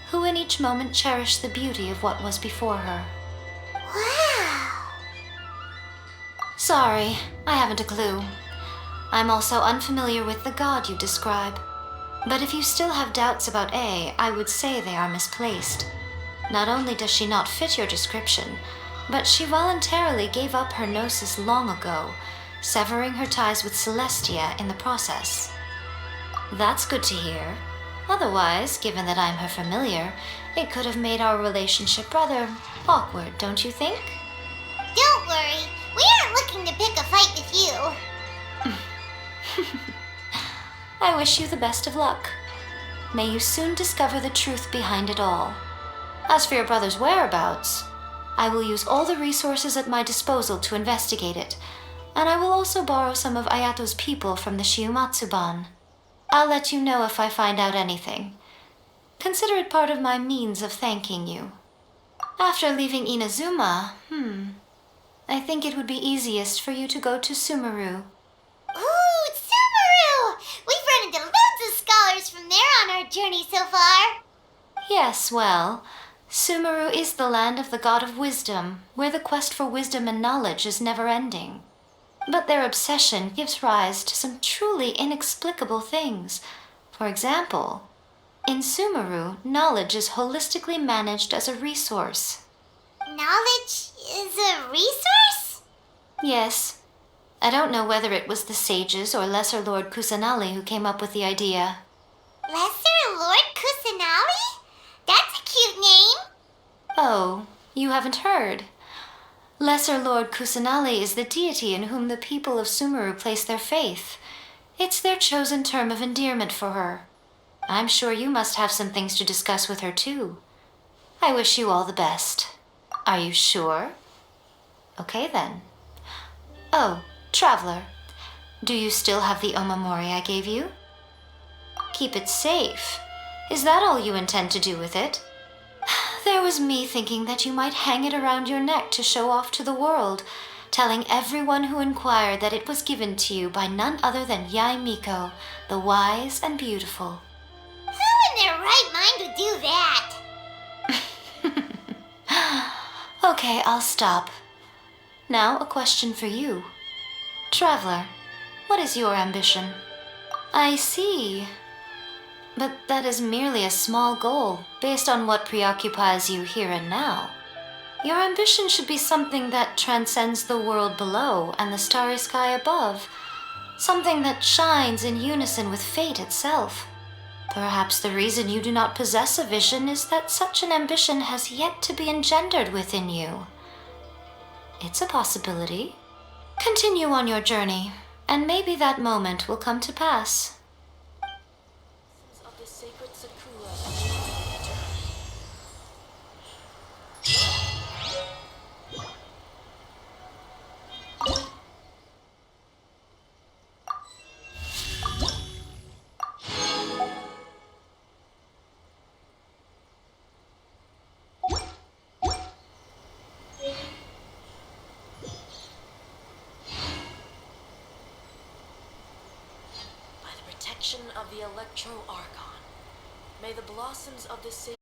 who in each moment cherished the beauty of what was before her. Wow! Sorry, I haven't a clue. I'm also unfamiliar with the god you describe. But if you still have doubts about A, I would say they are misplaced. Not only does she not fit your description, but she voluntarily gave up her gnosis long ago, severing her ties with Celestia in the process. That's good to hear. Otherwise, given that I'm her familiar, it could have made our relationship rather awkward, don't you think? Don't worry, we aren't looking to pick a fight with you. I wish you the best of luck. May you soon discover the truth behind it all. As for your brother's whereabouts, I will use all the resources at my disposal to investigate it, and I will also borrow some of Ayato's people from the Shiumatsuban. I'll let you know if I find out anything. Consider it part of my means of thanking you. After leaving Inazuma, I think it would be easiest for you to go to Sumeru. Ooh, Sumeru! We've run into loads of scholars from there on our journey so far. Yes, well, Sumeru is the land of the god of wisdom, where the quest for wisdom and knowledge is never-ending. But their obsession gives rise to some truly inexplicable things. For example, in Sumeru, knowledge is holistically managed as a resource. Knowledge is a resource? Yes. I don't know whether it was the sages or Lesser Lord Kusanali who came up with the idea. Lesser Lord Kusanali? That's a cute name. Oh, you haven't heard. Lesser Lord Kusanali is the deity in whom the people of Sumeru place their faith. It's their chosen term of endearment for her. I'm sure you must have some things to discuss with her too. I wish you all the best. Are you sure? Okay then. Oh, traveler, do you still have the omamori I gave you? Keep it safe. Is that all you intend to do with it? There was me thinking that you might hang it around your neck to show off to the world, telling everyone who inquired that it was given to you by none other than Yae Miko, the wise and beautiful. Who in their right mind would do that? Okay, I'll stop. Now a question for you. Traveler, what is your ambition? I see. But that is merely a small goal, based on what preoccupies you here and now. Your ambition should be something that transcends the world below and the starry sky above. Something that shines in unison with fate itself. Perhaps the reason you do not possess a vision is that such an ambition has yet to be engendered within you. It's a possibility. Continue on your journey, and maybe that moment will come to pass. Of the sacred Sakura. protection of the Electro Archon. May the blossoms of this sacred